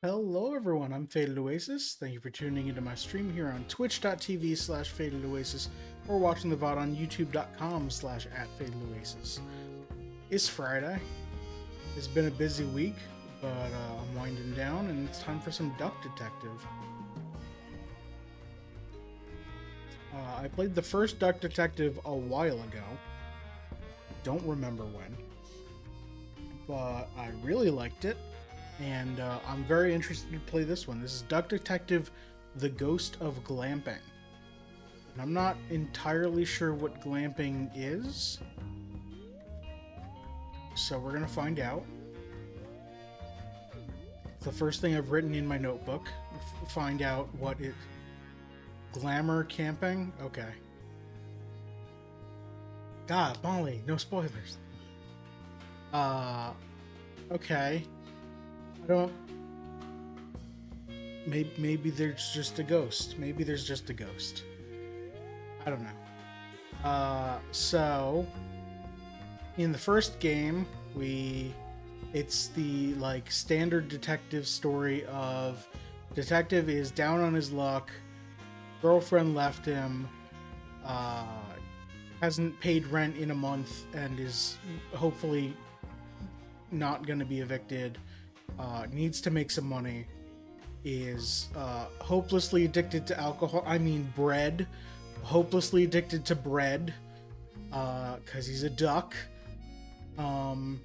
Hello everyone, I'm Faded Oasis. Thank you for tuning into my stream here on twitch.tv/Faded Oasis or watching the VOD on youtube.com/@FadedOasis. It's Friday. It's been a busy week, but I'm winding down and it's time for some Duck Detective. I played the first Duck Detective a while ago. Don't remember when, but I really liked it. And I'm very interested to play this one. This is Duck Detective: The Ghost of Glamping. And I'm not entirely sure what glamping is, so we're going to find out. It's the first thing I've written in my notebook. Find out what it... Glamour camping? Okay. God, Molly, no spoilers. Okay. I don't... Maybe there's just a ghost. Maybe there's just a ghost. I don't know. So... In the first game, it's the, like, standard detective story of... Detective is down on his luck, girlfriend left him, hasn't paid rent in a month, and is hopefully not going to be evicted, needs to make some money, is hopelessly addicted to alcohol, bread, hopelessly addicted to bread, because he's a duck. And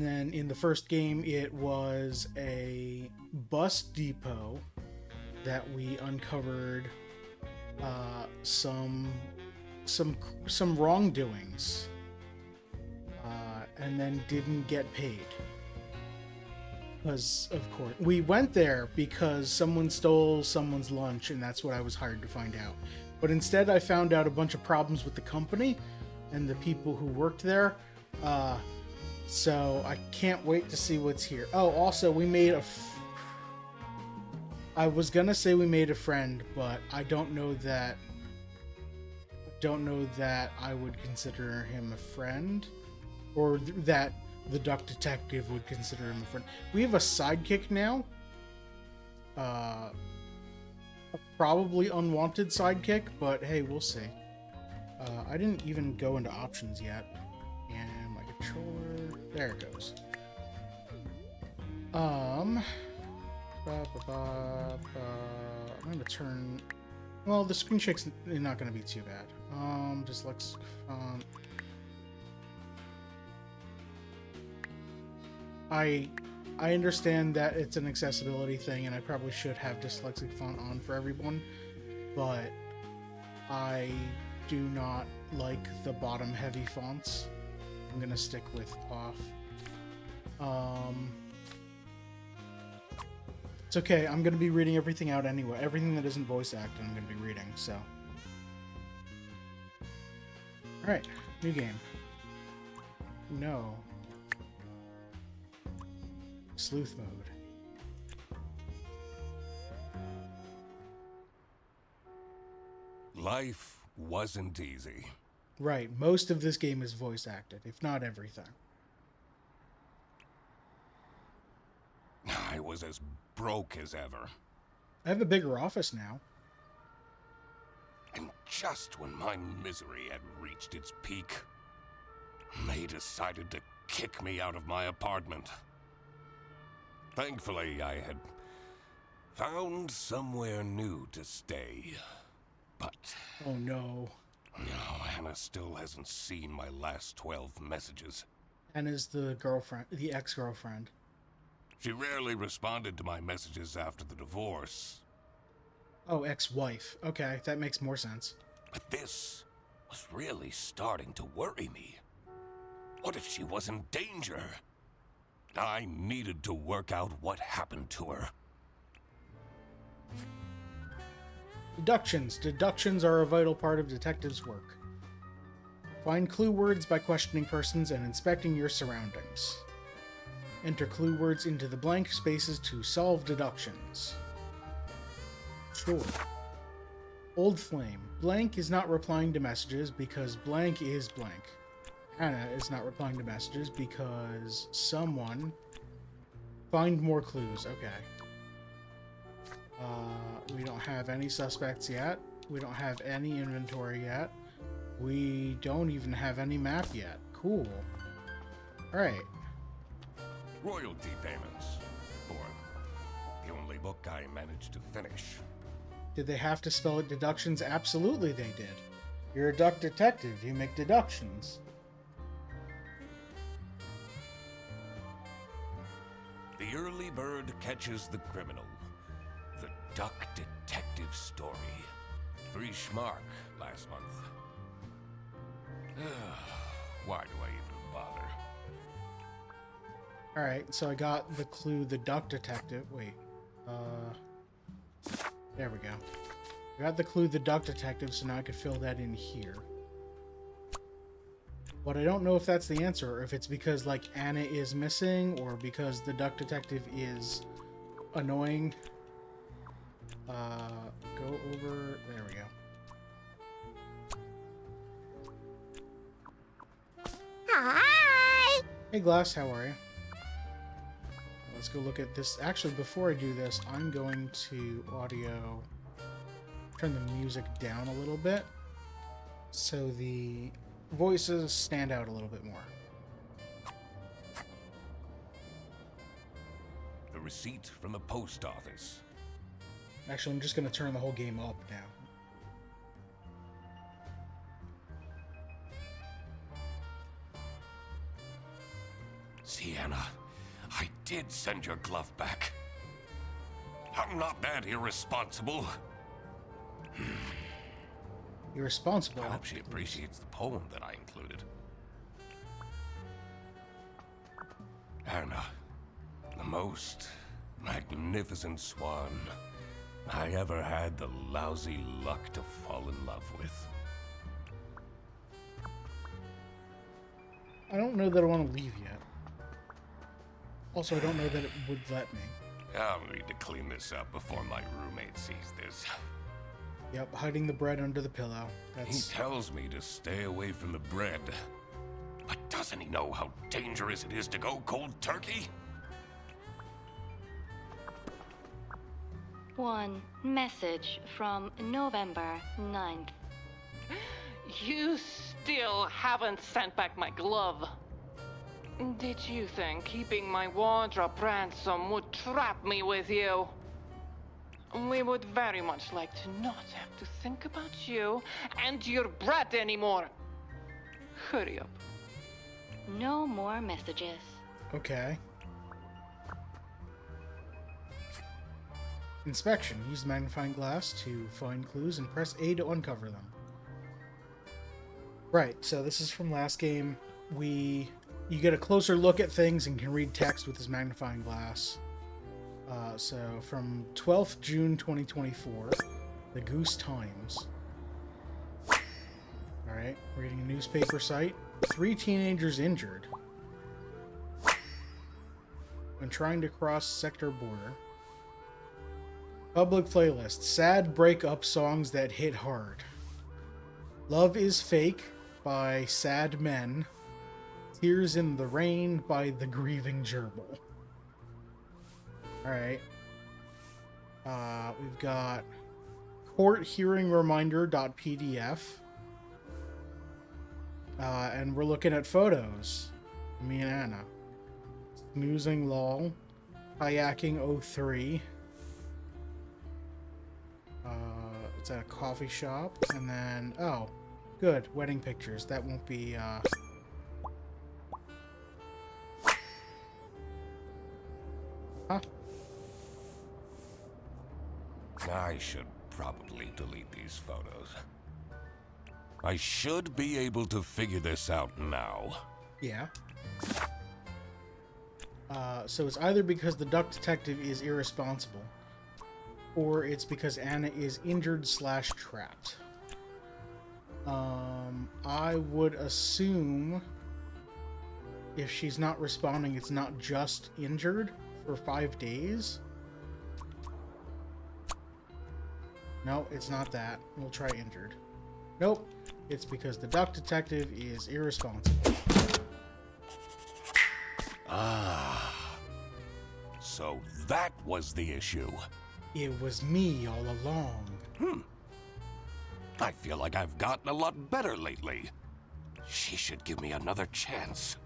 then in the first game, it was a bus depot that we uncovered some wrongdoings, and then didn't get paid. Because, of course, we went there because someone stole someone's lunch, and that's what I was hired to find out. But instead, I found out a bunch of problems with the company and the people who worked there. So I can't wait to see what's here. Oh, also, we made I was gonna say we made a friend, but I don't know that I would consider him a friend, or that the Duck Detective would consider him a friend. We have a sidekick now. A probably unwanted sidekick, but hey, we'll see. I didn't even go into options yet. And my controller... There it goes. I'm gonna turn... Well, the screen shake's not gonna be too bad. Dyslexic font. I understand that it's an accessibility thing, and I probably should have dyslexic font on for everyone, but I do not like the bottom heavy fonts. I'm gonna stick with off. It's okay, I'm gonna be reading everything out anyway. Everything that isn't voice acted, I'm gonna be reading, so. Alright, new game. No. Sleuth mode. Life wasn't easy. Right, most of this game is voice acted, if not everything. I was as broke as ever. I have a bigger office now. And just when my misery had reached its peak, they decided to kick me out of my apartment. Thankfully, I had found somewhere new to stay. But... Oh no. No, Hannah still hasn't seen my last 12 messages. Hannah's the girlfriend, the ex-girlfriend. She rarely responded to my messages after the divorce. Oh, ex-wife. Okay, that makes more sense. But this was really starting to worry me. What if she was in danger? I needed to work out what happened to her. Deductions. Deductions are a vital part of detectives' work. Find clue words by questioning persons and inspecting your surroundings. Enter clue words into the blank spaces to solve deductions. Sure. Old Flame. Blank is not replying to messages because blank is blank. Hannah is not replying to messages because someone Find more clues. Okay. We don't have any suspects yet. We don't have any inventory yet. We don't even have any map yet. Cool. Alright. Royalty payments for the only book I managed to finish. Did they have to spell it deductions? Absolutely they did. You're a duck detective. You make deductions. The early bird catches the criminal. The Duck Detective story. 3 schmark last month. Why do I even bother? Alright, so I got the clue, the duck detective. Wait. There we go. I got the clue, the duck detective, so now I could fill that in here. But I don't know if that's the answer, or if it's because, like, Anna is missing, or because the duck detective is annoying. Go over... There we go. Hi! Hey, Glass, how are you? Let's go look at this. Actually, before I do this, I'm going to audio... turn the music down a little bit, so the voices stand out a little bit more. The receipt from the post office. Actually, I'm just going to turn the whole game up now. Sienna, I did send your glove back. I'm not that irresponsible. Irresponsible. I hope she appreciates the poem that I included. Anna, the most magnificent swan I ever had the lousy luck to fall in love with. I don't know that I want to leave yet. Also, I don't know that it would let me. I'll need to clean this up before my roommate sees this. Yep, hiding the bread under the pillow. That's... He tells me to stay away from the bread. But doesn't he know how dangerous it is to go cold turkey? One message from November 9th. You still haven't sent back my glove. Did you think keeping my wardrobe ransom would trap me with you? We would very much like to not have to think about you and your bread anymore. Hurry up. No more messages. Okay. Inspection. Use magnifying glass to find clues and press A to uncover them. Right, so this is from last game. You get a closer look at things and can read text with this magnifying glass. So from 12th June 2024, the Goose Times. Alright, reading a newspaper site. 3 teenagers injured when trying to cross sector border. Public playlist. Sad breakup songs that hit hard. Love is Fake by Sad Men. Tears in the Rain by The Grieving Gerbil. Alright. We've got Court Hearing Reminder.pdf. And we're looking at photos. Me and Anna. Snoozing lol. Kayaking 03. It's at a coffee shop. And then, oh, good. Wedding pictures. That won't be, Huh? I should probably delete these photos. I should be able to figure this out now. Yeah. So it's either because the duck detective is irresponsible, or it's because Anna is injured / trapped. I would assume if she's not responding, it's not just injured for 5 days. No, it's not that. We'll try injured. Nope. It's because the duck detective is irresponsible. Ah. that was the issue. It was me all along. I feel like I've gotten a lot better lately. She should give me another chance.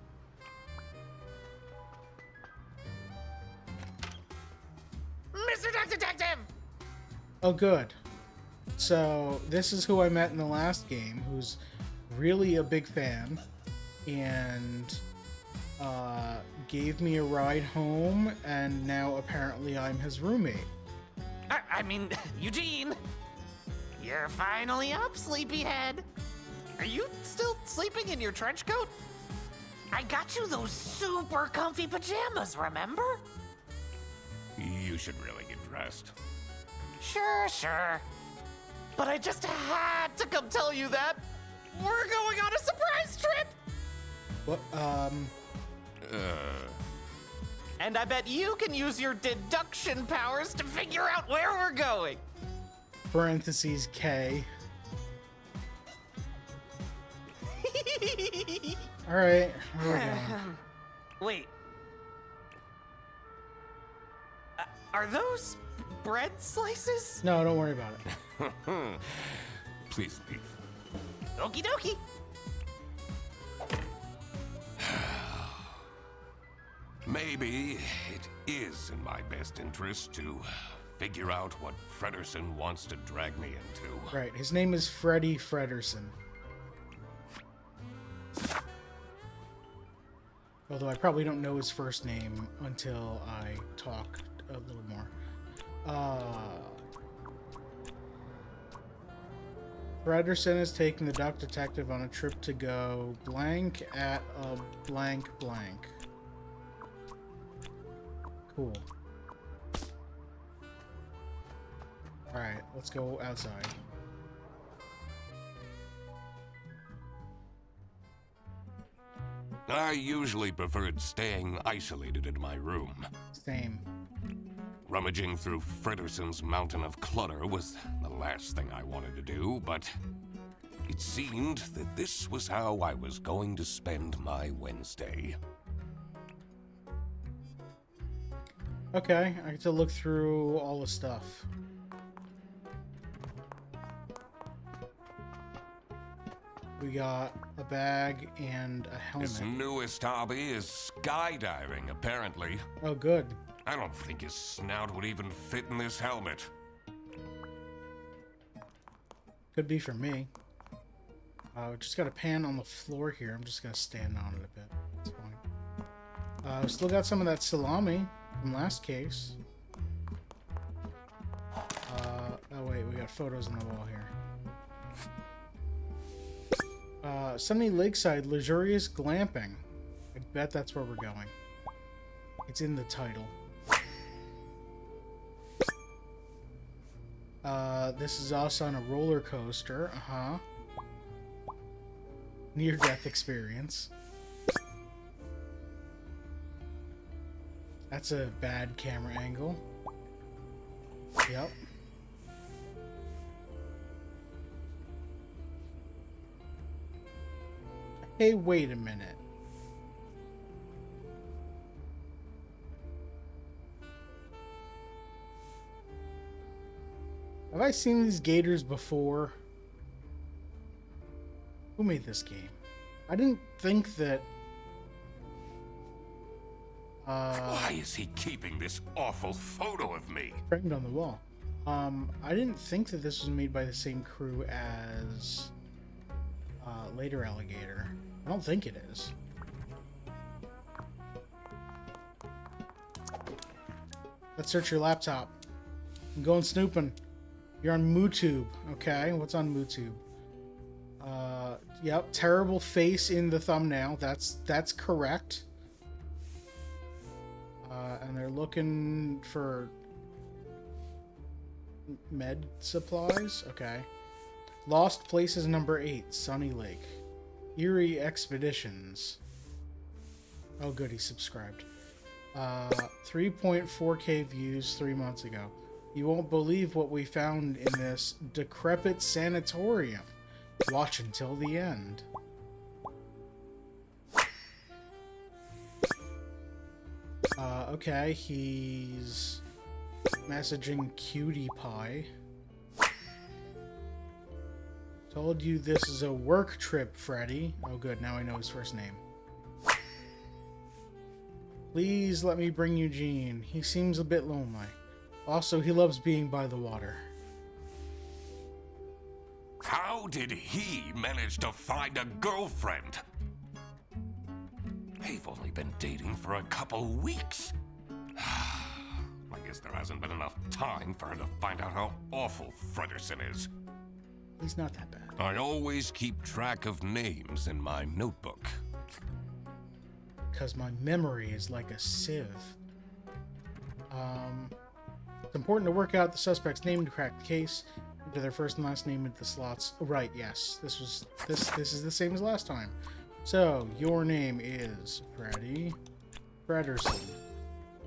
Mr. Duck Detective! Oh, good. So, this is who I met in the last game, who's really a big fan, and gave me a ride home, and now apparently I'm his roommate. I mean, Eugene! You're finally up, sleepyhead! Are you still sleeping in your trench coat? I got you those super comfy pajamas, remember? You should really get dressed. Sure. But I just had to come tell you that we're going on a surprise trip! What, And I bet you can use your deduction powers to figure out where we're going! parentheses K. Alright, where are we going? Wait. Are those bread slices? No, don't worry about it. Please leave. Okie dokie. Maybe it is in my best interest to figure out what Frederson wants to drag me into. Right, his name is Freddie Frederson. Although I probably don't know his first name until I talk a little more. Frederson is taking the Duck Detective on a trip to go blank at a blank blank. Cool. Alright, let's go outside. I usually preferred staying isolated in my room. Same. Rummaging through Frederson's mountain of clutter was the last thing I wanted to do, but it seemed that this was how I was going to spend my Wednesday. Okay, I get to look through all the stuff. We got a bag and a helmet. His newest hobby is skydiving, apparently. Oh, good. I don't think his snout would even fit in this helmet. Could be for me. Just got a pan on the floor here. I'm just gonna stand on it a bit. It's fine. We still got some of that salami from last case. Oh wait, we got photos on the wall here. Sunny Lakeside Luxurious Glamping. I bet that's where we're going. It's in the title. This is us on a roller coaster. Near-death experience. That's a bad camera angle. Yep. Hey, wait a minute. Have I seen these gators before? Who made this game? I didn't think that... Why is he keeping this awful photo of me? framed on the wall. I didn't think that this was made by the same crew as Later Alligator. I don't think it is. Let's search your laptop. I'm going snooping. You're on MooTube, okay? What's on MooTube? Yep, terrible face in the thumbnail. That's correct. And they're looking for med supplies. Okay. Lost Places number 8, Sunny Lake. Erie Expeditions. Oh, good, he subscribed. 3.4K views 3 months ago. You won't believe what we found in this decrepit sanatorium. Watch until the end. Okay, he's messaging Cutie Pie. Told you this is a work trip, Freddy. Oh good, now I know his first name. Please let me bring Eugene. He seems a bit lonely. Also, he loves being by the water. How did he manage to find a girlfriend? They've only been dating for a couple weeks. I guess there hasn't been enough time for her to find out how awful Fredersen is. He's not that bad. I always keep track of names in my notebook. Because my memory is like a sieve. It's important to work out the suspect's name to crack the case. Enter their first and last name into the slots. Oh, right, yes. This is the same as last time. So, your name is Freddy Fredersen.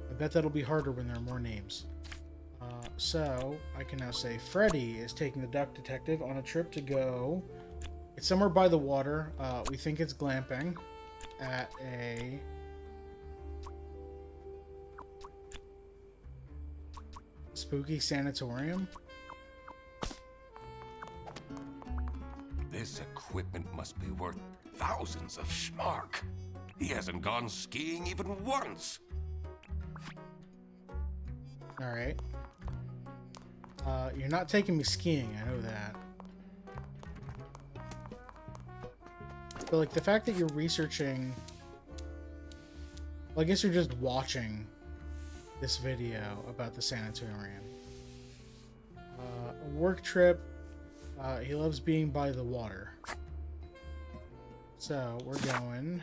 I bet that'll be harder when there are more names. So, I can now say Freddy is taking the duck detective on a trip to go... It's somewhere by the water. We think it's glamping at a... spooky sanatorium. This equipment must be worth thousands of schmark. He hasn't gone skiing even once. Alright. You're not taking me skiing, I know that. But, like, the fact that you're researching... Well, I guess you're just watching this video about the sanatorium. A work trip. He loves being by the water. So, we're going...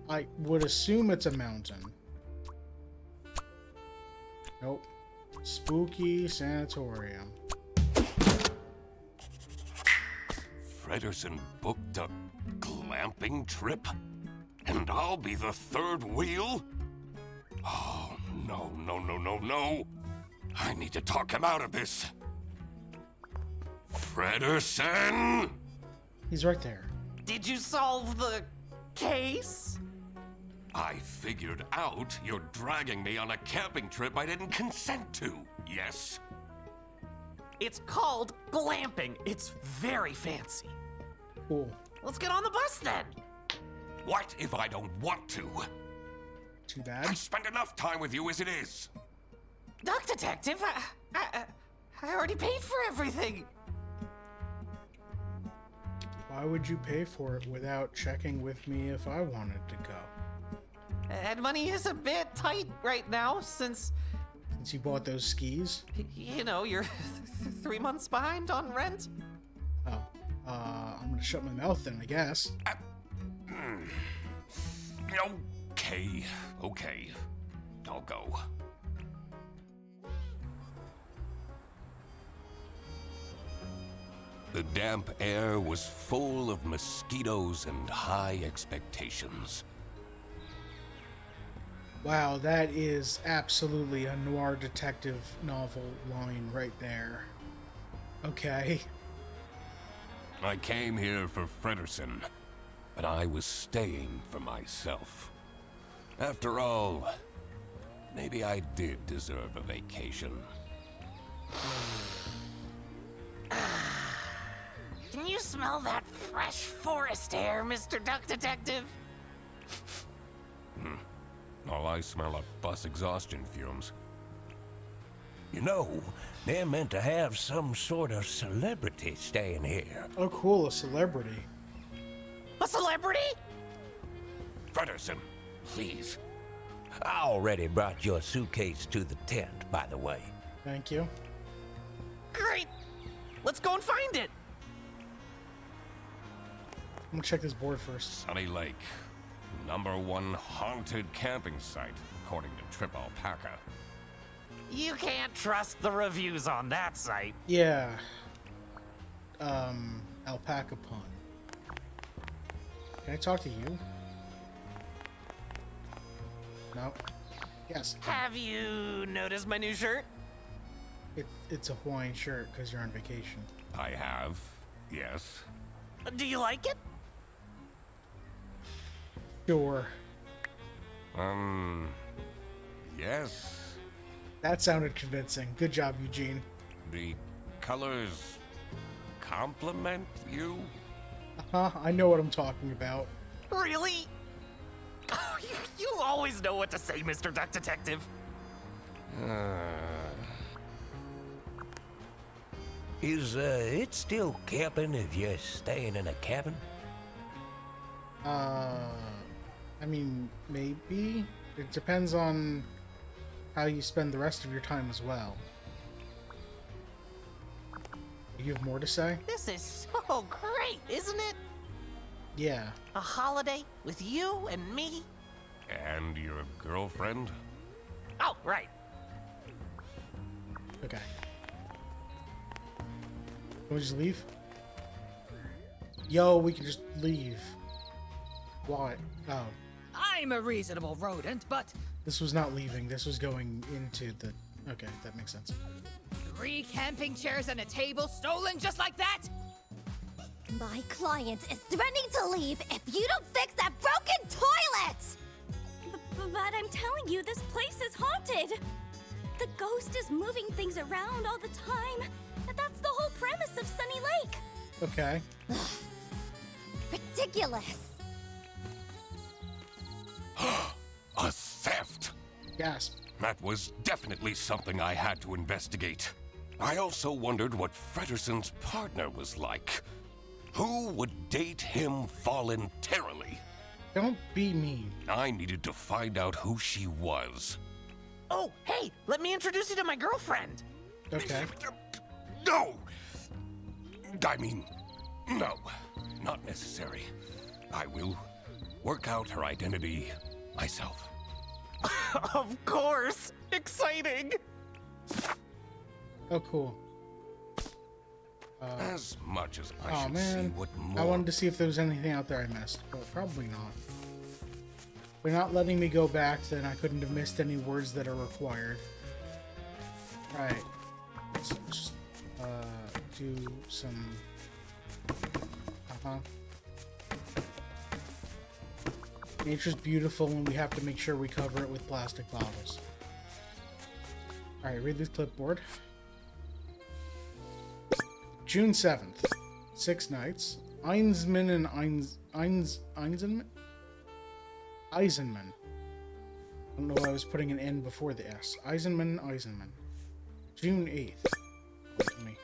I would assume it's a mountain. Nope. Spooky sanatorium. Fredersen booked a glamping trip? And I'll be the third wheel? Oh, no, no, no, no, no. I need to talk him out of this. Fredersen? He's right there. Did you solve the case? I figured out you're dragging me on a camping trip I didn't consent to, yes? It's called glamping. It's very fancy. Cool. Let's get on the bus then. What if I don't want to? Too I bad. spend enough time with you as it is. Duck Detective, I already paid for everything. Why would you pay for it without checking with me if I wanted to go? And money is a bit tight right now since, Since you bought those skis? you know, you're 3 months behind on rent. Oh. I'm gonna shut my mouth then, I guess. Okay, okay. I'll go. The damp air was full of mosquitoes and high expectations. Wow, that is absolutely a noir detective novel line right there. Okay. I came here for Fredersen, but I was staying for myself. After all, maybe I did deserve a vacation. Can you smell that fresh forest air, Mr. Duck Detective? All I smell are bus exhaustion fumes. You know, they're meant to have some sort of celebrity staying here. Oh, cool, a celebrity. A celebrity? Fredersen, please. I already brought your suitcase to the tent, by the way. Thank you. Great. Let's go and find it. I'm gonna check this board first. Sunny Lake, #1 haunted camping site, according to Trip Alpaca. You can't trust the reviews on that site. Yeah. Alpaca pun. Can I talk to you? No. Yes. Have you noticed my new shirt? It's a Hawaiian shirt because you're on vacation. I have. Yes. Do you like it? Sure. Yes. That sounded convincing. Good job, Eugene. The colors complement you? I know what I'm talking about. Really? Oh, you always know what to say, Mr. Duck Detective. Is it still camping if you're staying in a cabin? I mean, maybe. It depends on how you spend the rest of your time as well. You have more to say? This is so great, isn't it? Yeah. A holiday with you and me. And your girlfriend? Oh, right. Okay. Can we just leave? Yo, we can just leave. Why? Oh. I'm a reasonable rodent, but This was not leaving. This was going into the... Okay, that makes sense. 3 camping chairs and a table stolen just like that? My client is threatening to leave if you don't fix that broken toilet! But I'm telling you, this place is haunted. The ghost is moving things around all the time. That's the whole premise of Sunny Lake. Okay. Ridiculous. A theft! Gasp. That was definitely something I had to investigate. I also wondered what Frederson's partner was like. Who would date him voluntarily? Don't be mean. I needed to find out who she was. Oh, hey, let me introduce you to my girlfriend. Okay. No! I mean, no. Not necessary. I will work out her identity myself. Of course. Exciting. Oh, cool. As much as I Oh should man, see what more. I wanted to see if there was anything out there I missed, but probably not. They're not letting me go back, then I couldn't have missed any words that are required. Right. Let's just do some... Nature's beautiful and we have to make sure we cover it with plastic bottles. Alright, read this clipboard. June 7th. 6 nights. Eisenman and Eisenman? Eisenman. I don't know why I was putting an N before the S. Eisenman. June 8th. Wait for me.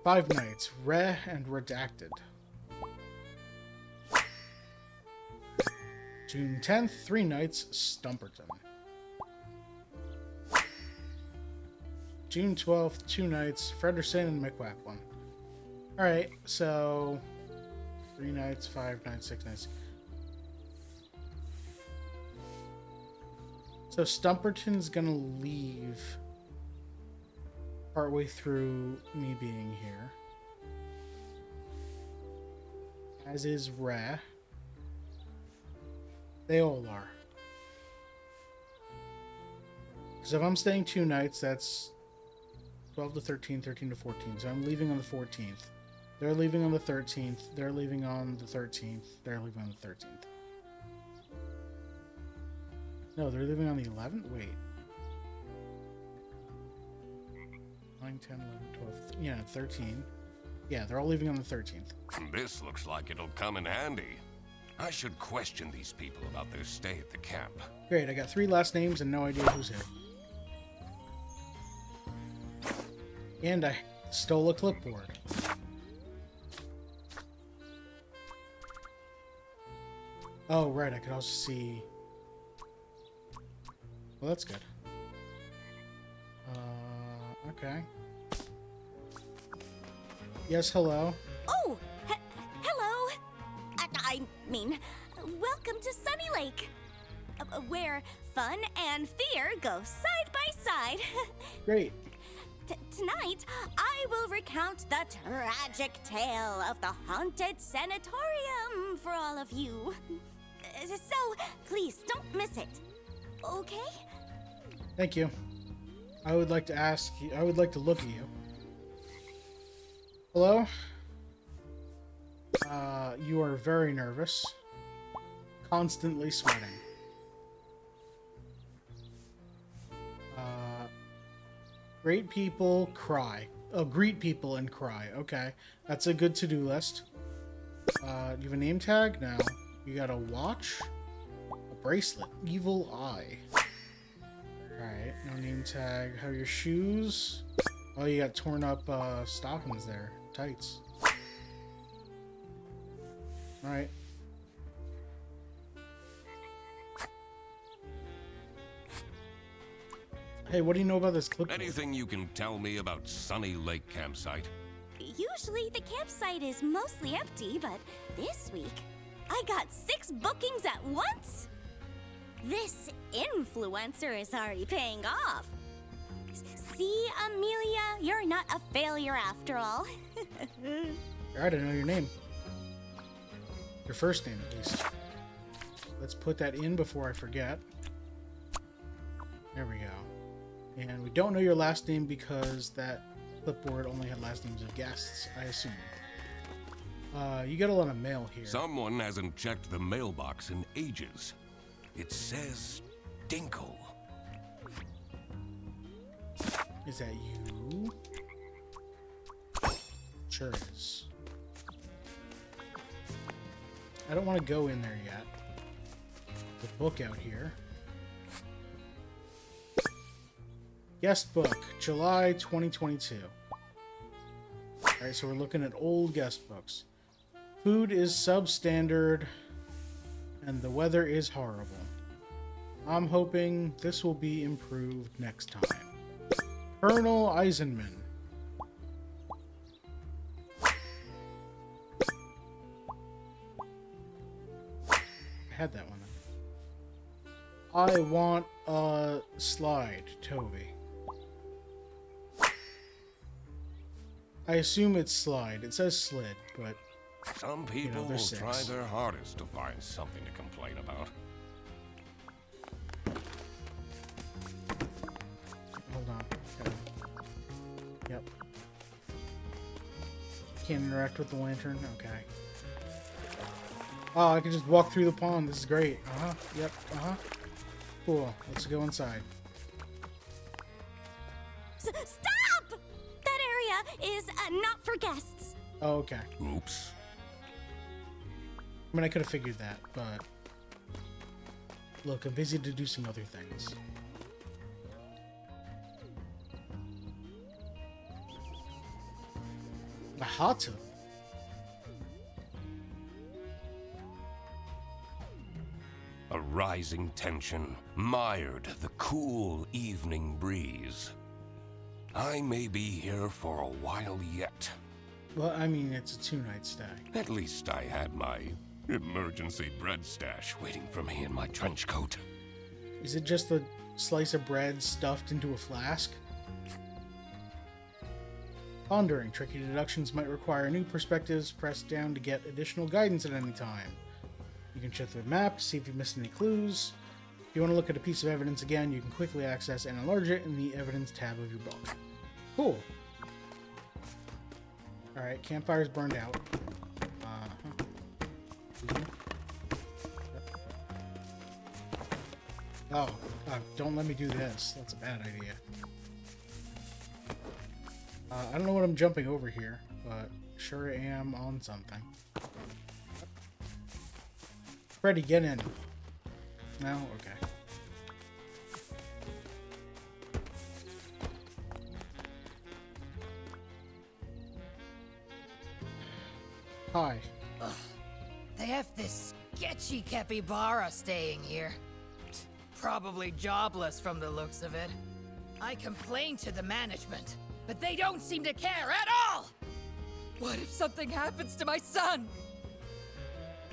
5 nights. Re and redacted. June 10th. 3 nights. Stumperton. June 12th, 2 nights, Frederson and McWaplin. Alright, so 3 nights, 5 nights, 6 nights. So Stumperton's gonna leave partway through me being here. As is Reh. They all are. Because if I'm staying 2 nights, that's 12 to 13, 13 to 14. So I'm leaving on the 14th. They're leaving on the 13th. They're leaving on the 13th. They're leaving on the 13th. No, they're leaving on the 11th? Wait. 9, 10, 11, 12. Yeah, 13. Yeah, they're all leaving on the 13th. This looks like it'll come in handy. I should question these people about their stay at the camp. Great, I got 3 last names and no idea who's who. And I stole a clipboard. Oh, right, I could also see... Well, that's good. Okay. Yes, hello. Oh, hello. I mean, welcome to Sunny Lake, where fun and fear go side by side. Great. Tonight, I will recount the tragic tale of the haunted sanatorium for all of you. So, please don't miss it. Okay? Thank you. I would like to ask you, I would like to look at you. Hello? You are very nervous. Constantly sweating. Great people, cry. Oh, greet people and cry. Okay. That's a good to-do list. You have a name tag? No. You got a watch? A bracelet. Evil eye. Alright, no name tag. How are your shoes? Oh, you got torn up stockings there. Tights. Alright. Hey, what do you know about this clipboard? Anything you can tell me about Sunny Lake Campsite? Usually the campsite is mostly empty, but this week I got 6 bookings at once. This influencer is already paying off. See, Amelia, you're not a failure after all. Alright, I know your name. Your first name, at least. Let's put that in before I forget. There we go. And we don't know your last name because that clipboard only had last names of guests, I assume. You got a lot of mail here. Someone hasn't checked the mailbox in ages. It says Dinkle. Is that you? Sure is. I don't want to go in there yet. The book out here. Guest book, July 2022. Alright, so we're looking at old guest books. Food is substandard, and the weather is horrible. I'm hoping this will be improved next time. Colonel Eisenman. I had that one. I want a slide, Toby. I assume it's slide. It says slid, but Some people they're will try 6. their hardest to find something to complain about. hold on. Okay. Yep. Can't interact with the lantern? Okay. Oh, I can just walk through the pond. This is great. Uh-huh. Yep. Uh-huh. Cool. Let's go inside. Stop! That area is not for guests. Oh, okay. Oops. I mean, I could have figured that, but... Look, I'm busy deducing other things. A hot tub. A rising tension mired the cool evening breeze. I may be here for a while yet. Well, I mean, it's a 2-night stay. At least I had my emergency bread stash waiting for me in my trench coat. Is it just a slice of bread stuffed into a flask? Pondering. Tricky deductions might require new perspectives. Press down to get additional guidance at any time. You can check the map to see if you missed any clues. If you want to look at a piece of evidence again, you can quickly access and enlarge it in the evidence tab of your book. Cool. Alright, campfire's burned out. Oh, don't let me do this. That's a bad idea. I don't know what I'm jumping over here, but sure am on something. Freddy, get in. No? Okay. Hi. They have this sketchy capybara staying here. Probably jobless from the looks of it. I complained to the management, but they don't seem to care at all! What if something happens to my son?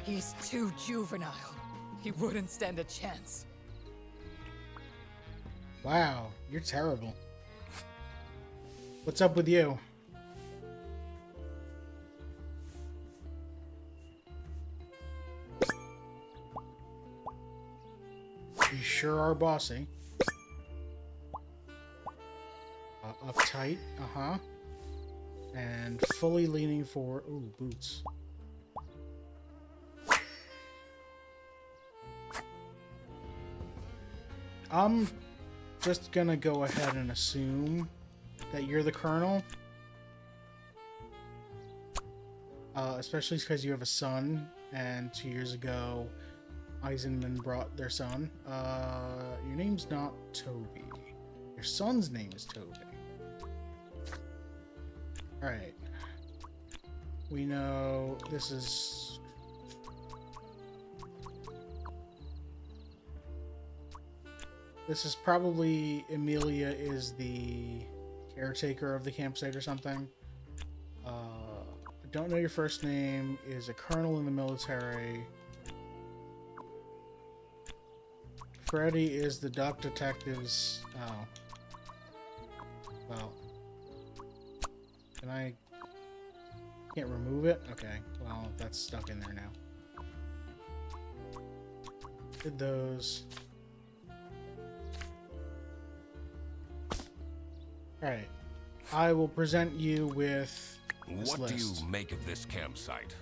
He's too juvenile. He wouldn't stand a chance. Wow, you're terrible. What's up with you? You sure are bossy. Uptight, uh-huh. And fully leaning forward. Ooh, boots. I'm just gonna go ahead and assume that you're the colonel. Especially because you have a son, and 2 years ago, Eisenman brought their son. Your name's not Toby. Your son's name is Toby. Alright. We know this is... This is probably Emilia is the caretaker of the campsite or something. I don't know your first name, is a colonel in the military. Freddy is the Duck Detective's... Oh. Well. Can I... Can't remove it? Okay. Well, that's stuck in there now. Did those. Alright. I will present you with this What do list. you make of this campsite?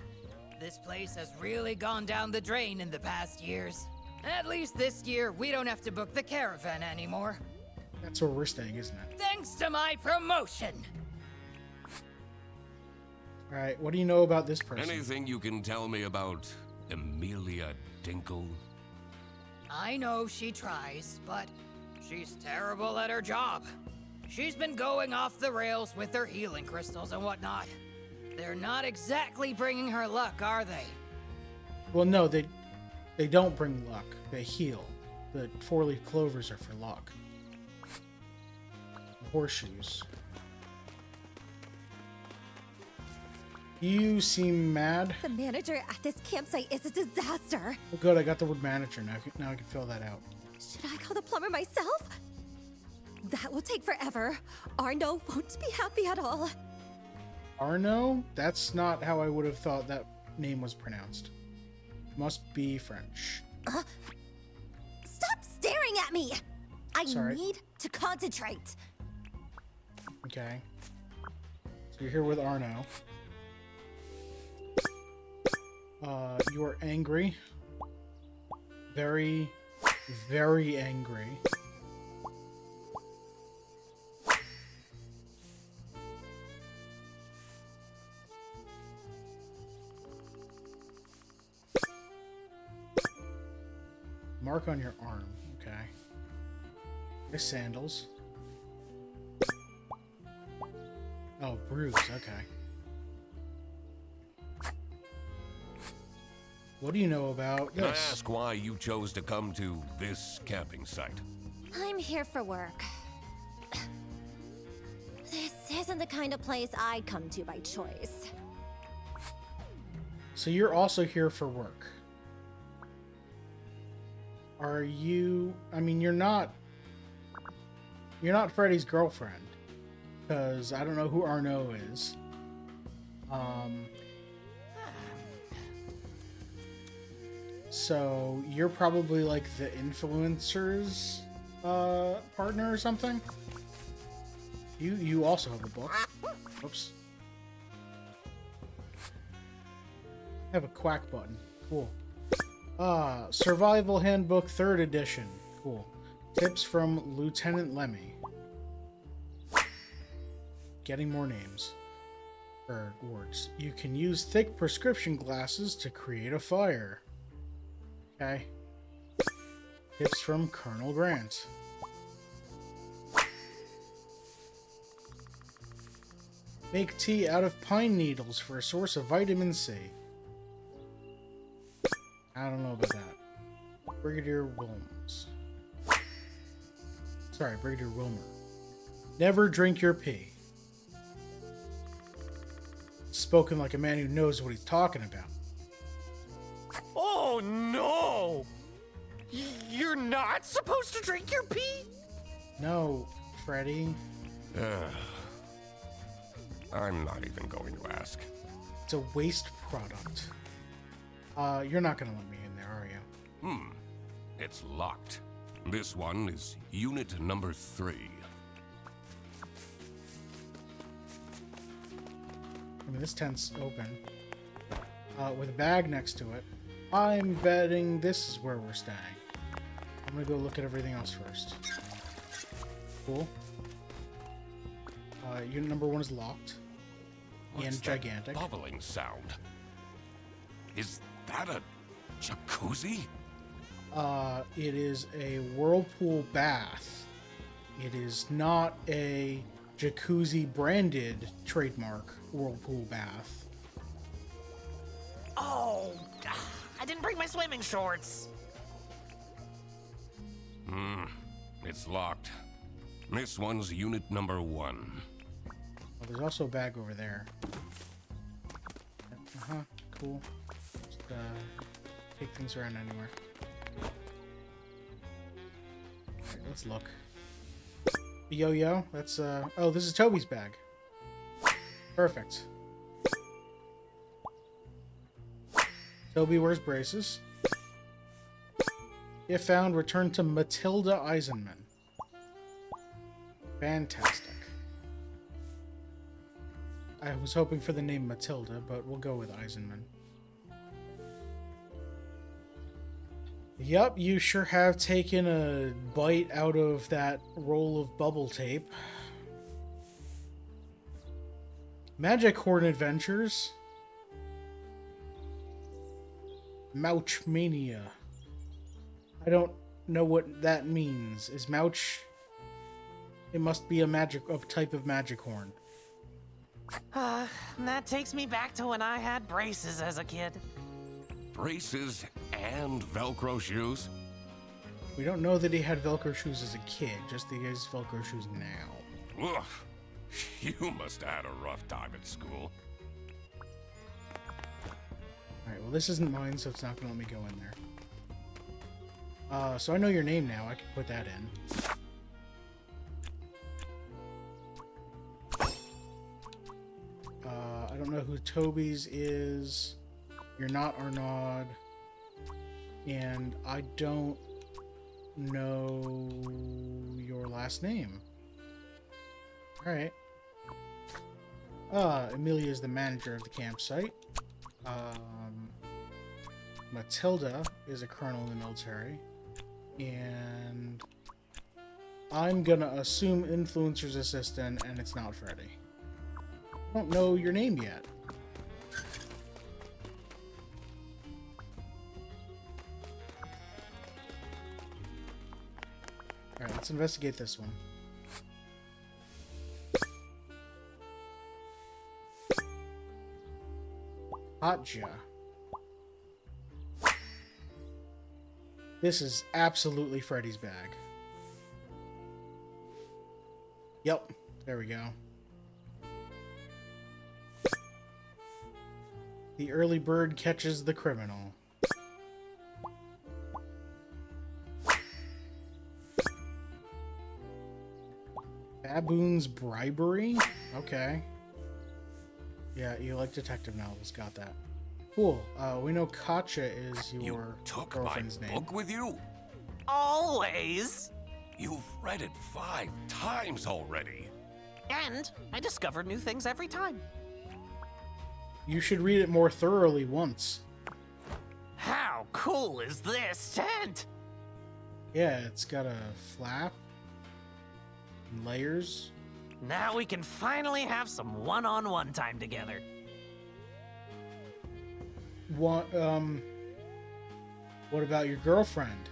This place has really gone down the drain in the past years. At least this year, we don't have to book the caravan anymore. That's where we're staying, isn't it? Thanks to my promotion! Alright, what do you know about this person? Anything you can tell me about Emilia Dinkle? I know she tries, but she's terrible at her job. She's been going off the rails with her healing crystals and whatnot. They're not exactly bringing her luck, are they? Well, no, they don't bring luck. They heal. The four-leaf clovers are for luck. Horseshoes. You seem mad. The manager at this campsite is a disaster. Oh, good, I got the word manager now. Now I can fill that out. Should I call the plumber myself? That will take forever. Arno won't be happy at all. Arno? That's not how I would have thought that name was pronounced. Must be French. Stop staring at me! I Sorry. need to concentrate. Okay. So you're here with Arno. You are angry. Very, very angry. Mark on your arm, okay. There's sandals. Oh, bruise, okay. What do you know about Can I this? ask why you chose to come to this camping site? I'm here for work. This isn't the kind of place I'd come to by choice. So you're also here for work. Are you... I mean, you're not Freddy's girlfriend. Because I don't know who Arno is. So you're probably like the influencer's partner or something? You also have a book. Oops. Have a quack button. Cool. Survival Handbook 3rd edition. Cool. Tips from Lieutenant Lemmy. Getting more names. Or words. You can use thick prescription glasses to create a fire. Okay. Tips from Colonel Grant. Make tea out of pine needles for a source of vitamin C. I don't know about that. Brigadier Wilms. Sorry, Brigadier Wilmer. Never drink your pee. Spoken like a man who knows what he's talking about. Oh no! You're not supposed to drink your pee? No, Freddy. I'm not even going to ask. It's a waste product. You're not gonna let me in there, are you? It's locked. This one is unit number 3. mean, this tent's open. With a bag next to it. I'm betting this is where we're staying. I'm gonna go look at everything else first. Cool. Unit number 1 is locked. What's and that gigantic. bubbling sound? Is that a jacuzzi? It is a whirlpool bath. It is not a jacuzzi branded trademark whirlpool bath. Oh, I didn't bring my swimming shorts. It's locked. This one's unit number 1. Oh, there's also a bag over there. Cool. Just, take things around anywhere. Alright, let's look. Yo-yo, that's, oh, this is Toby's bag. Perfect. Toby wears braces. If found, return to Matilda Eisenman. Fantastic. I was hoping for the name Matilda, but we'll go with Eisenman. Yup, you sure have taken a bite out of that roll of bubble tape. Magic Horn Adventures. Mouchmania. I don't know what that means. Is Mouch... It must be a type of magic horn. That takes me back to when I had braces as a kid. Braces and Velcro shoes? We don't know that he had Velcro shoes as a kid, just that he has Velcro shoes now. Ugh. You must have had a rough time at school. Alright, well this isn't mine, so it's not going to let me go in there. So I know your name now. I can put that in. I don't know who Toby's is. You're not Arnaud. And I don't know your last name. Alright. Amelia is the manager of the campsite. Matilda is a colonel in the military. And I'm gonna assume Influencer's assistant, and it's not Freddy. I don't know your name yet. Alright, let's investigate this one. Hotja. This is absolutely Freddy's bag. Yep, there we go. The early bird catches the criminal. Baboon's bribery? Okay. Yeah, you like detective novels. Got that. Cool. We know Katja is your You took my girlfriend's name. book with you? Always. You've read it 5 times already. And I discover new things every time. You should read it more thoroughly once. How cool is this tent? Yeah, it's got a flap. And layers. Now we can finally have some one-on-one time together. What about your girlfriend?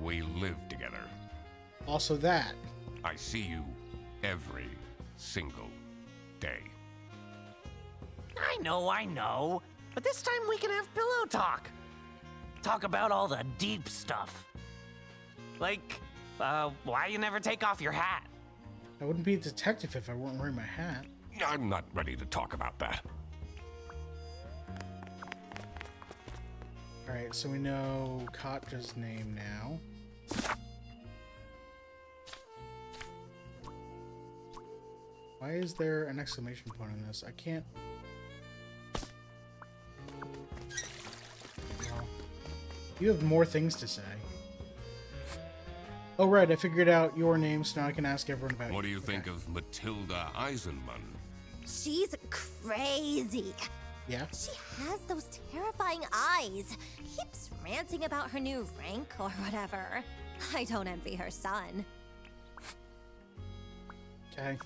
We live together. Also that. I see you every single day. I know. But this time we can have pillow talk. Talk about all the deep stuff. Like, why you never take off your hat? I wouldn't be a detective if I weren't wearing my hat. I'm not ready to talk about that. Alright, so we know Katja's name now. Why is there an exclamation point on this? I can't... Well, you have more things to say. Oh right, I figured out your name, so now I can ask everyone about What do you Okay. think of Matilda Eisenman? She's crazy. Yeah? She has those terrifying eyes. Keeps ranting about her new rank or whatever. I don't envy her son. Okay.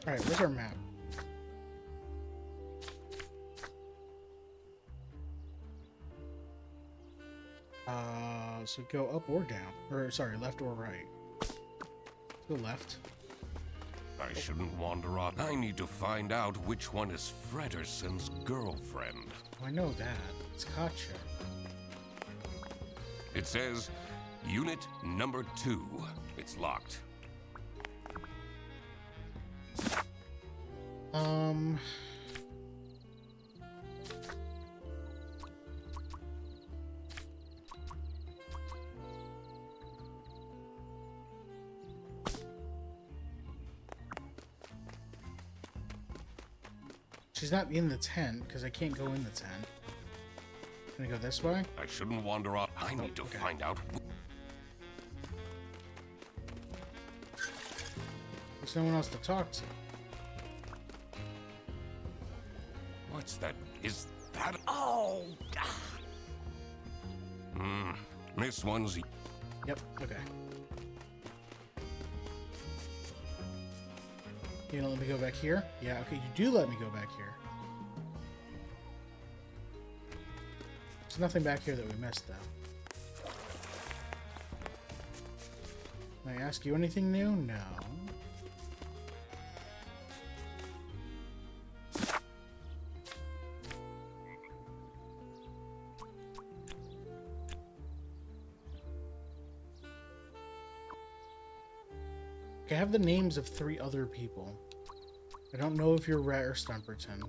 Alright, where's our map? So go up or down. Or, sorry, left or right. Go left. I shouldn't wander on. I need to find out which one is Frederson's girlfriend. Oh, I know that. It's Katja. It says Unit number 2. It's locked. She's not in the tent, because I can't go in the tent. Can I go this way? I shouldn't wander on. I need to okay. find out. There's no one else to talk to. What's that? Is that? Oh! This one's. Yep, okay. You gonna let me go back here? Yeah, okay, you do let me go back here. There's nothing back here that we missed, though. Can I ask you anything new? No. I have the names of 3 other people. I don't know if you're Rhett or Stumperton.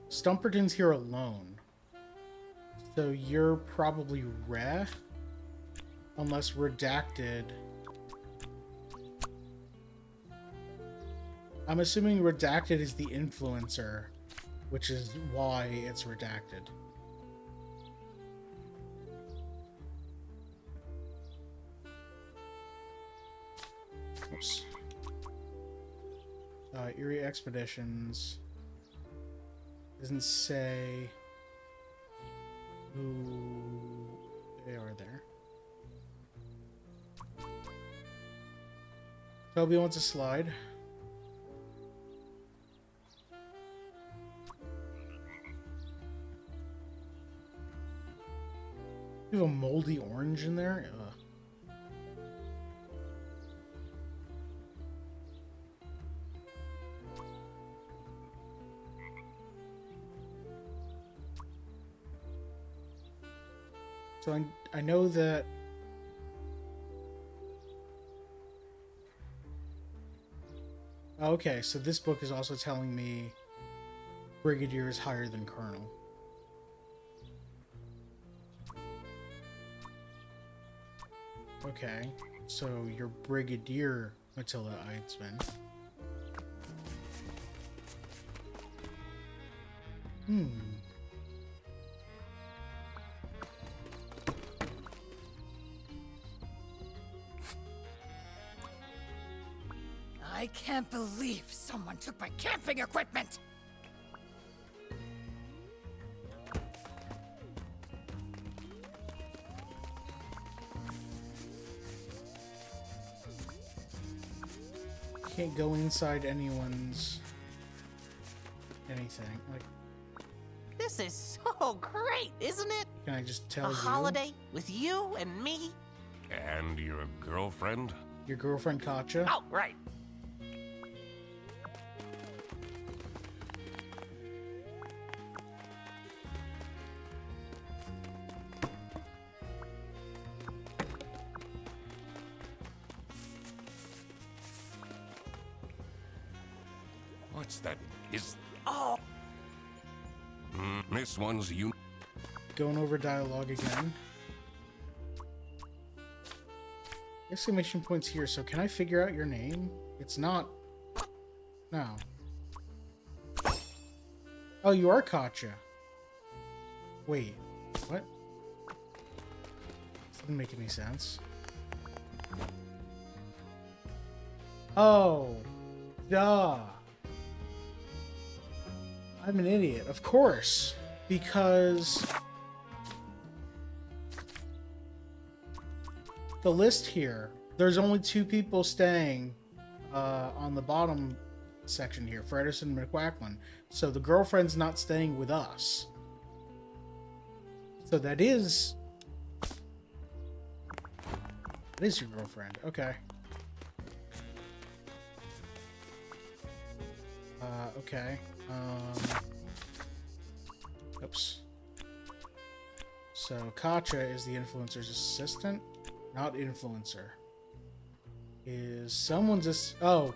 Stumperton's here alone. So you're probably Rhett. Unless Redacted... I'm assuming Redacted is the influencer, which is why it's Redacted. Oops. Eerie Expeditions doesn't say who they are there. Toby wants a slide. You have a moldy orange in there? Ugh. So I know that... Okay, so this book is also telling me Brigadier is higher than Colonel. Okay, so you're Brigadier Matilda Eidsman. I can't believe someone took my camping equipment! Can't go inside anyone's anything. Like, This is so great, isn't it? can I just tell A you? holiday with you and me? And your girlfriend? Your girlfriend Katja? Oh, right. What's that? Is. Oh, This one's you. Going over dialogue again. Exclamation points here, so can I figure out your name? It's not... No. Oh, you are Katya. Wait, what? This didn't make any sense. Oh, duh. I'm an idiot, of course, because the list here, there's only 2 people staying on the bottom section here, Frederson and McQuacklin. So the girlfriend's not staying with us. So that is your girlfriend. Okay. Okay. Oops. So Katya is the influencer's assistant, not influencer. Is someone's oh.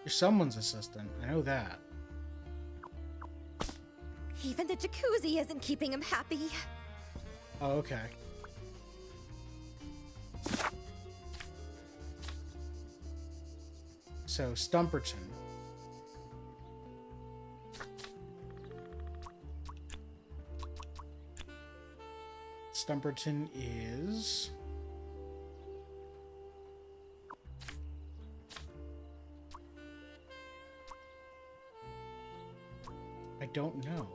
You're someone's assistant. I know that. Even the jacuzzi isn't keeping him happy. Oh, okay. So, Stumperton. Stumperton is... I don't know.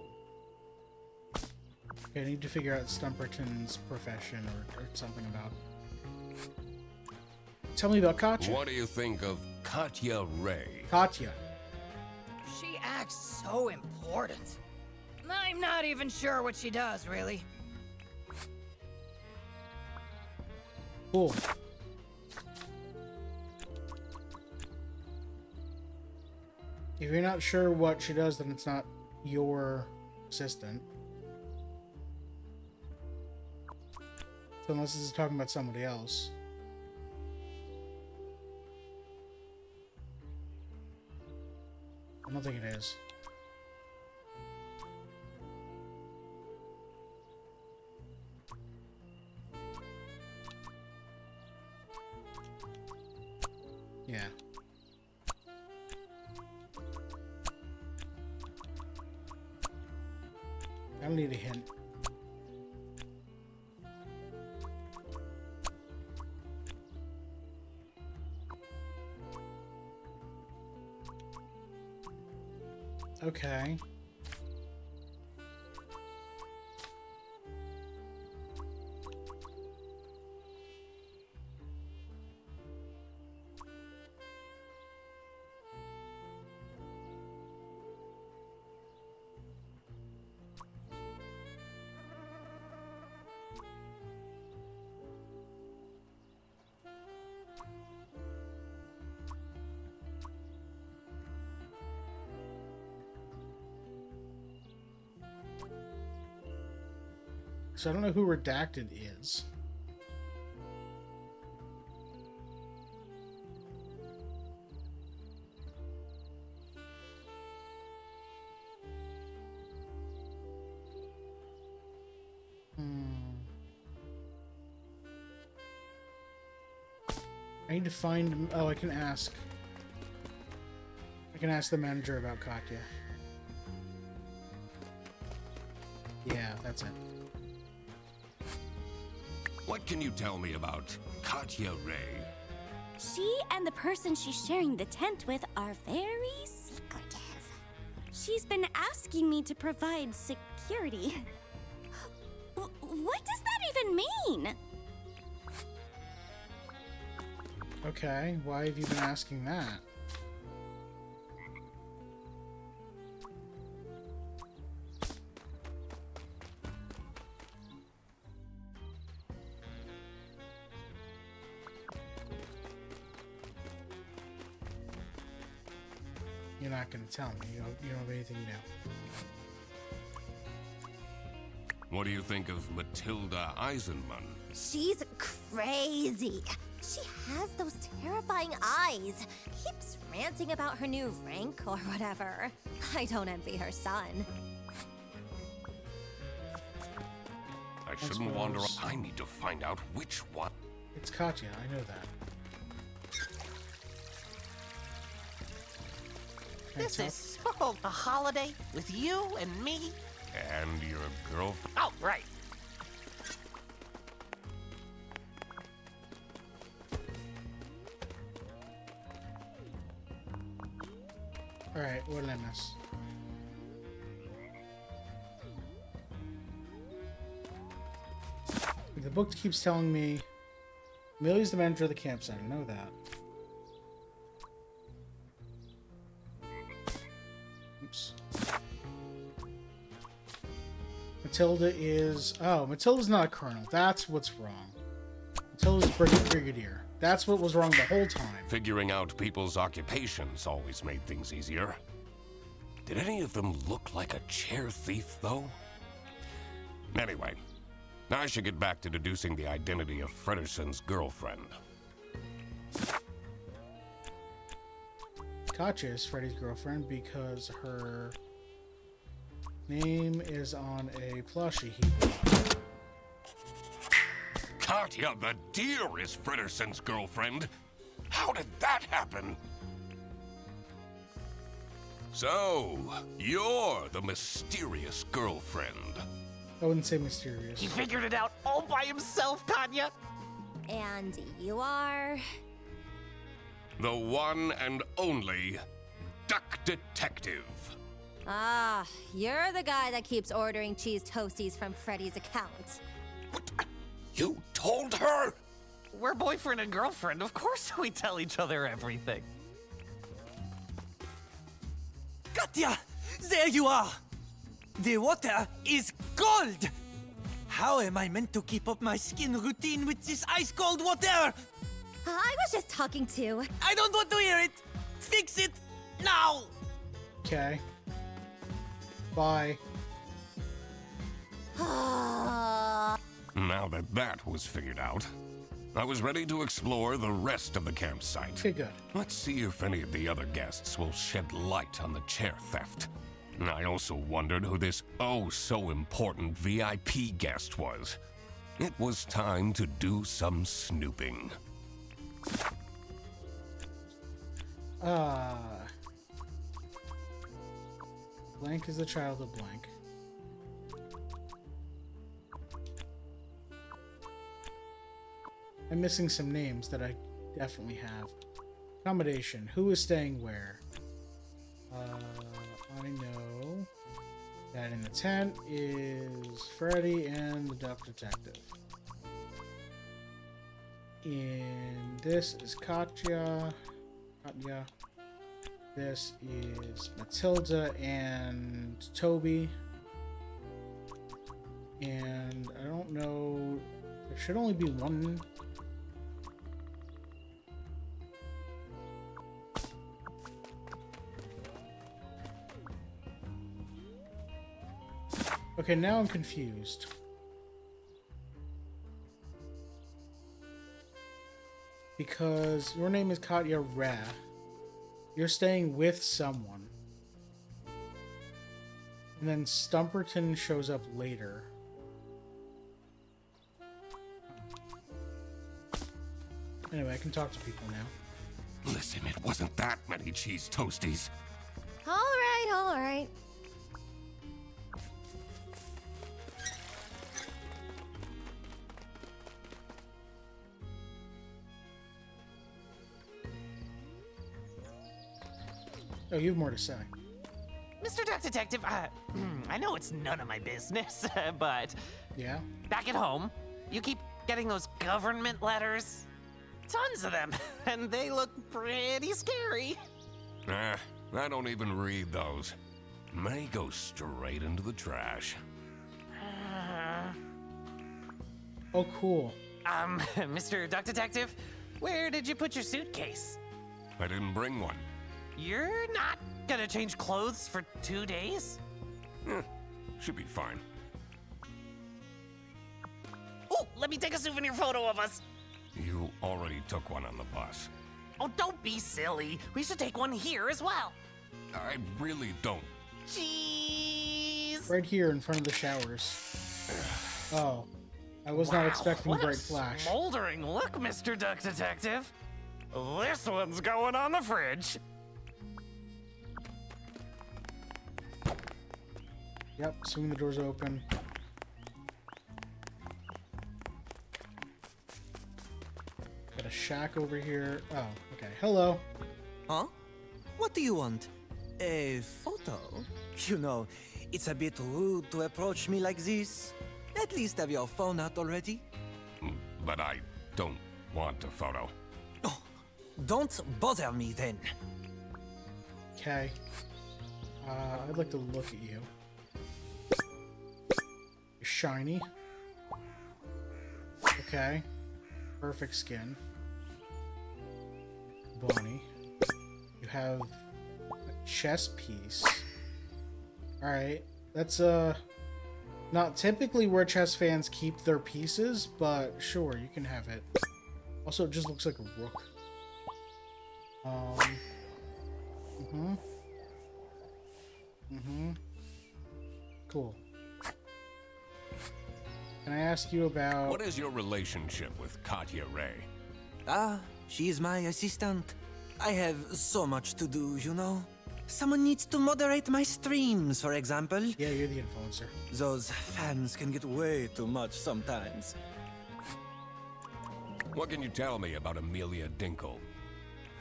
Okay, I need to figure out Stumperton's profession or something about... Tell me about Katya. What do you think of Katya Ray? Katya. She acts so important. I'm not even sure what she does, really. Cool. If you're not sure what she does, then it's not your assistant. So unless this is talking about somebody else. I don't think it is. Yeah. I don't need a hint. Okay. So I don't know who Redacted is. I need to find... Oh, I can ask. I can ask the manager about Katya. Yeah, that's it. What can you tell me about Katya Ray? She and the person she's sharing the tent with are very secretive. She's been asking me to provide security. What does that even mean? Okay, why have you been asking that? You're not going to tell me. You don't have anything new. What do you think of Matilda Eisenman? She's crazy. She has those terrifying eyes. Keeps ranting about her new rank or whatever. I don't envy her son. I shouldn't wander. I need to find out which one. It's Katya, I know that. This Tuck. is so a holiday with you and me. And your girlfriend. Oh, right. Alright, what did I miss? The book keeps telling me Millie's the manager of the campsite. I know that. Oops. Matilda is... Oh, Matilda's not a colonel. That's what's wrong. Matilda's brigadier. That's what was wrong the whole time. Figuring out people's occupations always made things easier. Did any of them look like a chair thief, though? Anyway, I should get back to deducing the identity of Frederson's girlfriend. Katya is Freddy's girlfriend because her name is on a plushie he bought. Katya the deer is Frederson's girlfriend. How did that happen? So, you're the mysterious girlfriend. I wouldn't say mysterious. He figured it out all by himself, Katya. And you are... The one and only Duck Detective. Ah, you're the guy that keeps ordering cheese toasties from Freddy's account. What? You told her? We're boyfriend and girlfriend. Of course we tell each other everything. Katya! There you are! The water is cold! How am I meant to keep up my skin routine with this ice-cold water? I was just talking to... I don't want to hear it! Fix it! Now! Okay. Bye. Now that that was figured out, I was ready to explore the rest of the campsite. Okay, good. Let's see if any of the other guests will shed light on the chair theft. I also wondered who this oh-so-important VIP guest was. It was time to do some snooping. Blank is the child of blank. I'm missing some names that I definitely have. Accommodation. Who is staying where? I know that in the tent is Freddy and the Duck Detective. In this is Katya. This is Matilda and Toby. And I don't know. There should only be one. Okay, now I'm confused. Because your name is Katya Ra. You're staying with someone. And then Stumperton shows up later. Anyway, I can talk to people now. Listen, it wasn't that many cheese toasties. Alright, alright. Oh, you have more to say. Mr. Duck Detective, I know it's none of my business, but Yeah? back at home, you keep getting those government letters. Tons of them, and they look pretty scary. I don't even read those. May go straight into the trash. Oh, cool. Mr. Duck Detective, where did you put your suitcase? I didn't bring one. You're not gonna change clothes for 2 days? Should be fine. Oh, let me take a souvenir photo of us. You already took one on the bus. Oh, don't be silly. We should take one here as well. I really don't. Jeez. Right here in front of the showers. Oh. I was not expecting what bright a flash. Smoldering look, Mr. Duck Detective. This one's going on the fridge. Yep, swing the doors open. Got a shack over here. Oh, okay. Hello. Huh? What do you want? A photo? You know, it's a bit rude to approach me like this. At least have your phone out already. But I don't want a photo. Oh, don't bother me then. Okay. I'd like to look at you. You're shiny. Okay. Perfect skin. Bony. You have a chest piece. Alright. That's, not typically where chess fans keep their pieces, but sure, you can have it. Also, it just looks like a rook. Cool. Can I ask you about... What is your relationship with Katya Ray? Ah, she is my assistant. I have so much to do, you know. Someone needs to moderate my streams, for example. Yeah, you're the influencer. Those fans can get way too much sometimes. What can you tell me about Amelia Dinkle?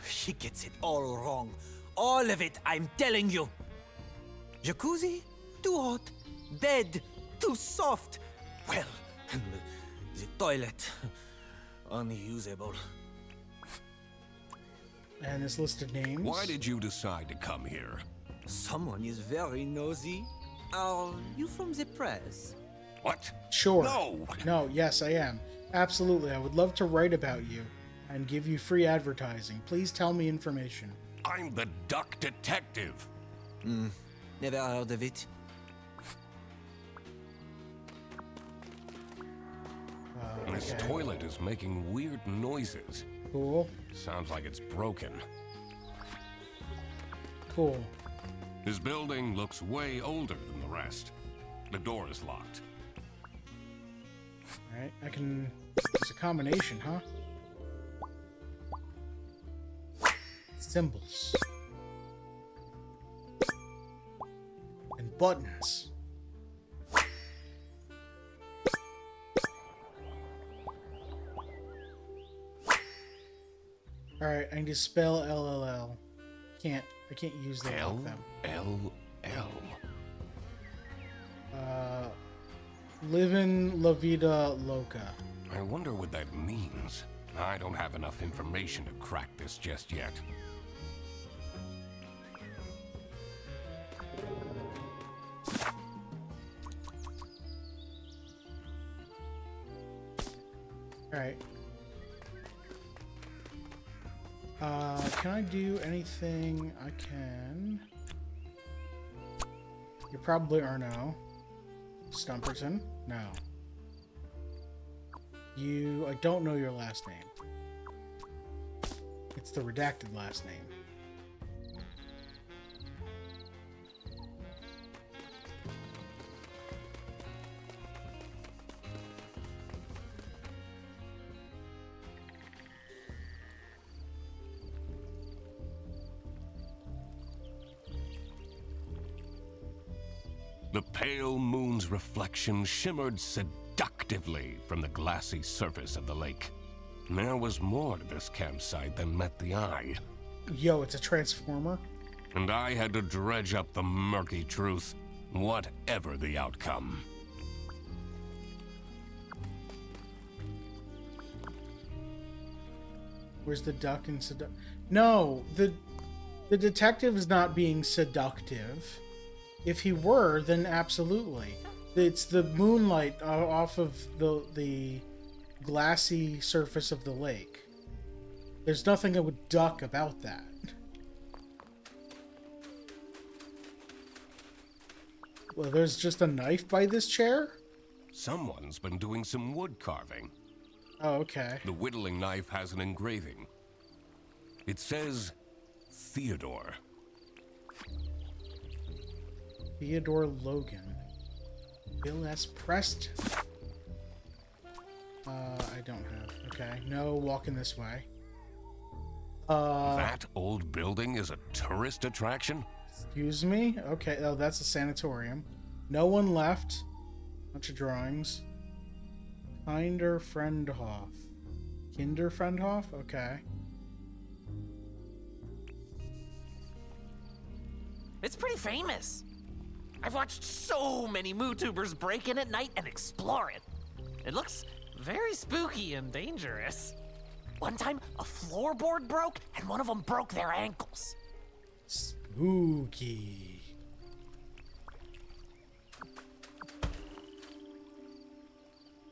She gets it all wrong. All of it, I'm telling you. Jacuzzi? Too hot. Bed? Too soft. Well, the toilet? Unusable. And this list of names. Why did you decide to come here? Someone is very nosy. Are you from the press? What? Sure. No! No, yes, I am. Absolutely. I would love to write about you and give you free advertising. Please tell me information. I'm the Duck Detective. Never heard of it. This Okay. toilet is making weird noises. Cool. Sounds like it's broken. Cool. His building looks way older than the rest. The door is locked. Alright, I can... It's a combination, huh? Symbols. And buttons. Alright, I need to spell LLL. I can't use them L like them. L L. Livin' La Vida Loca. I wonder what that means. I don't have enough information to crack this just yet. Alright. Can I do anything I can? You probably are no. Stumperton? No. I don't know your last name. It's the redacted last name. The pale moon's reflection shimmered seductively from the glassy surface of the lake. There was more to this campsite than met the eye, Yo, it's a transformer? and I had to dredge up the murky truth, whatever the outcome. Where's the duck and No, the detective is not being seductive. If he were, then absolutely. It's the moonlight off of the glassy surface of the lake. There's nothing that would duck about that. Well, there's just a knife by this chair? Someone's been doing some wood carving. Oh, okay. The whittling knife has an engraving. It says Theodore. Theodore Logan. Bill S. Preston. I don't have. Okay, no walking this way. That old building is a tourist attraction? Excuse me? Okay, oh, that's a sanatorium. No one left. Bunch of drawings. Kinder Friendhof. Kinder Friendhof? Okay. It's pretty famous. I've watched so many MooTubers break in at night and explore it. It looks very spooky and dangerous. One time, a floorboard broke and one of them broke their ankles. Spooky.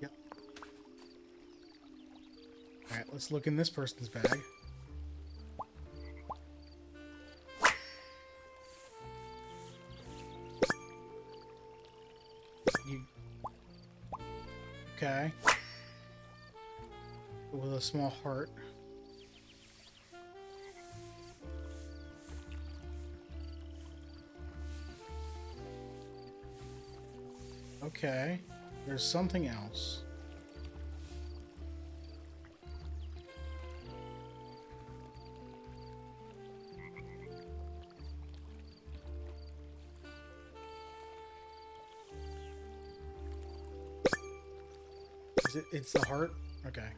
Yep. Alright, let's look in this person's bag. Okay. With a small heart. Okay. There's something else. It's the heart? Okay.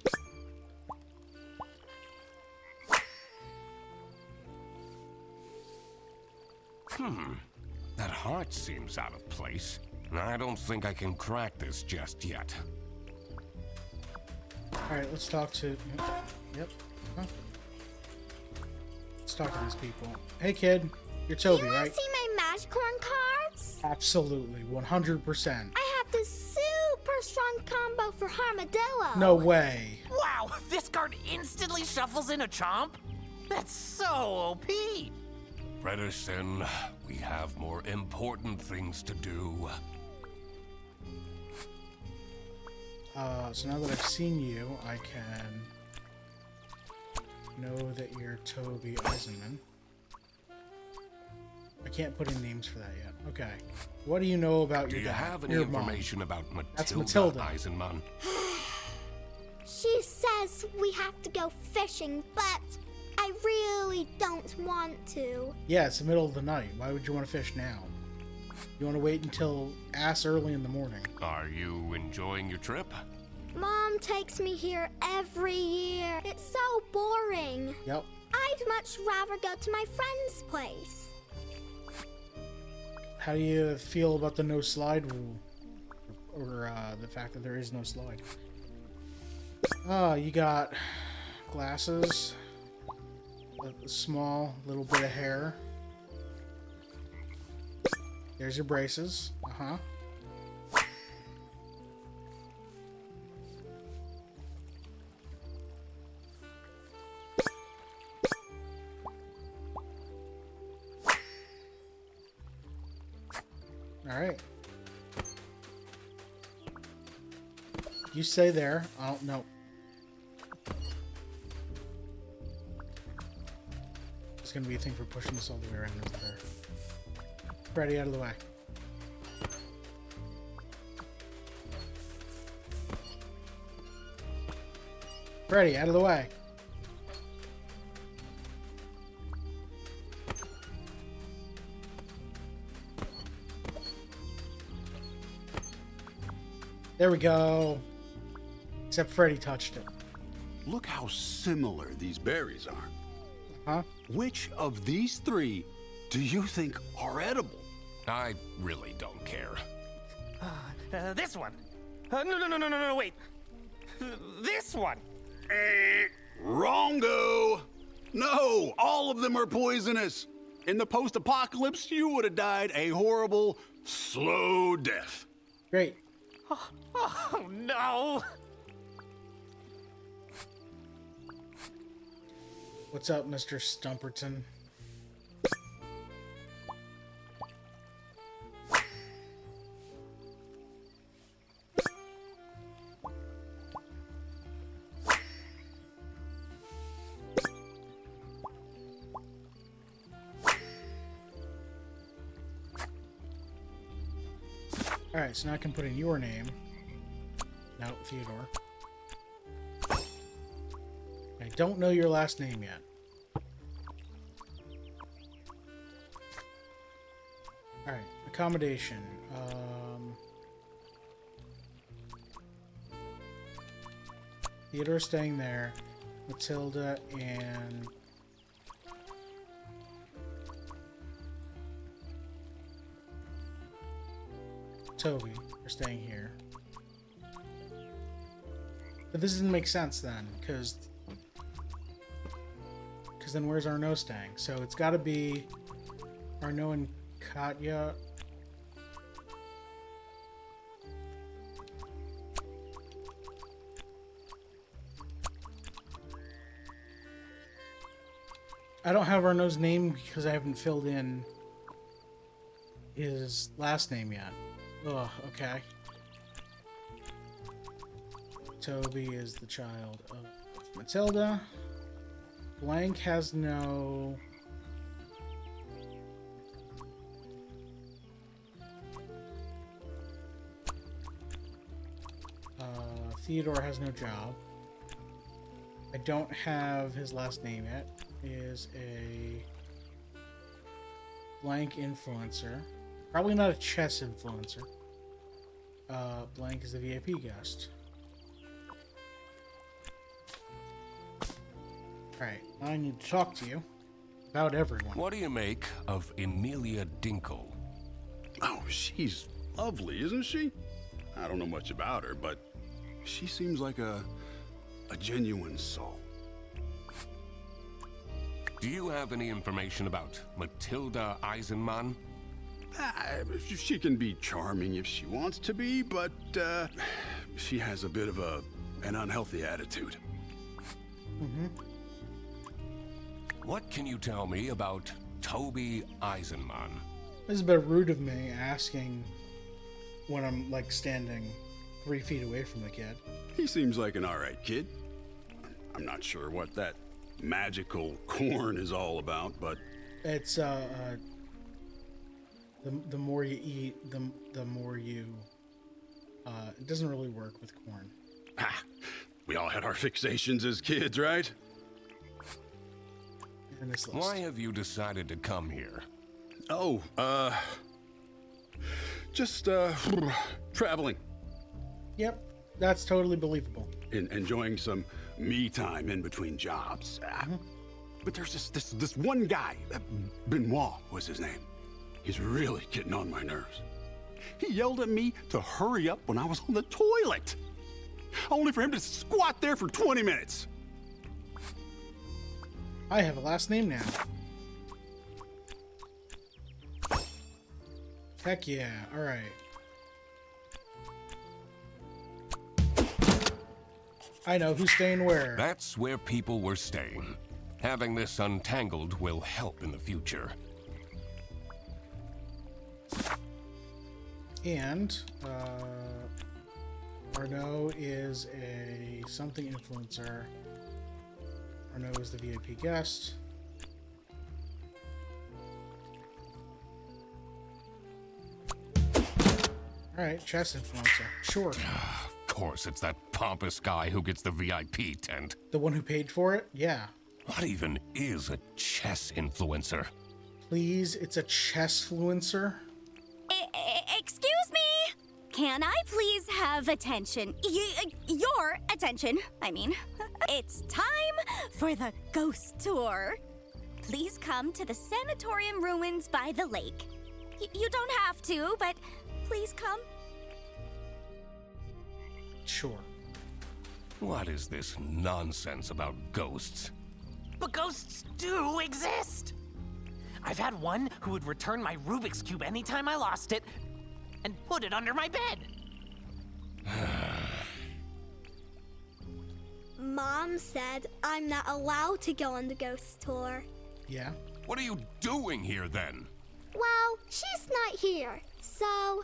That heart seems out of place. I don't think I can crack this just yet. Alright, let's talk to... Yep. Huh. Let's talk to these people. Hey kid, you're Toby, You right? want to see my Magicorn cards? Absolutely, 100%. I have this super strong combo for Armadillo. No way. Wow, this card instantly shuffles in a chomp? That's so OP. Frederson, we have more important things to do. So now that I've seen you, I can know that you're Toby Eisenman. I can't put in names for that yet. Okay. What do you know about Do your you dad? have any Your mom? information about That's Matilda Matilda. Eisenman? She says we have to go fishing, but I really don't want to. Yeah, it's the middle of the night. Why would you want to fish now? You want to wait until ass early in the morning. Are you enjoying your trip? Mom takes me here every year. It's so boring. Yep. I'd much rather go to my friend's place. How do you feel about the no slide rule? Or the fact that there is no slide? You got glasses, a small little bit of hair. There's your braces. Uh-huh. All right. You stay there. Oh, no. It's gonna be a thing for pushing this all the way around over there. Freddy, out of the way. Freddy, out of the way. There we go. Except Freddy touched it. Look how similar these berries are. Huh? Which of these three do you think are edible? I really don't care. This one. No, wait. This one. Wrongo! No, all of them are poisonous. In the post-apocalypse, you would have died a horrible, slow death. Great. Oh, no. What's up, Mr. Stumperton? Alright, so now I can put in your name. No, Theodore. I don't know your last name yet. Alright, accommodation. Theodore's staying there. Matilda and Toby are staying here. But this doesn't make sense then, because then where's Arnaud staying? So it's got to be Arnaud and Katya. I don't have Arnaud's name because I haven't filled in his last name yet. Ugh, okay. Toby is the child of Matilda. Blank has no... Theodore has no job. I don't have his last name yet. Is a blank influencer. Probably not a chess influencer. Blank is a VIP guest. Alright, now I need to talk to you about everyone. What do you make of Emilia Dinkle? Oh, she's lovely, isn't she? I don't know much about her, but she seems like a genuine soul. Do you have any information about Matilda Eisenman? She can be charming if she wants to be, but she has a bit of an unhealthy attitude. Mm-hmm. What can you tell me about Toby Eisenman? This is a bit rude of me asking when I'm like standing 3 feet away from the kid. He seems like an alright kid. I'm not sure what that magical corn is all about, but it's the more you eat, the more you it doesn't really work with corn. We all had our fixations as kids, right? In this list. Why have you decided to come here? Oh, just traveling. Yep, that's totally believable. Enjoying some me time in between jobs. But there's this one guy, Benoit was his name. He's really getting on my nerves. He yelled at me to hurry up when I was on the toilet, only for him to squat there for 20 minutes. I have a last name now. Heck yeah, alright. I know who's staying where. That's where people were staying. Having this untangled will help in the future. And, Arnaud is a something influencer. Arnaud is the VIP guest. Alright, chess influencer. Sure. Of course, it's that pompous guy who gets the VIP tent. The one who paid for it? Yeah. What even is a chess influencer? Please, it's a chess-fluencer? Excuse me? Can I please have attention? Your attention, I mean. It's time for the ghost tour. Please come to the sanatorium ruins by the lake. You don't have to, but please come. Sure. What is this nonsense about ghosts? But ghosts do exist! I've had one who would return my Rubik's Cube anytime I lost it and put it under my bed. Mom said I'm not allowed to go on the ghost tour. Yeah? What are you doing here then? Well, she's not here, so...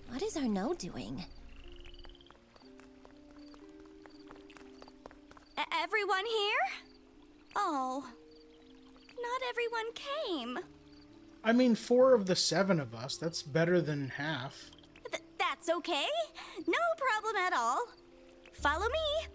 What is Arnaud doing? Everyone here? Oh, not everyone came. I mean, 4 of the 7 of us. That's better than half. That's okay. No problem at all. Follow me.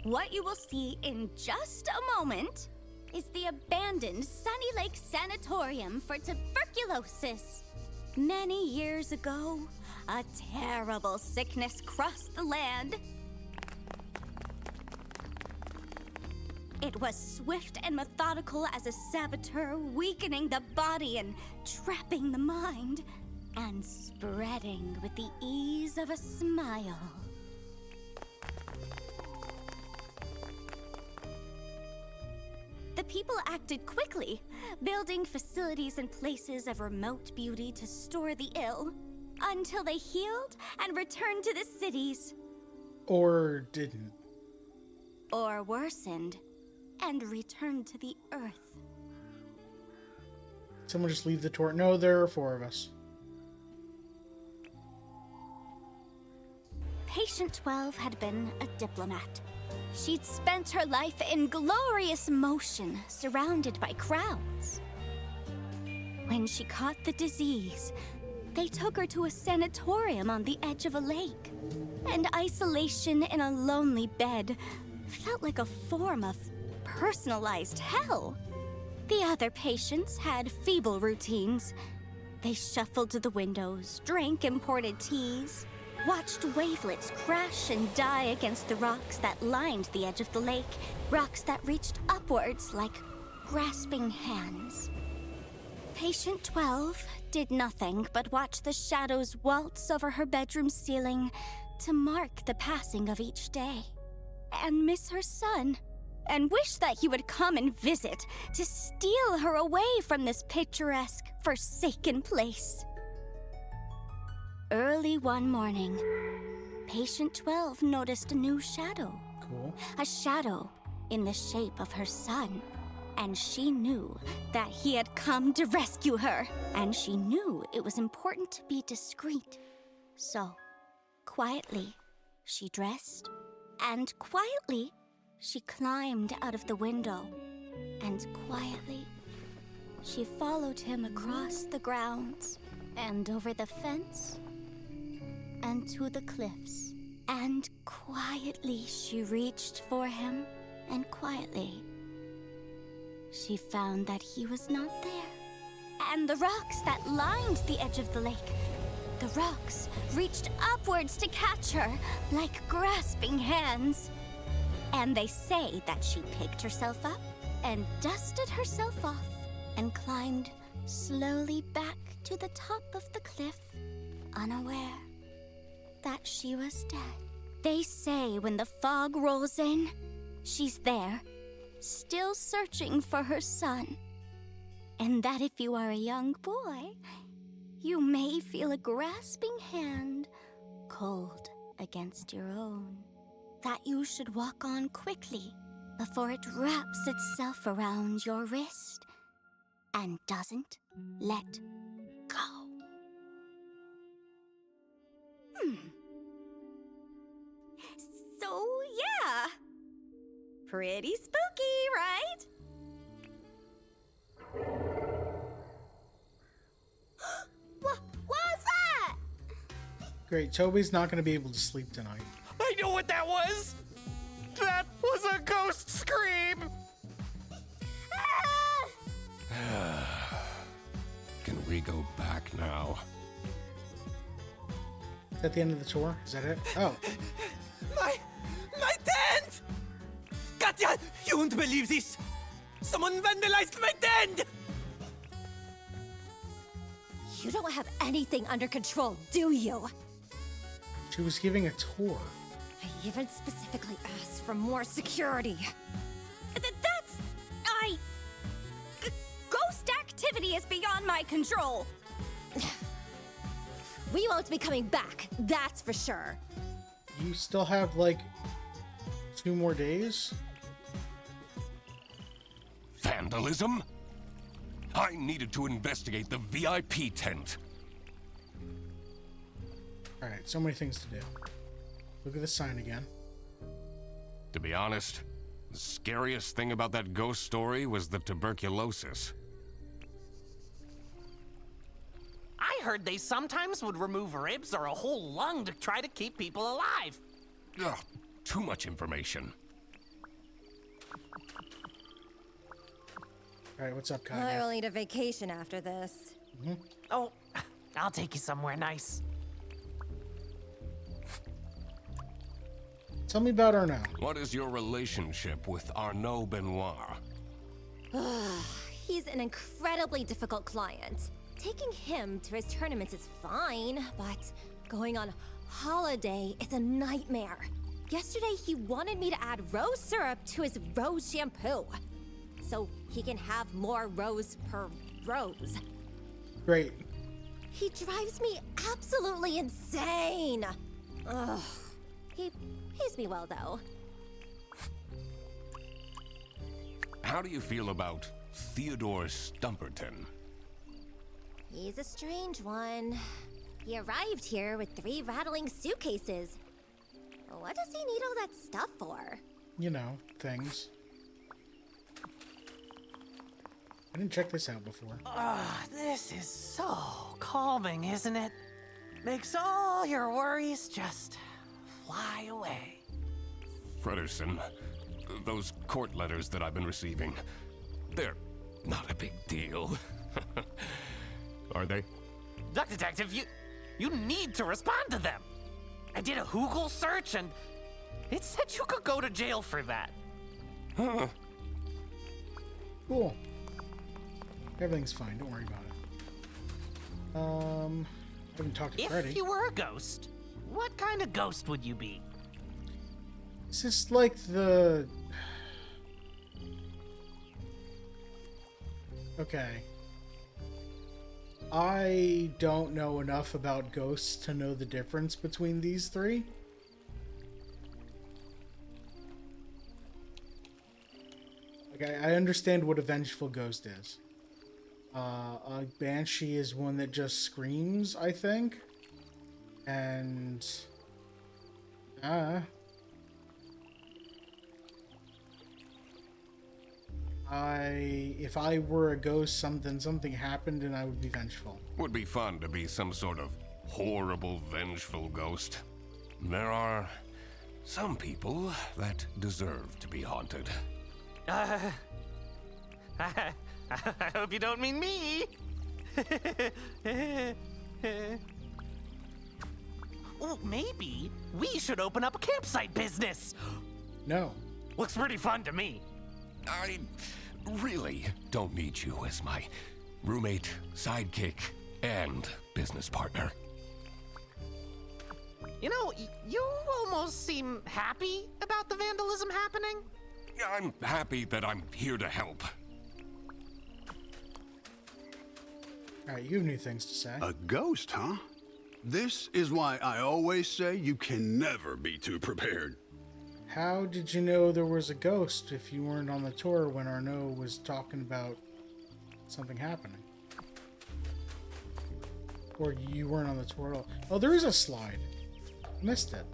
What you will see in just a moment is the abandoned Sunny Lake Sanatorium for Tuberculosis. Many years ago, a terrible sickness crossed the land. It was swift and methodical as a saboteur, weakening the body and trapping the mind, and spreading with the ease of a smile. The people acted quickly, building facilities and places of remote beauty to store the ill, until they healed and returned to the cities. Or didn't. Or worsened and returned to the earth. Someone just leave the tour. No, there are 4 of us. Patient 12 had been a diplomat. She'd spent her life in glorious motion, surrounded by crowds. When she caught the disease, they took her to a sanatorium on the edge of a lake. And isolation in a lonely bed felt like a form of personalized hell. The other patients had feeble routines. They shuffled to the windows, drank imported teas, watched wavelets crash and die against the rocks that lined the edge of the lake, rocks that reached upwards like grasping hands. Patient 12 did nothing but watch the shadows waltz over her bedroom ceiling to mark the passing of each day, and miss her son, and wish that he would come and visit to steal her away from this picturesque, forsaken place. Early one morning, Patient 12 noticed a new shadow. Cool. A shadow in the shape of her son. And she knew that he had come to rescue her. And she knew it was important to be discreet. So, quietly, she dressed. And quietly, she climbed out of the window. And quietly, she followed him across the grounds and over the fence and to the cliffs. And quietly she reached for him, and quietly she found that he was not there. And the rocks that lined the edge of the lake, the rocks reached upwards to catch her like grasping hands. And they say that she picked herself up and dusted herself off and climbed slowly back to the top of the cliff, unaware that she was dead. They say when the fog rolls in, she's there, still searching for her son. And that if you are a young boy, you may feel a grasping hand cold against your own. That you should walk on quickly before it wraps itself around your wrist and doesn't let go. So, yeah. Pretty spooky, right? What was that? Great, Toby's not going to be able to sleep tonight. I know what that was! That was a ghost scream! Can we go back now? Is that the end of the tour? Is that it? Oh. My tent! Katya, you won't believe this! Someone vandalized my tent! You don't have anything under control, do you? She was giving a tour. I even specifically asked for more security. Ghost activity is beyond my control. We won't be coming back, that's for sure. You still have, like, 2 more days? Vandalism? I needed to investigate the VIP tent. Alright, so many things to do. Look at the sign again. To be honest, the scariest thing about that ghost story was the tuberculosis. I heard they sometimes would remove ribs or a whole lung to try to keep people alive. Ugh, too much information. All right, what's up, I Kanye? will need a vacation after this. Oh, I'll take you somewhere nice. Tell me about Arnaud. What is your relationship with Arnaud Benoit? He's an incredibly difficult client. Taking him to his tournaments is fine, but going on holiday is a nightmare. Yesterday, he wanted me to add rose syrup to his rose shampoo, so he can have more rose per rose. Great. He drives me absolutely insane. Ugh. He pays me well, though. How do you feel about Theodore Stumperton? He's a strange one. He arrived here with 3 rattling suitcases. What does he need all that stuff for? You know, things. I didn't check this out before. This is so calming, isn't it? Makes all your worries just fly away. Frederson, those court letters that I've been receiving, they're not a big deal. Are they? Duck Detective, you need to respond to them. I did a Google search and it said you could go to jail for that. Huh. Cool. Everything's fine. Don't worry about it. I haven't talked to Freddy. If you were a ghost, what kind of ghost would you be? It's just like the... Okay. I don't know enough about ghosts to know the difference between these 3. Like, I understand what a vengeful ghost is. A banshee is one that just screams, I think. And... if I were a ghost, something happened and I would be vengeful. Would be fun to be some sort of horrible, vengeful ghost. There are some people that deserve to be haunted. I hope you don't mean me. Oh, maybe we should open up a campsite business. No. Looks pretty fun to me. I really don't need you as my roommate, sidekick, and business partner. You know, you almost seem happy about the vandalism happening. I'm happy that I'm here to help. Alright, you have new things to say. A ghost, huh? This is why I always say you can never be too prepared. How did you know there was a ghost if you weren't on the tour when Arnaud was talking about something happening? Or you weren't on the tour at all? Oh, there is a slide. Missed it.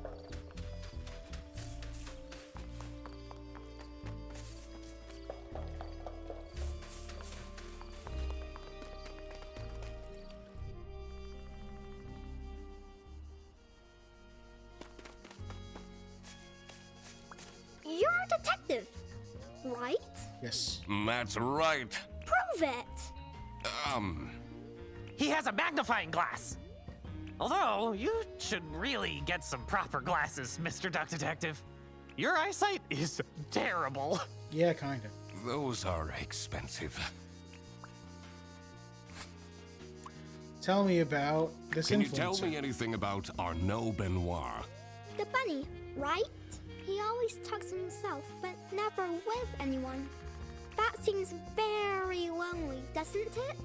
You're a detective, right? Yes. That's right. Prove it! He has a magnifying glass. Although, you should really get some proper glasses, Mr. Duck Detective. Your eyesight is terrible. Yeah, kinda. Those are expensive. Tell me about this Can influencer. you tell me anything about Arnaud Benoit? The bunny, right? He always talks to himself, but never with anyone. That seems very lonely, doesn't it?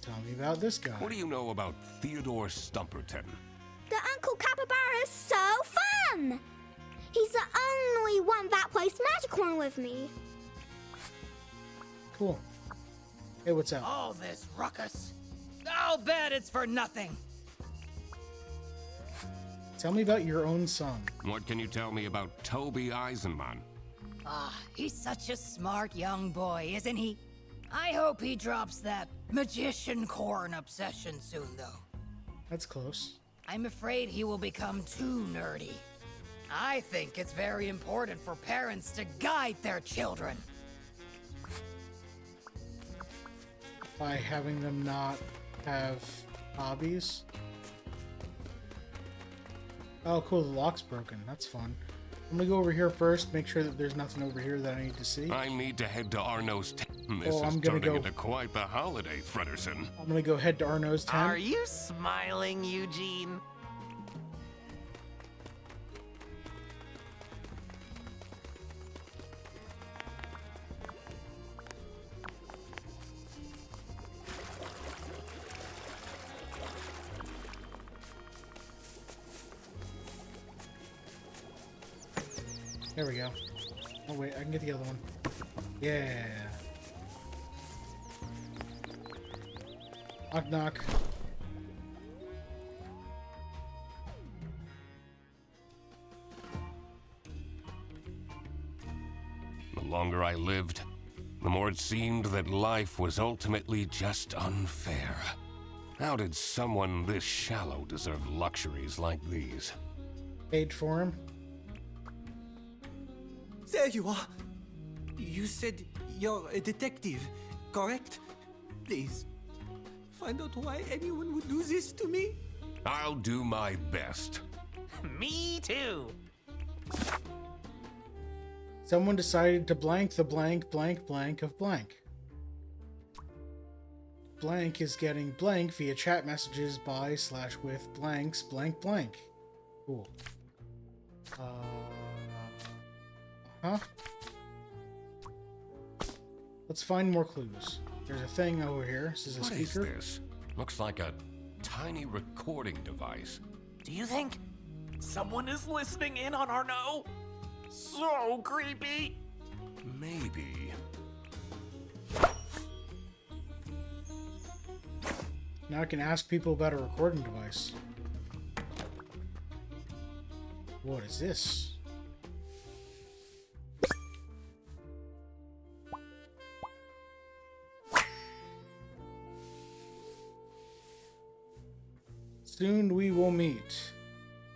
Tell me about this guy. What do you know about Theodore Stumperton? The Uncle Capybara is so fun! He's the only one that plays Magicorn with me. Cool. Hey, what's up? All this ruckus. I'll bet it's for nothing. Tell me about your own son. What can you tell me about Toby Eisenman? He's such a smart young boy, isn't he? I hope he drops that magician corn obsession soon, though. That's close. I'm afraid he will become too nerdy. I think it's very important for parents to guide their children. By having them not have hobbies. Oh, cool. The lock's broken. That's fun. I'm gonna go over here first, make sure that there's nothing over here that I need to see. I need to head to Arno's tent. This Oh, is I'm gonna turning go- into quite the holiday, Frederson. I'm gonna go head to Arno's tent. Are you smiling, Eugene? There we go. Oh wait, I can get the other one. Yeah. Knock knock. The longer I lived, the more it seemed that life was ultimately just unfair. How did someone this shallow deserve luxuries like these? Paid for him. There you are. You said you're a detective, correct? Please, find out why anyone would do this to me. I'll do my best. Me too. Someone decided to blank the blank blank blank of blank. Blank is getting blank via chat messages by / with blanks blank blank. Cool. Huh? Let's find more clues. There's a thing over here. This is a What is speaker. this? Looks like a tiny recording device. Do you think someone is listening in on Arno? So creepy. Maybe. Now I can ask people about a recording device. What is this? Soon we will meet.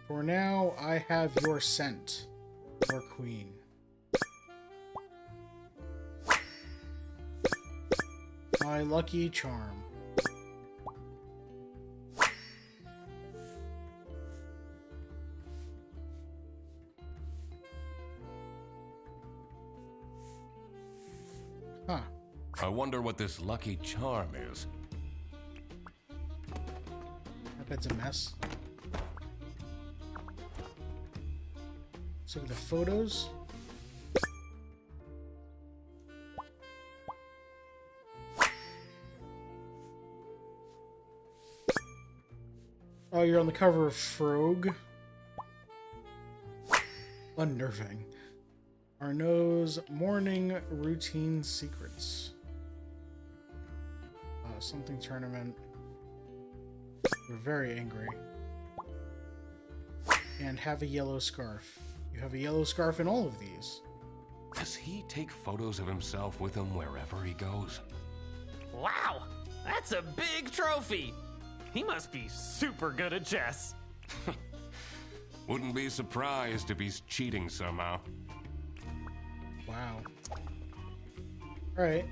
For now, I have your scent, your queen. My lucky charm. Huh. I wonder what this lucky charm is. I bet it's a mess. Let's look at the photos. Oh, you're on the cover of Frog. Unnerving. Arnaud's morning routine secrets. Something tournament. We're very angry. And have a yellow scarf. You have a yellow scarf in all of these. Does he take photos of himself with him wherever he goes? Wow, that's a big trophy. He must be super good at chess. Wouldn't be surprised if he's cheating somehow. Wow. Alright,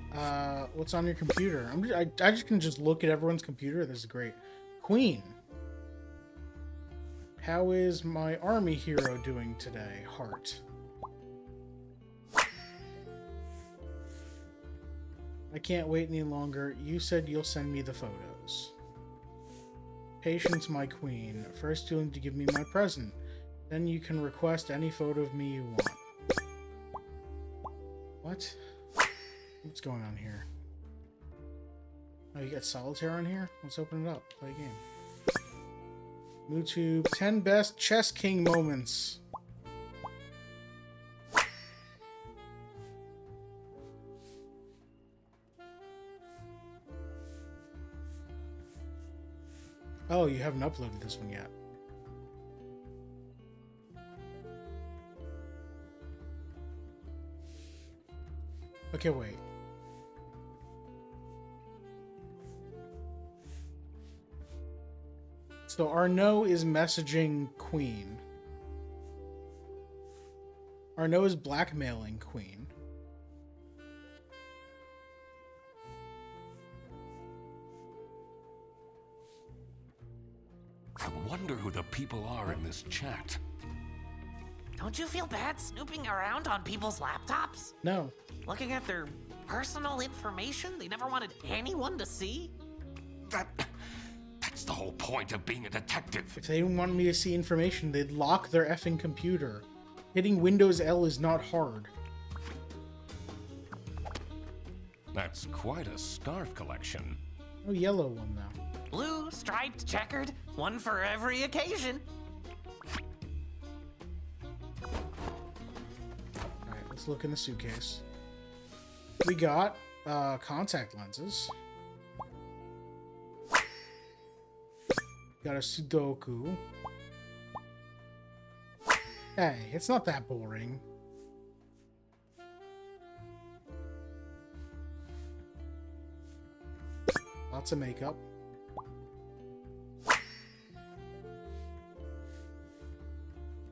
what's on your computer? I just can just look at everyone's computer. This is great. Queen. How is my army hero doing today? Heart. I can't wait any longer. You said you'll send me the photos. Patience, my queen. First you'll need to give me my present. Then you can request any photo of me you want. What? What's going on here? Oh, you got solitaire on here? Let's open it up. Play a game. YouTube 10 best chess king moments. Oh, you haven't uploaded this one yet. Okay, wait. So Arnaud is messaging Queen. Arnaud is blackmailing Queen. I wonder who the people are in this chat. Don't you feel bad snooping around on people's laptops? No. Looking at their personal information they never wanted anyone to see? That's the whole point of being a detective. If they didn't want me to see information, they'd lock their effing computer. Hitting Windows L is not hard. That's quite a scarf collection. No yellow one, though. Blue, striped, checkered, one for every occasion. Alright, let's look in the suitcase. We got contact lenses. Got a Sudoku. Hey, it's not that boring. Lots of makeup.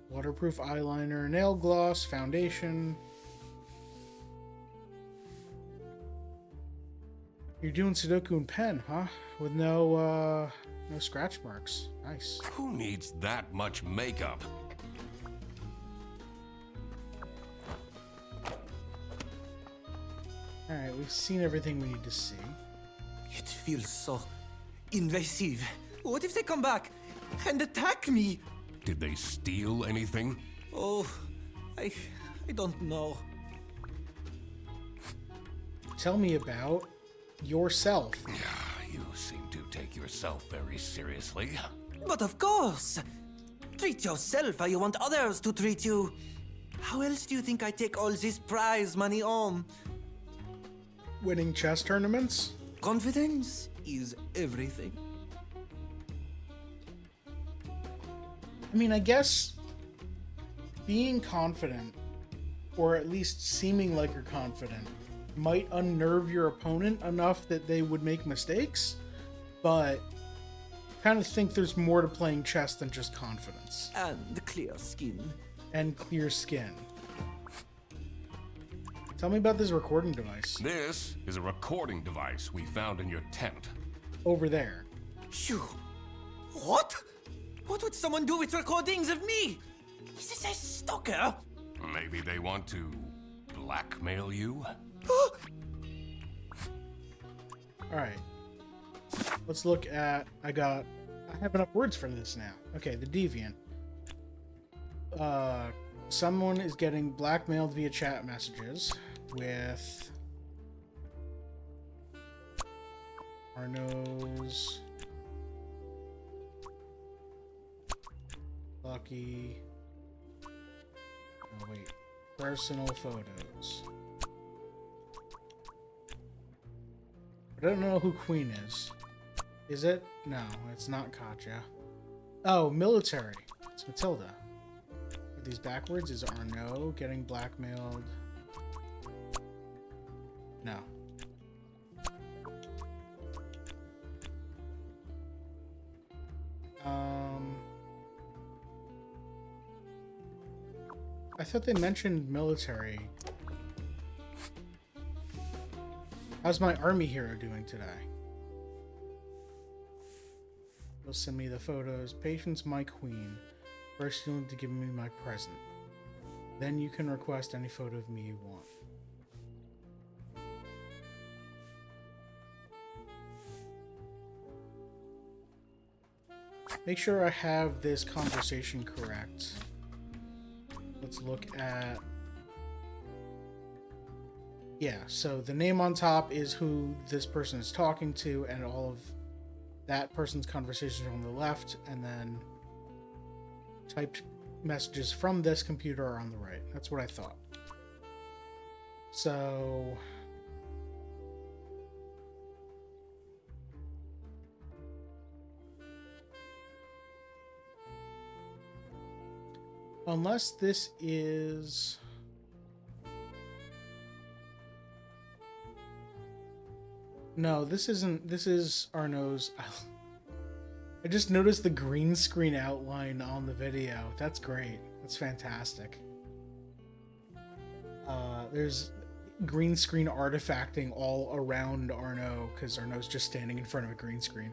Waterproof eyeliner, nail gloss, foundation. You're doing Sudoku and pen, huh? With no scratch marks. Nice. Who needs that much makeup? Alright, we've seen everything we need to see. It feels so invasive. What if they come back and attack me? Did they steal anything? Oh, I don't know. Tell me about yourself. You seem to take yourself very seriously. But of course! Treat yourself how you want others to treat you. How else do you think I take all this prize money home? Winning chess tournaments? Confidence is everything. I mean, I guess being confident, or at least seeming like you're confident, might unnerve your opponent enough that they would make mistakes, but I kind of think there's more to playing chess than just confidence. And clear skin. And clear skin. Tell me about this recording device. This is a recording device we found in your tent. Over there. Phew. What? What would someone do with recordings of me? Is this a stalker? Maybe they want to blackmail you? Alright. Let's look at... I have enough words for this now. Okay, the deviant. Someone is getting blackmailed via chat messages with Arnaud's Lucky. Oh wait, personal photos. I don't know who Queen is. Is it? No, it's not Katja. Oh, military. It's Matilda. Are these backwards? Is Arnaud getting blackmailed? No. I thought they mentioned military. How's my army hero doing today? They'll send me the photos. Patience, my queen. First, you need to give me my present. Then you can request any photo of me you want. Make sure I have this conversation correct. Let's look at... Yeah, so the name on top is who this person is talking to, and all of that person's conversation on the left, and then typed messages from this computer are on the right. That's what I thought. So... unless this is... no, this isn't. This is Arnaud's. I just noticed the green screen outline on the video. That's great. That's fantastic. There's green screen artifacting all around Arno because Arno's just standing in front of a green screen.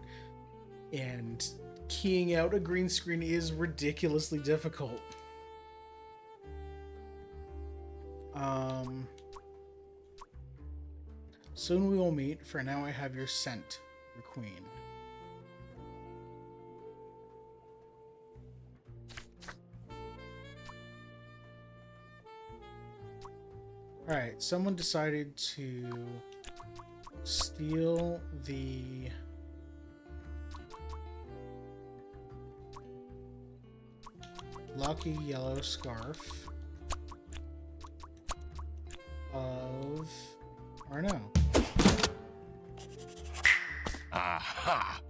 And keying out a green screen is ridiculously difficult. Soon we will meet. For now, I have your scent, the queen. Alright, someone decided to steal the lucky yellow scarf of Arno. Aha!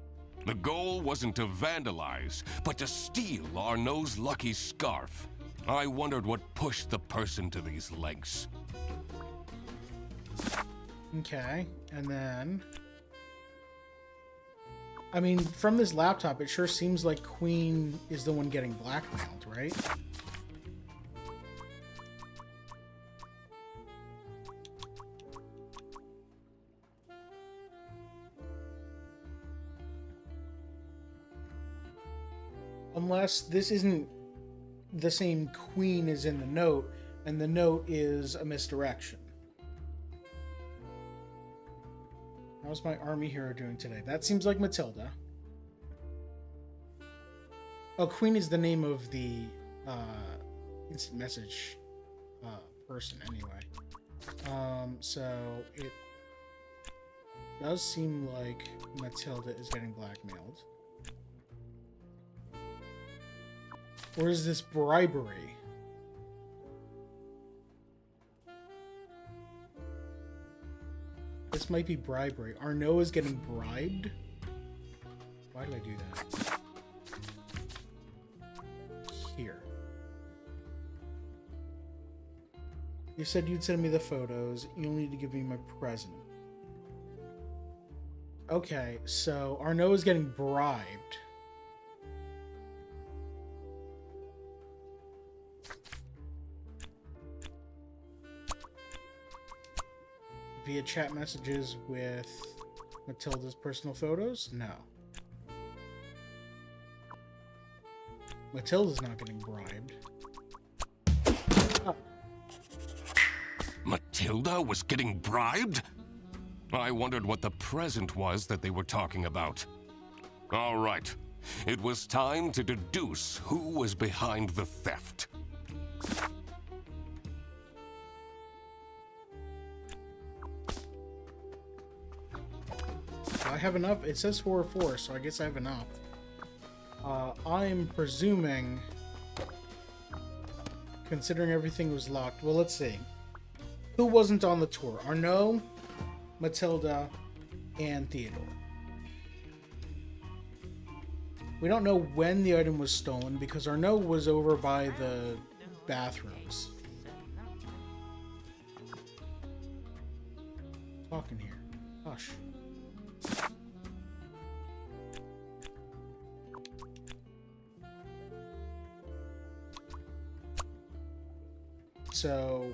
The goal wasn't to vandalize, but to steal Arno's lucky scarf. I wondered what pushed the person to these lengths. Okay, and then... I mean, from this laptop, it sure seems like Queen is the one getting blackmailed, right? Unless this isn't the same Queen as in the note, and the note is a misdirection. How's my army hero doing today? That seems like Matilda. Oh, Queen is the name of the instant message person anyway. So it does seem like Matilda is getting blackmailed. Or is this bribery? This might be bribery. Arno is getting bribed? Why did I do that? Here. You said you'd send me the photos. You'll need to give me my present. Okay, so Arno is getting bribed. Via chat messages with Matilda's personal photos? No. Matilda's not getting bribed. Oh. Matilda was getting bribed? I wondered what the present was that they were talking about. All right. It was time to deduce who was behind the theft. I have enough. It says 4 or 4, so I guess I have enough. I'm presuming, considering everything was locked. Well, let's see. Who wasn't on the tour? Arno, Matilda, and Theodore. We don't know when the item was stolen because Arno was over by the bathrooms. Talking here. Hush. So,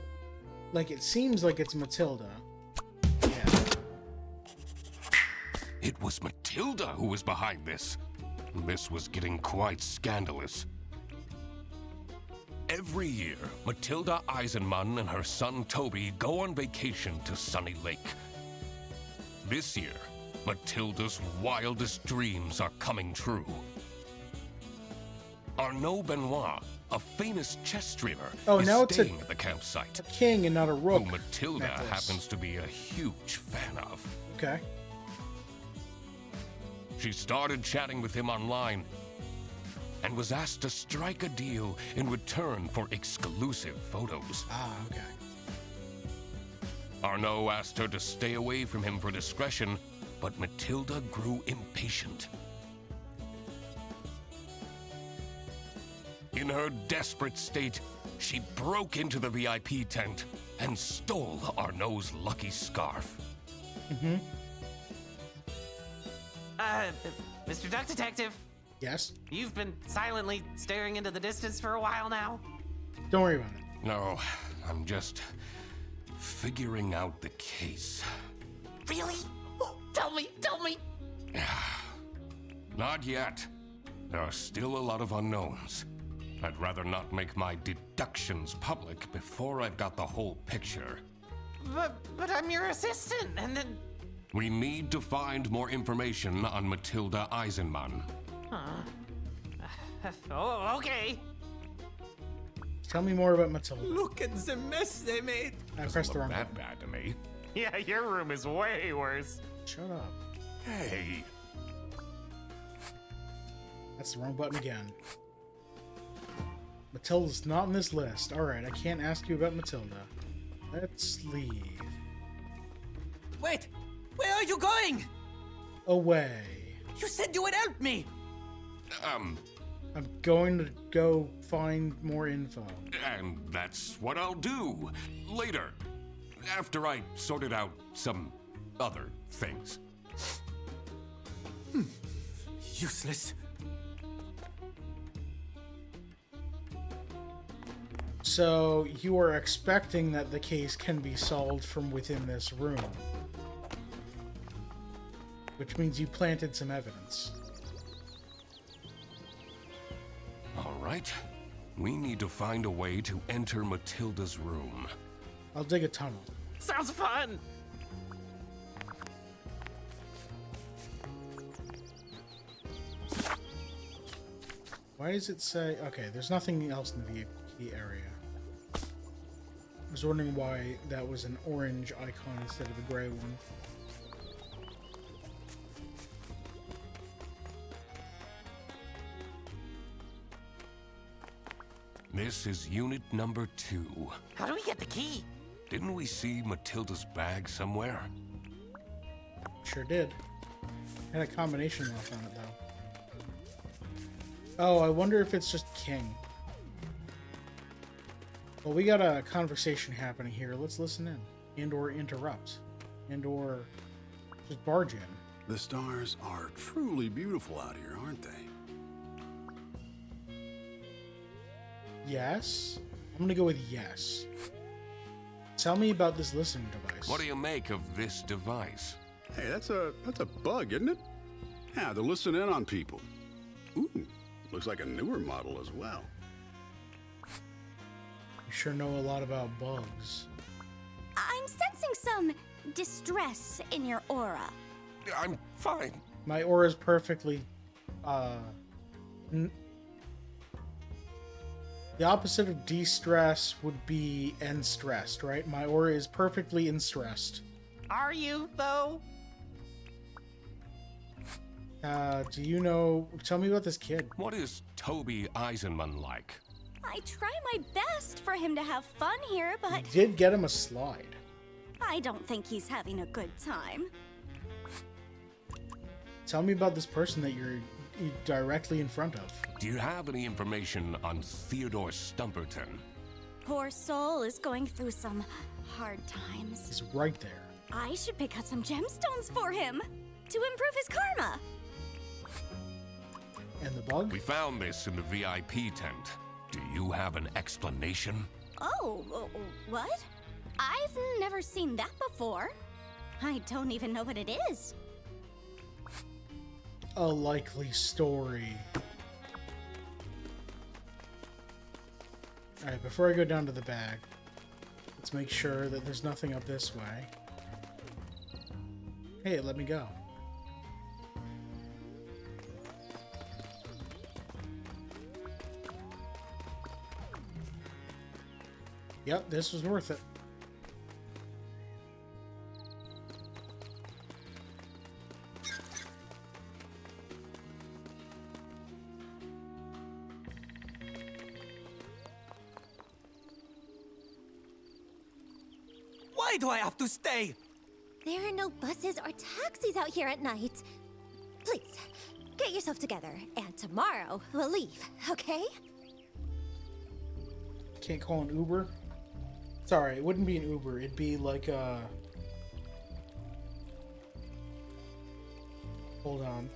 like, it seems like it's Matilda. Yeah. It was Matilda who was behind this. This was getting quite scandalous. Every year, Matilda Eisenmann and her son Toby go on vacation to Sunny Lake. This year, Matilda's wildest dreams are coming true. Arnaud Benoit, a famous chess streamer, is staying at the campsite. A king and not a rook. Who Matilda happens to be a huge fan of. Okay. She started chatting with him online and was asked to strike a deal in return for exclusive photos. Ah, okay. Arnaud asked her to stay away from him for discretion, but Matilda grew impatient. In her desperate state, she broke into the VIP tent and stole Arnaud's lucky scarf. Mm-hmm. Mr. Duck Detective? Yes? You've been silently staring into the distance for a while now? Don't worry about it. No, I'm just figuring out the case. Really? Oh, tell me, tell me. Not yet. There are still a lot of unknowns. I'd rather not make my deductions public before I've got the whole picture. But I'm your assistant, and then... We need to find more information on Matilda Eisenman. Oh, okay. Tell me more about Matilda. Look at the mess they made. I pressed the wrong That button. bad to me. Yeah, your room is way worse. Shut up. Hey, That's the wrong button again. Matilda's not on this list. Alright, I can't ask you about Matilda. Let's leave. Wait, where are you going? Away. You said you would help me. I'm going to go find more info. and that's what I'll do later, after I sorted out some other things. Useless. So, you are expecting that the case can be solved from within this room. Which means you planted some evidence. All right, we need to find a way to enter Matilda's room. I'll dig a tunnel. Sounds fun. Why does it say... Okay, there's nothing else in the VIP area. I was wondering why that was an orange icon instead of a gray one. This is unit number 2. How do we get the key? Didn't we see Matilda's bag somewhere? Sure did. Had a combination lock on it, though. Oh, I wonder if it's just King. Well, we got a conversation happening here. Let's listen in. And/or interrupt. And/or just barge in. The stars are truly beautiful out here, aren't they? Yes? I'm gonna go with yes. Tell me about this listening device. What do you make of this device? Hey, that's a bug, isn't it? Yeah, to listen in on people. Ooh, looks like a newer model as well. You sure know a lot about bugs. I'm sensing some distress in your aura. I'm fine. My aura is perfectly, the opposite of de-stress would be enstressed, right? My aura is perfectly enstressed. Are you, though? Do you know... Tell me about this kid. What is Toby Eisenman like? I try my best for him to have fun here, You but did get him a slide. I don't think he's having a good time. Tell me about this person that you're directly in front of. Do you have any information on Theodore Stumperton? Poor soul is going through some hard times. He's right there. I should pick out some gemstones for him to improve his karma. And the bug? We found this in the VIP tent. Do you have an explanation? Oh, what? I've never seen that before. I don't even know what it is. A likely story. Alright, before I go down to the bag, let's make sure that there's nothing up this way. Hey, let me go. Yep, this was worth it. Why do I have to stay? There are no buses or taxis out here at night. Please, get yourself together, and tomorrow we'll leave, okay? Can't call an Uber? Sorry, it wouldn't be an Uber. It'd be like a... Hold on.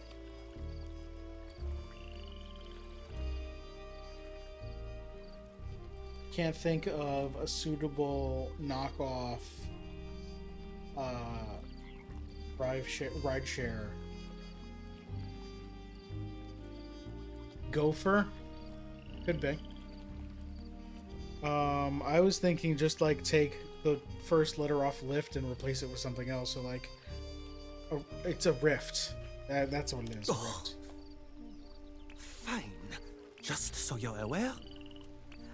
can't think of a suitable knockoff ride share. Gopher? Could be. I was thinking just like take the first letter off Lyft and replace it with something else. So like, it's a Rift. That's what it is. A Rift. Fine. Just so you're aware,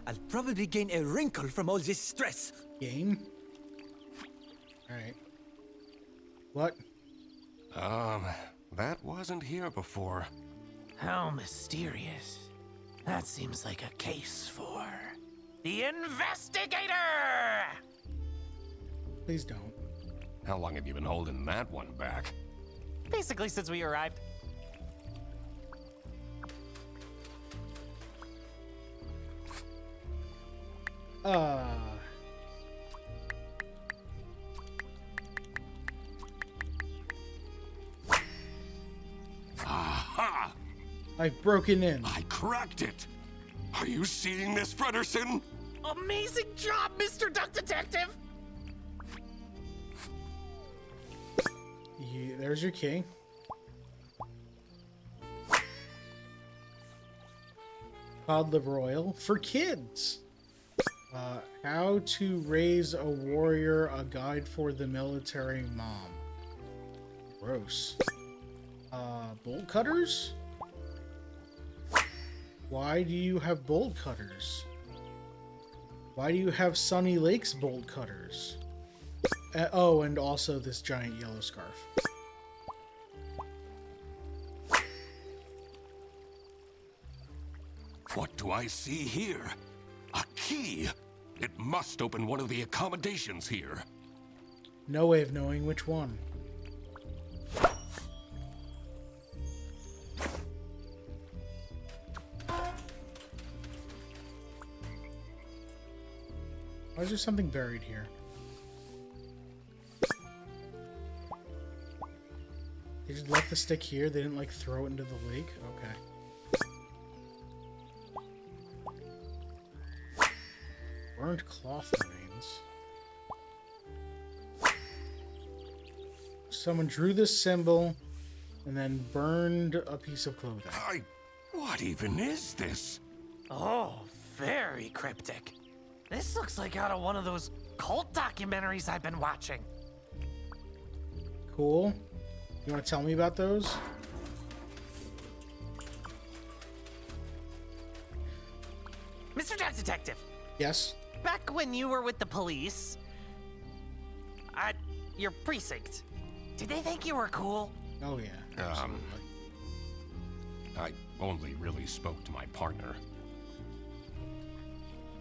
I'll probably gain a wrinkle from all this stress. Gain? Alright. What? That wasn't here before. How mysterious. That seems like a case for the investigator! Please don't. How long have you been holding that one back? Basically, since we arrived. Aha! I've broken in. I cracked it! Are you seeing this, Frederson? Amazing job, Mr. Duck Detective! There's your key. Toddler Royal for kids. How to raise a warrior, a guide for the military mom. Gross. Bolt cutters? Why do you have bolt cutters? Why do you have Sunny Lake's bolt cutters? Oh, and also this giant yellow scarf. What do I see here? A key! It must open one of the accommodations here. No way of knowing which one. Why is there something buried here? They just left the stick here? They didn't, like, throw it into the lake? Okay. Burned cloth remains. Someone drew this symbol and then burned a piece of clothing. What even is this? Oh, very cryptic. This looks like out of one of those cult documentaries I've been watching. Cool. You want to tell me about those? Mr. Duck Detective. Yes? Back when you were with the police, at your precinct, did they think you were cool? Oh, yeah. Absolutely. I only really spoke to my partner.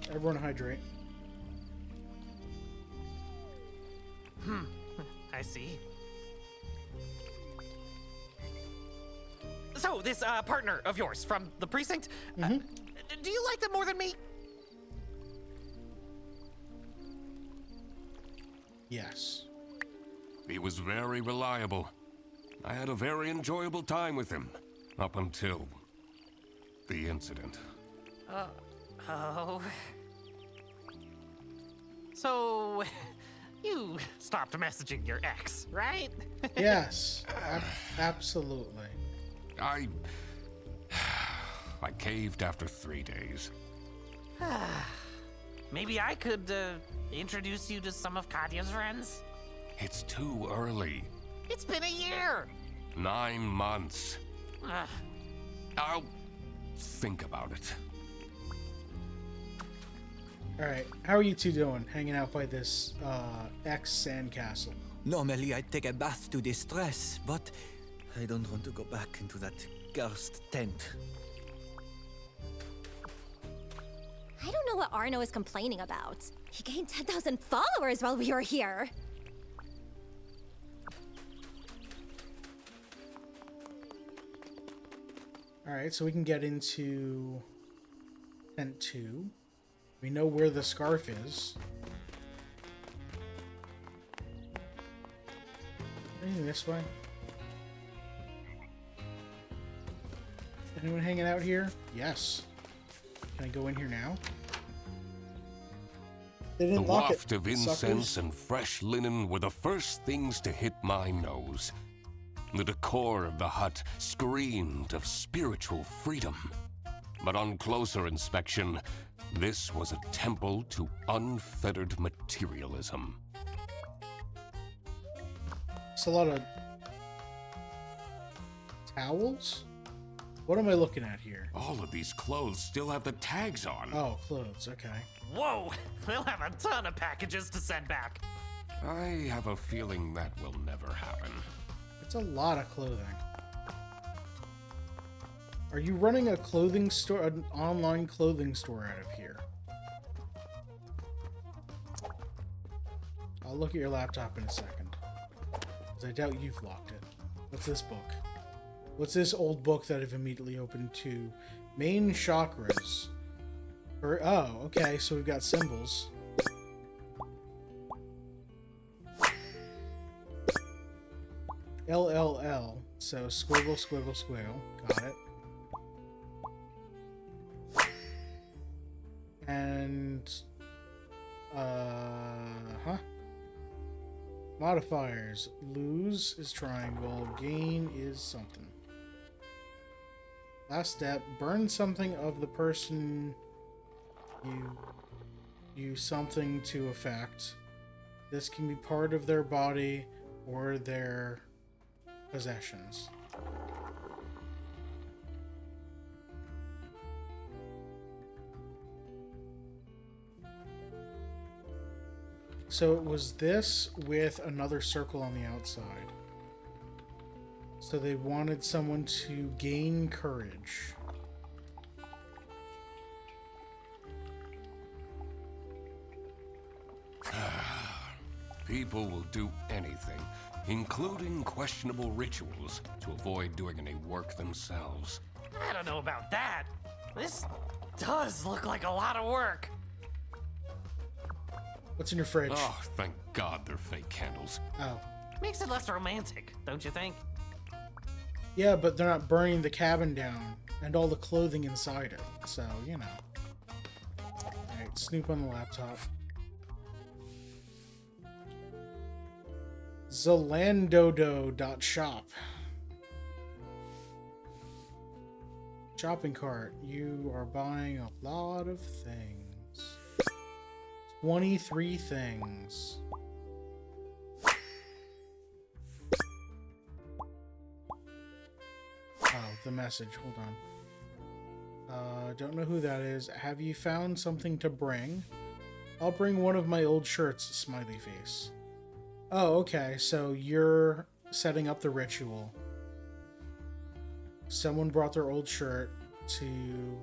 Everyone hydrate. I see. So, this partner of yours from the precinct, do you like them more than me? Yes. He was very reliable. I had a very enjoyable time with him, up until the incident. Oh. So, you stopped messaging your ex, right? Yes. Absolutely. I caved after 3 days. Maybe I could introduce you to some of Katya's friends? It's too early. It's been a year! 9 months. I'll think about it. Alright, how are you two doing? Hanging out by this, ex-sandcastle. Normally I'd take a bath to distress, but I don't want to go back into that cursed tent. I don't know what Arno is complaining about. He gained 10,000 followers while we were here. Alright, so we can get into tent 2. We know where the scarf is. Anything this way? Anyone hanging out here? Yes. Can I go in here now? They The didn't lock waft it. of incense Suckers. and fresh linen were the first things to hit my nose. The decor of the hut screamed of spiritual freedom. But on closer inspection, this was a temple to unfettered materialism. It's a lot of towels? What am I looking at here? All of these clothes still have the tags on. Oh, clothes, okay. Whoa! They'll have a ton of packages to send back. I have a feeling that will never happen. It's a lot of clothing. Are you running a clothing store, an online clothing store out of here? I'll look at your laptop in a second. 'Cause I doubt you've locked it. What's this book? What's this old book that I've immediately opened to? Main chakras. Oh, okay, so we've got symbols. LLL. So squiggle, squiggle, squiggle. Got it. And modifiers. Lose is triangle. Gain is something. Last step. Burn something of the person you use something to affect. This can be part of their body or their possessions. So it was this with another circle on the outside. So they wanted someone to gain courage. People will do anything, including questionable rituals, to avoid doing any work themselves. I don't know about that. This does look like a lot of work. What's in your fridge? Oh, thank God they're fake candles. Oh. Makes it less romantic, don't you think? Yeah, but they're not burning the cabin down and all the clothing inside it. So, you know. Alright, snoop on the laptop. Zalandodo.shop. Shopping cart. You are buying a lot of things. 23 things. Oh, the message. Hold on. Don't know who that is. Have you found something to bring? I'll bring one of my old shirts, smiley face. Oh, okay. So you're setting up the ritual. Someone brought their old shirt to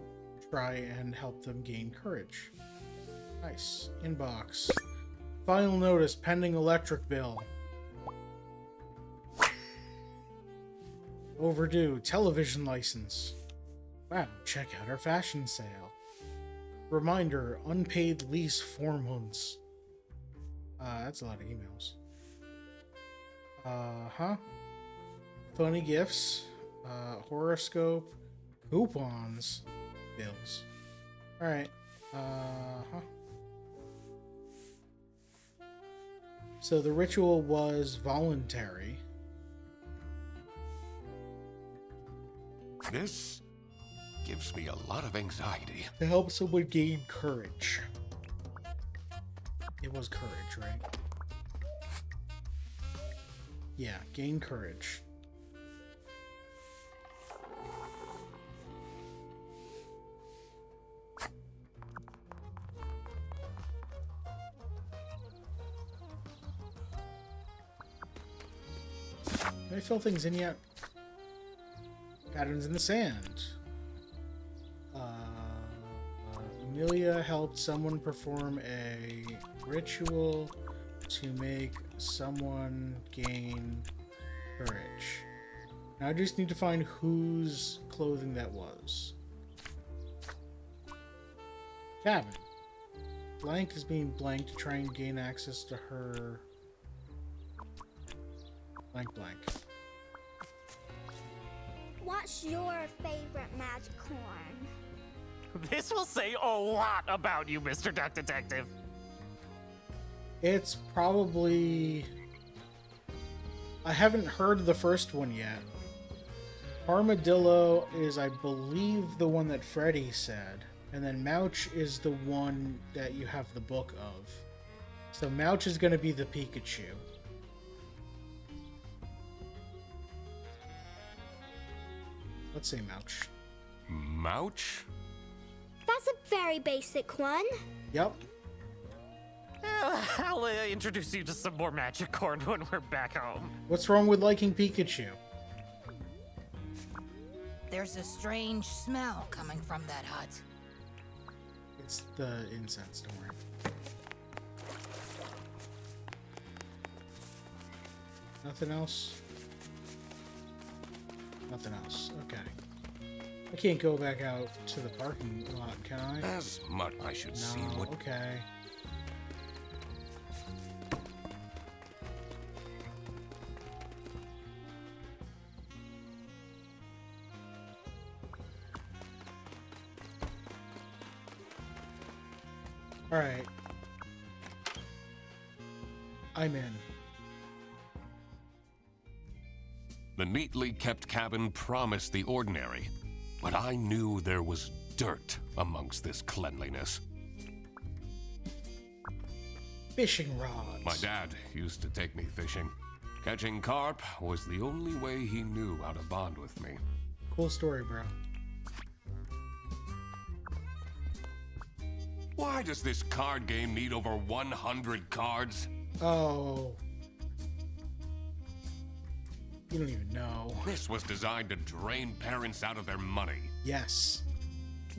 try and help them gain courage. Nice. Inbox. Final notice, pending electric bill. Overdue. Television license. Wow, check out our fashion sale. Reminder, unpaid lease 4 months. That's a lot of emails. Funny gifts. Horoscope. Coupons. Bills. Alright. So the ritual was voluntary. This gives me a lot of anxiety. To help someone gain courage. It was courage, right? Yeah, gain courage. Can I fill things in yet? Patterns in the sand. Amelia helped someone perform a ritual to make someone gain courage. Now I just need to find whose clothing that was. Cabin. Blank is being blank to try and gain access to her. Blank blank. What's your favorite magic horn? This will say a lot about you, Mr. Duck Detective. It's probably... I haven't heard the first one yet. Armadillo is, I believe, the one that Freddy said. And then Mouch is the one that you have the book of. So Mouch is going to be the Pikachu. Let's say Mouch. Mouch? That's a very basic one. Yep. I'll introduce you to some more magic corn when we're back home. What's wrong with liking Pikachu? There's a strange smell coming from that hut. It's the incense, don't worry. Nothing else? Nothing else. Okay. I can't go back out to the parking lot, can I? As much I should see what... Okay. Alright. I'm in. The neatly kept cabin promised the ordinary, but I knew there was dirt amongst this cleanliness. Fishing rods. My dad used to take me fishing. Catching carp was the only way he knew how to bond with me. Cool story, bro. Why does this card game need over 100 cards? Oh. You don't even know. This was designed to drain parents out of their money. Yes.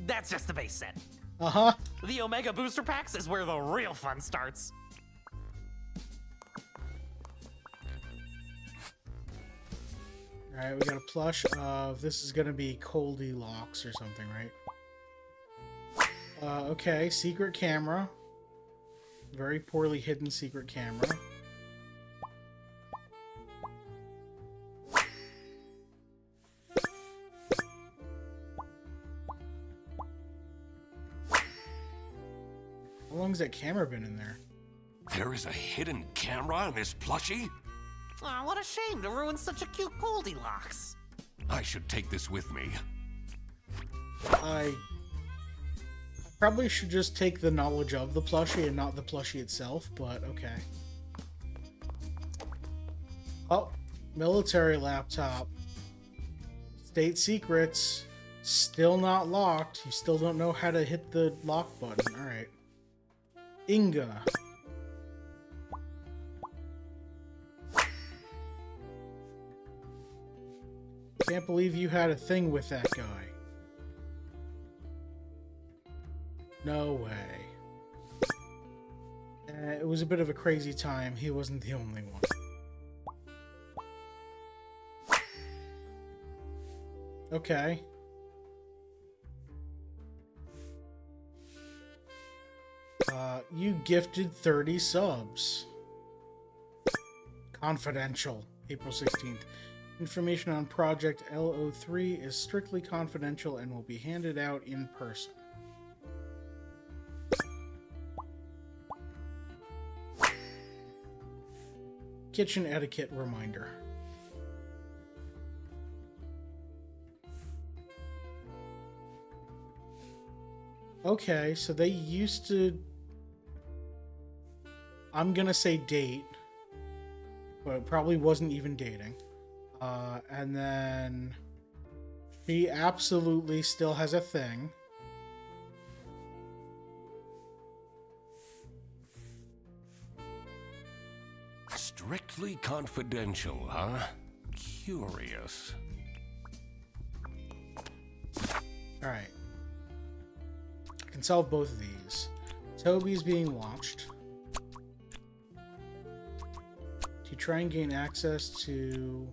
That's just the base set. Uh-huh. The Omega Booster Packs is where the real fun starts. Alright, we got a plush of... This is gonna be Goldilocks or something, right? Okay, secret camera. Very poorly hidden secret camera. How long's that camera been in there? There is a hidden camera in this plushie? Aw, what a shame to ruin such a cute Goldilocks. I should take this with me. I probably should just take the knowledge of the plushie and not the plushie itself, but okay. Oh, military laptop. State secrets. Still not locked. You still don't know how to hit the lock button. Alright. Inga. Can't believe you had a thing with that guy. No way. It was a bit of a crazy time. He wasn't the only one. Okay. You gifted 30 subs. Confidential. April 16th. Information on Project LO3 is strictly confidential and will be handed out in person. Kitchen etiquette reminder. Okay, so they used to... I'm gonna say date, but it probably wasn't even dating. And then she absolutely still has a thing. Strictly confidential, huh? Curious. Alright. I can solve both of these. Toby's being watched. To try and gain access to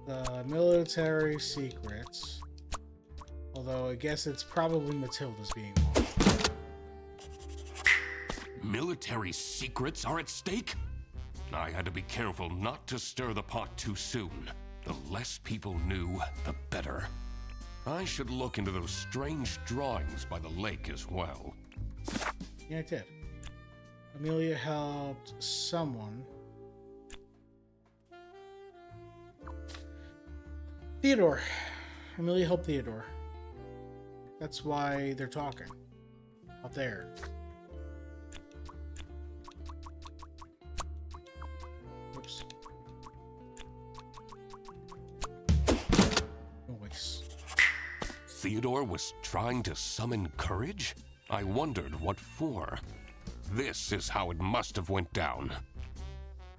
the military secrets. Although I guess it's probably Matilda's being watched. Military secrets are at stake? I had to be careful not to stir the pot too soon. The less people knew, the better. I should look into those strange drawings by the lake as well. Yeah, I did. Amelia helped someone. Theodore. Amelia helped Theodore. That's why they're talking. Up there. Oops. Noise. Theodore was trying to summon courage? I wondered what for. This is how it must have went down.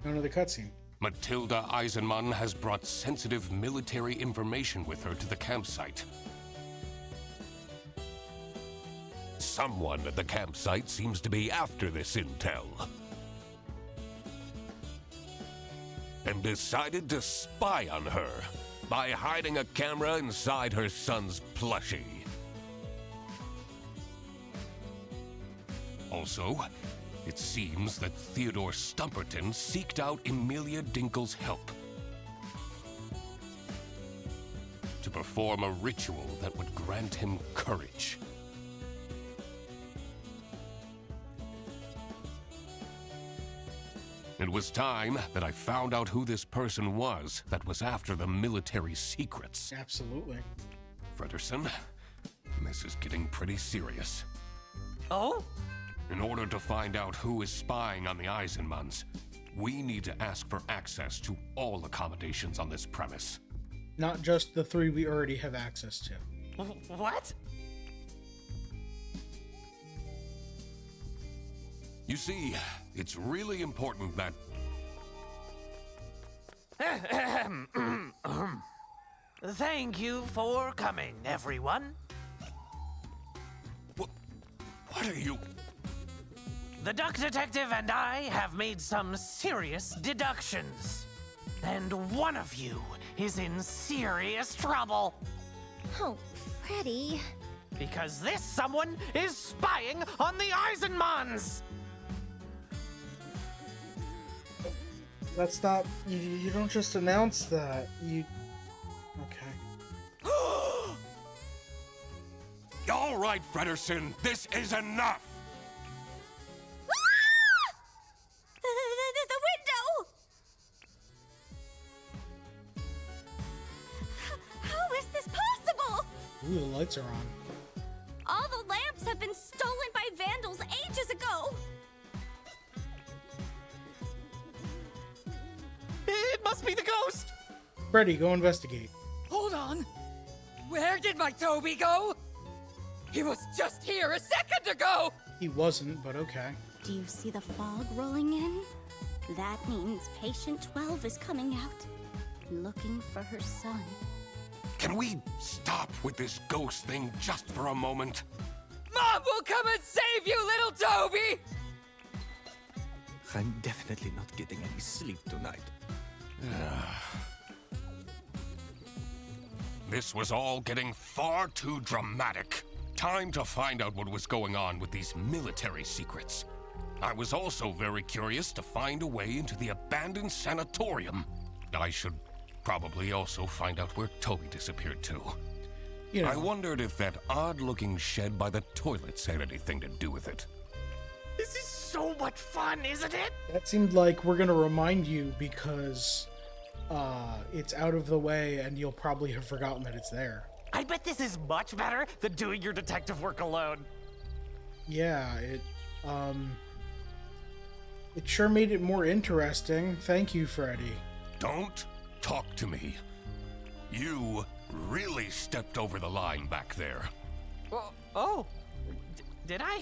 None of the cutscene. Matilda Eisenmann has brought sensitive military information with her to the campsite. Someone at the campsite seems to be after this intel. And decided to spy on her by hiding a camera inside her son's plushie. Also, it seems that Theodore Stumperton seeked out Emilia Dinkle's help to perform a ritual that would grant him courage. It was time that I found out who this person was that was after the military secrets. Absolutely. Frederson, this is getting pretty serious. Oh? In order to find out who is spying on the Eisenmanns, we need to ask for access to all accommodations on this premise. Not just the 3 we already have access to. What? You see, it's really important that... Thank you for coming, everyone. What are you... The Duck Detective and I have made some serious deductions. And one of you is in serious trouble. Oh, Freddy. Because this someone is spying on the Eisenmanns! That's not... You don't just announce that. You... Okay. All right, Frederson, this is enough! The window! How is this possible? Ooh, the lights are on. All the lamps have been stolen by vandals ages ago. It must be the ghost! Freddy, go investigate. Hold on. Where did my Toby go? He was just here a second ago! He wasn't, but okay. Do you see the fog rolling in? That means patient 12 is coming out, looking for her son. Can we stop with this ghost thing just for a moment? Mom will come and save you, little Toby! I'm definitely not getting any sleep tonight. This was all getting far too dramatic. Time to find out what was going on with these military secrets. I was also very curious to find a way into the abandoned sanatorium. I should probably also find out where Toby disappeared to. You know. I wondered if that odd-looking shed by the toilets had anything to do with it. This is so much fun, isn't it? That seemed like we're gonna remind you because it's out of the way and you'll probably have forgotten that it's there. I bet this is much better than doing your detective work alone. Yeah, it sure made it more interesting. Thank you, Freddy. Don't talk to me. You really stepped over the line back there. Oh, did I?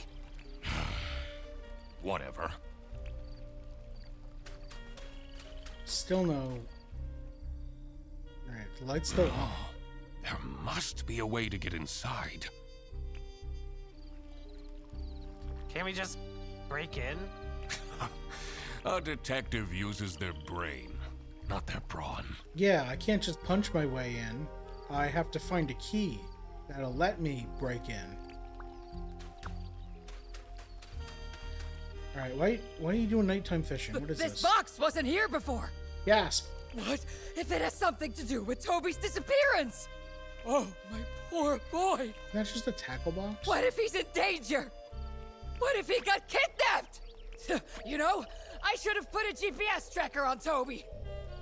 Whatever. Still no... Alright, the light's still on. There must be a way to get inside. Can we just break in? A detective uses their brain, not their brawn. Yeah, I can't just punch my way in. I have to find a key that'll let me break in. Alright, why are you doing nighttime fishing? What is this? This box wasn't here before! Gasp! What if it has something to do with Toby's disappearance? Oh, my poor boy! That's just a tackle box? What if he's in danger? What if he got kidnapped? You know, I should have put a GPS tracker on Toby.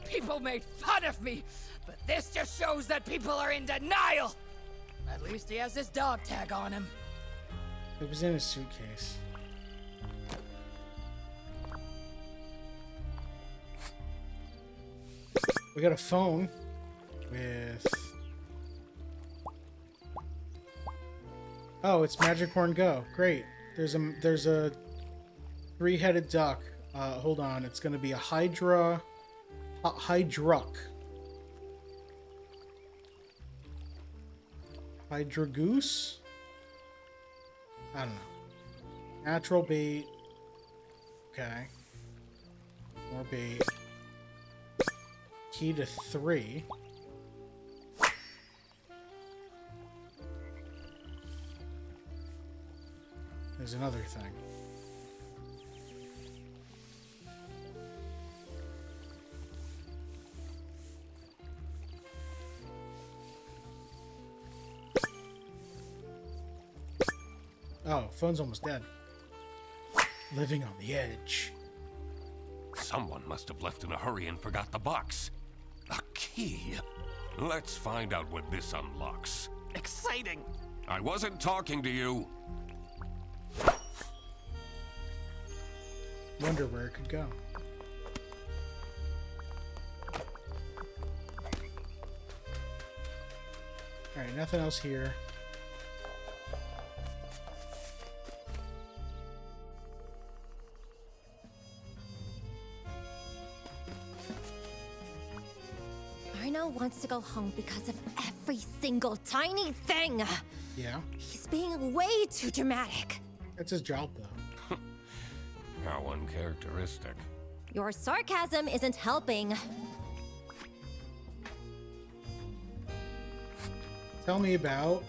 People made fun of me, but this just shows that people are in denial. At least he has his dog tag on him. It was in his suitcase. We got a phone with... Oh, it's Magic Horn Go. Great. There's a three-headed duck. Hold on. It's gonna be a Hydruck. Hydra Goose? I don't know. Natural bait. Okay. More bait. Key to 3. There's another thing. Oh, phone's almost dead. Living on the edge. Someone must have left in a hurry and forgot the box. A key. Let's find out what this unlocks. Exciting. I wasn't talking to you. Wonder where it could go. Alright, nothing else here. Arno wants to go home because of every single tiny thing. Yeah. He's being way too dramatic. That's his job, though. How uncharacteristic. Your sarcasm isn't helping. Tell me about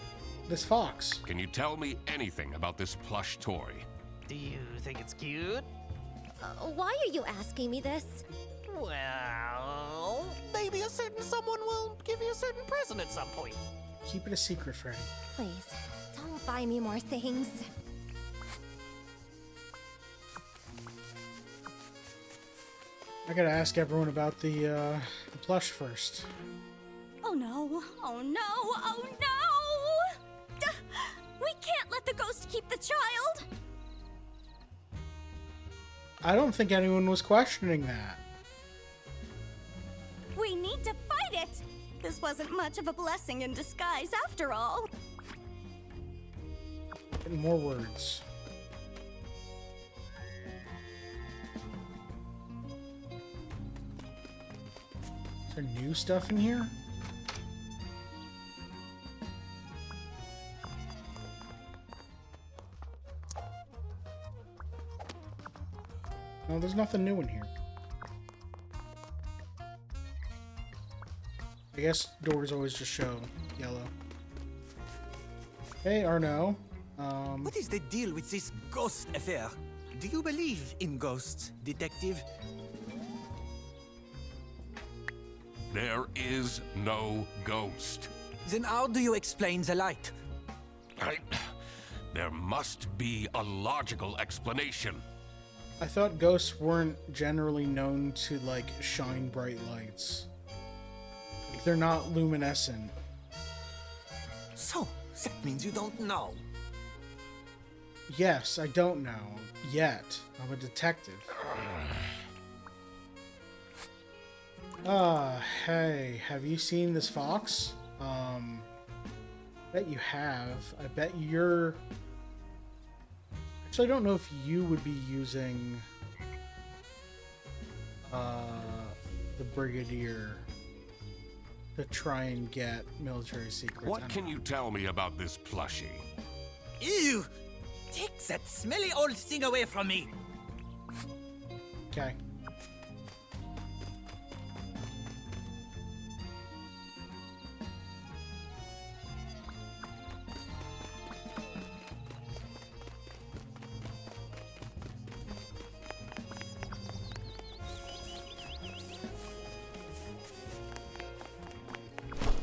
this fox. Can you tell me anything about this plush toy? Do you think it's cute? Why are you asking me this? Well, maybe a certain someone will give you a certain present at some point. Keep it a secret, Freddy. Please, don't buy me more things. I gotta ask everyone about the plush first. Oh no, oh no, oh no! We can't let the ghost keep the child! I don't think anyone was questioning that. We need to fight it! This wasn't much of a blessing in disguise after all. Getting more words. Is there new stuff in here? No, there's nothing new in here. I guess doors always just show yellow. Hey, Arno. What is the deal with this ghost affair? Do you believe in ghosts, detective? There is no ghost. Then how do you explain the light? There must be a logical explanation. I thought ghosts weren't generally known to, like, shine bright lights. Like, they're not luminescent. So, that means you don't know. Yes, I don't know. Yet. I'm a detective. Hey, have you seen this fox? Bet you have. I bet you're... Actually, I don't know if you would be using the Brigadier to try and get military secrets. What can you tell me about this plushie? Ew! Take that smelly old thing away from me! Okay.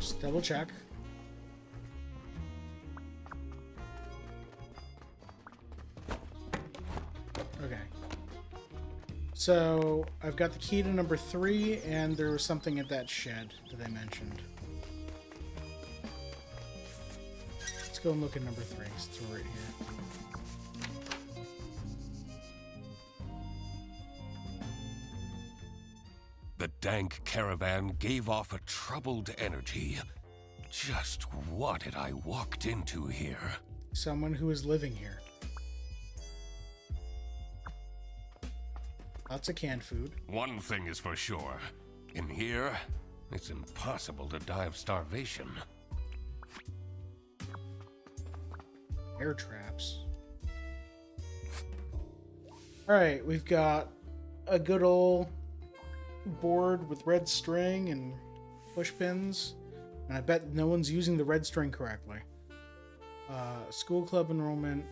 Just double check. Okay. So, I've got the key to number 3, and there was something at that shed that I mentioned. Let's go and look at number 3. It's right here. The dank caravan gave off a troubled energy. Just what had I walked into here? Someone who is living here. Lots of canned food. One thing is for sure. In here, it's impossible to die of starvation. Air traps. Alright, we've got a good old board with red string and push pins. And I bet no one's using the red string correctly. School club enrollment,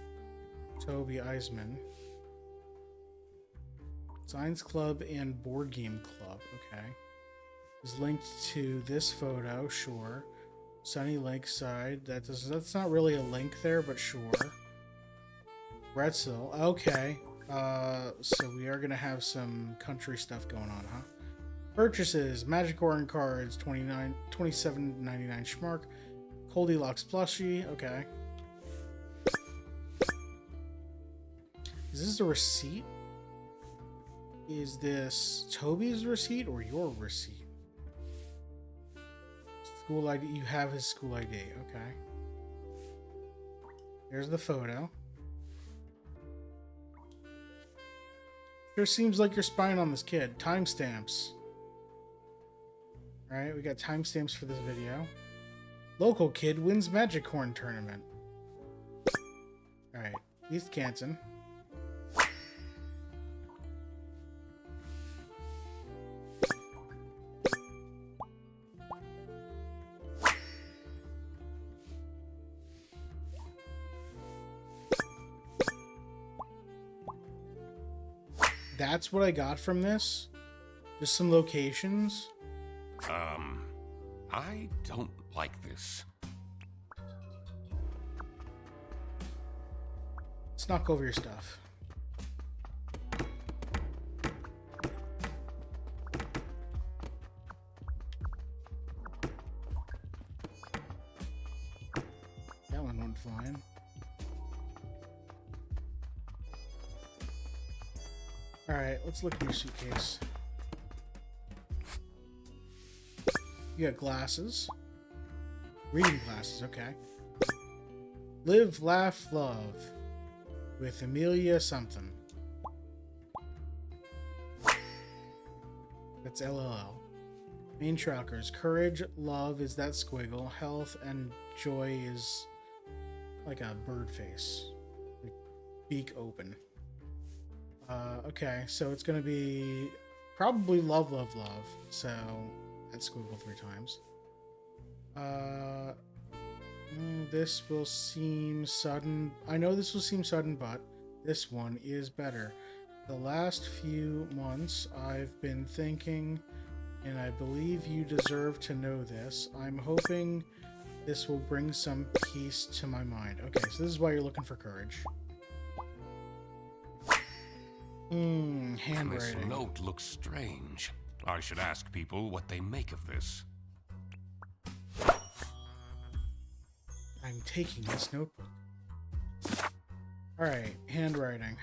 Toby Eisman. Science club and board game club, okay. Is linked to this photo, sure. Sunny Lakeside, that's not really a link there, but sure. Retzel, okay. So we are gonna have some country stuff going on, huh? Purchases, Magic Orange cards, $27.99 schmark. Goldilocks plushie, okay. Is this a receipt? Is this Toby's receipt or your receipt? School ID, you have his school ID, okay. There's the photo. Sure seems like you're spying on this kid. Timestamps. Alright, we got timestamps for this video. Local kid wins Magic Horn tournament. Alright, East Canton. That's what I got from this. Just some locations. I don't like this. Let's knock over your stuff. That one went flying. Alright, let's look at your suitcase. You got glasses. Reading glasses, okay. Live, laugh, love. With Amelia something. That's LLL. Main trackers. Courage, love is that squiggle. Health and joy is like a bird face. Like beak open. Okay, so it's gonna be probably love, love, love. So that's squiggle 3 times. This will seem sudden. I know this will seem sudden, but this one is better. The last few months I've been thinking, and I believe you deserve to know this. I'm hoping this will bring some peace to my mind. Okay, so this is why you're looking for courage. Handwriting. This note looks strange. I should ask people what they make of this. I'm taking this notebook. Alright, handwriting.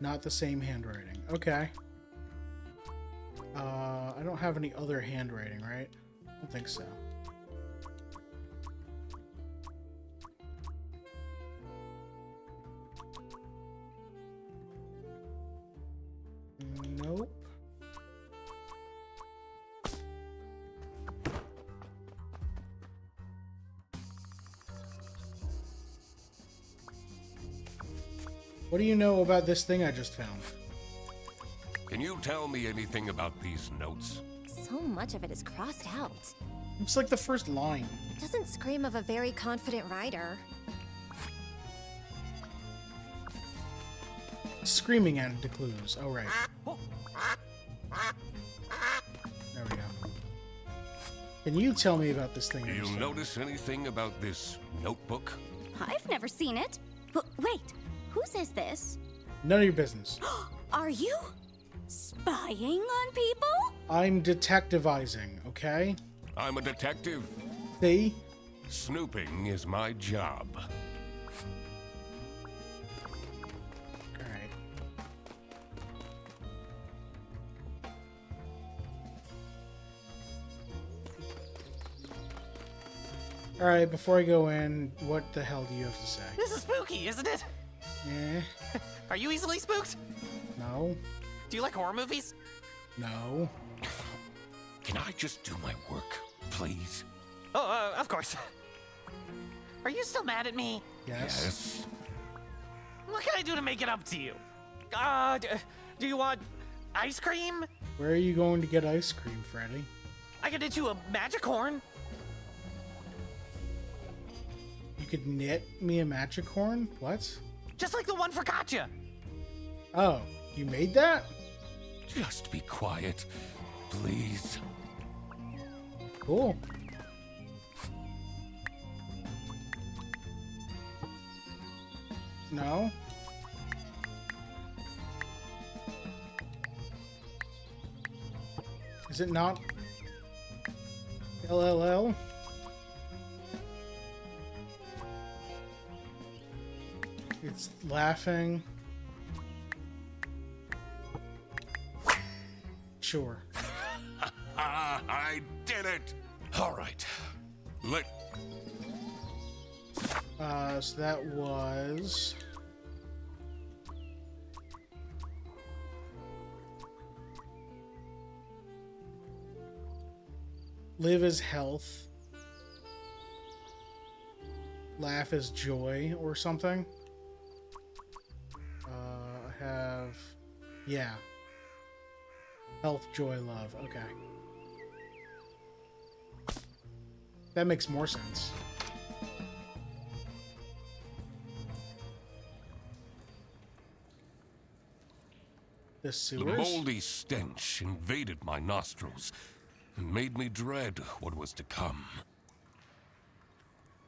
Not the same handwriting. Okay. I don't have any other handwriting, right? I don't think so. Nope. What do you know about this thing I just found? Can you tell me anything about these notes? So much of it is crossed out. It's like the first line. It doesn't scream of a very confident writer. Screaming added to clues. Oh, right. There we go. Can you tell me about this thing? Do you notice anything about this notebook? I've never seen it. But wait, whose is this? None of your business. Are you spying on people? I'm detectivizing, okay? I'm a detective. See? Snooping is my job. Alright. Alright, before I go in, what the hell do you have to say? This is spooky, isn't it? Eh? Are you easily spooked? No. Do you like horror movies? No. Can I just do my work, please? Oh, of course. Are you still mad at me? Yes. What can I do to make it up to you? Do you want ice cream? Where are you going to get ice cream, Freddy? I could knit you a magic horn. You could knit me a magic horn? What? Just like the one for Katya. Oh, you made that? Just be quiet, please. Cool. No? Is it not LLL? It's laughing. Sure. I did it! Alright. So that was... Live is health. Laugh is joy or something. I have... Yeah. Health, joy, love. Okay. That makes more sense. The The sewers? moldy stench invaded my nostrils and made me dread what was to come.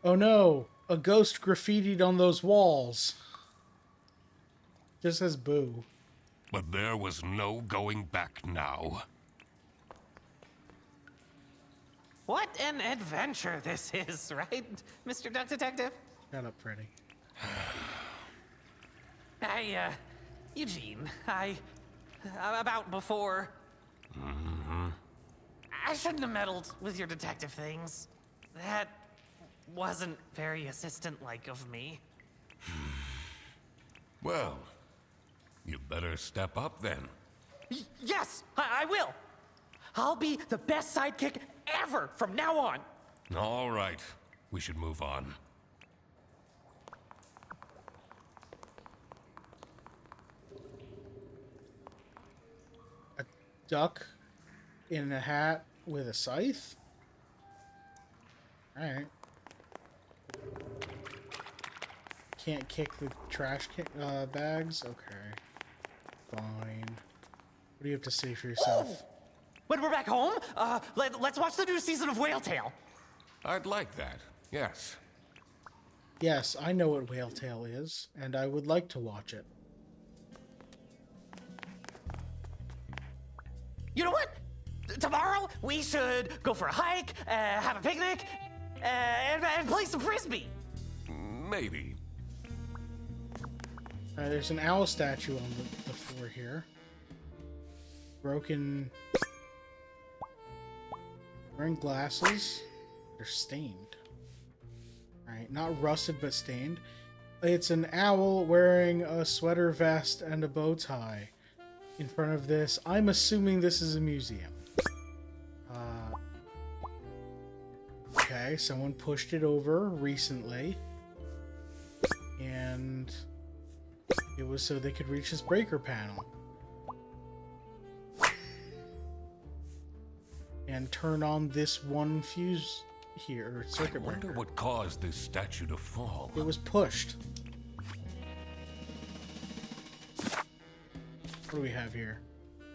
Oh no! A ghost graffitied on those walls. Just says boo. But there was no going back now. What an adventure this is, right, Mr. Duck Detective? Shut up, Freddy. Eugene, about before. I shouldn't have meddled with your detective things. That wasn't very assistant-like of me. Well, you better step up then. Yes, I will. I'll be the best sidekick ever from now on. All right, we should move on. A duck in a hat with a scythe? Alright. Can't kick the trash bags? Okay. Fine. What do you have to say for yourself? When we're back home, let's watch the new season of Whale Tale. I'd like that, yes. Yes, I know what Whale Tale is, and I would like to watch it. You know what? Tomorrow, we should go for a hike, have a picnic, and play some frisbee. Maybe. There's an owl statue on the floor here. Broken... Wearing glasses. They're stained. Alright, not rusted, but stained. It's an owl wearing a sweater vest and a bow tie. In front of this, I'm assuming this is a museum. Okay, someone pushed it over recently. And it was so they could reach this breaker panel. And turn on this one fuse here, or circuit I wonder breaker. what caused this statue to fall. It was pushed. What do we have here?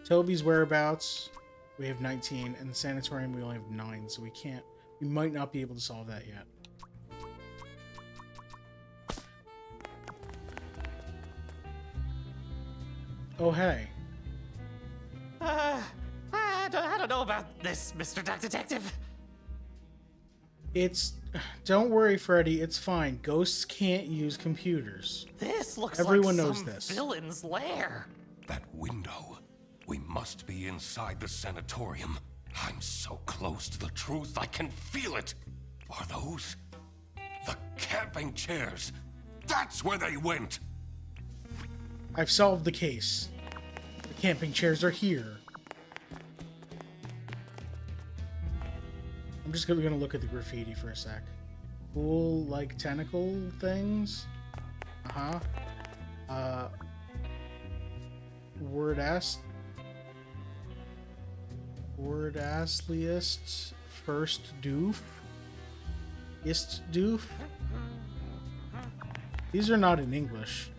Toby's whereabouts. We have 19, and the sanatorium we only have 9, so we might not be able to solve that yet. Oh, hey. I don't know about this, Mr. Duck Detective. Don't worry, Freddy, it's fine. Ghosts can't use computers. This looks Everyone like knows some this. villain's lair. That window. We must be inside the sanatorium. I'm so close to the truth, I can feel it. Are those the camping chairs? That's where they went. I've solved the case. The camping chairs are here. I'm just gonna look at the graffiti for a sec. Cool, like, tentacle things? Wordasliest first doof? Ist doof? These are not in English.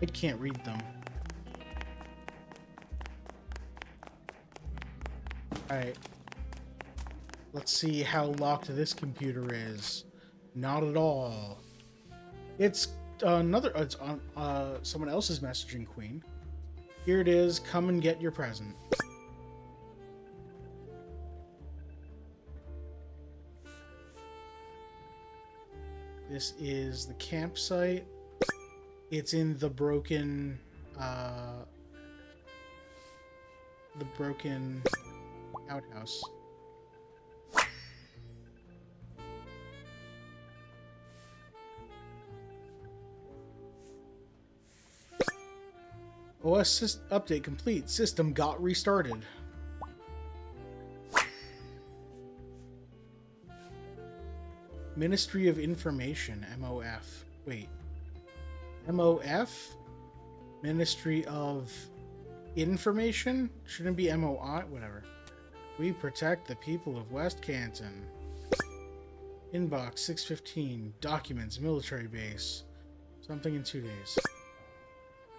I can't read them. Alright. Let's see how locked this computer is. Not at all. It's it's on someone else's messaging queen. Here it is. Come and get your present. This is the campsite. It's in the broken outhouse. OS update complete. System got restarted. Ministry of Information, MOF. Wait. MOF? Ministry of Information? Shouldn't it be MOI? Whatever. We protect the people of West Canton. Inbox 615. Documents, military base. Something in 2 days.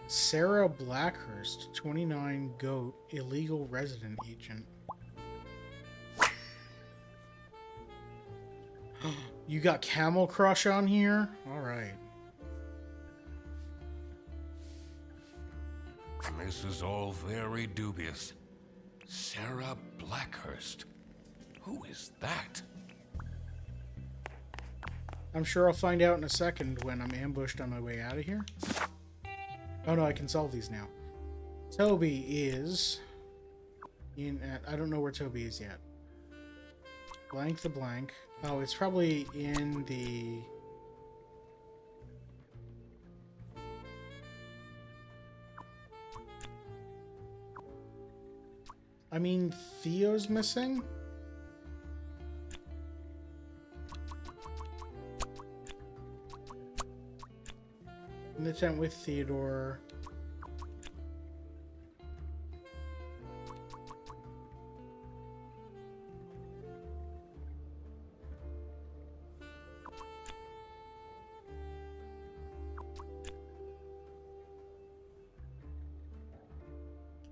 Sarah Blackhurst, 29, GOAT, illegal resident agent. You got Camel Crush on here? Alright. This is all very dubious. Sarah Blackhurst. Who is that? I'm sure I'll find out in a second when I'm ambushed on my way out of here. Oh no, I can solve these now. Toby is in I don't know where Toby is yet. Blank the blank. Oh, it's probably in the... I mean, Theo's missing? In the tent with Theodore.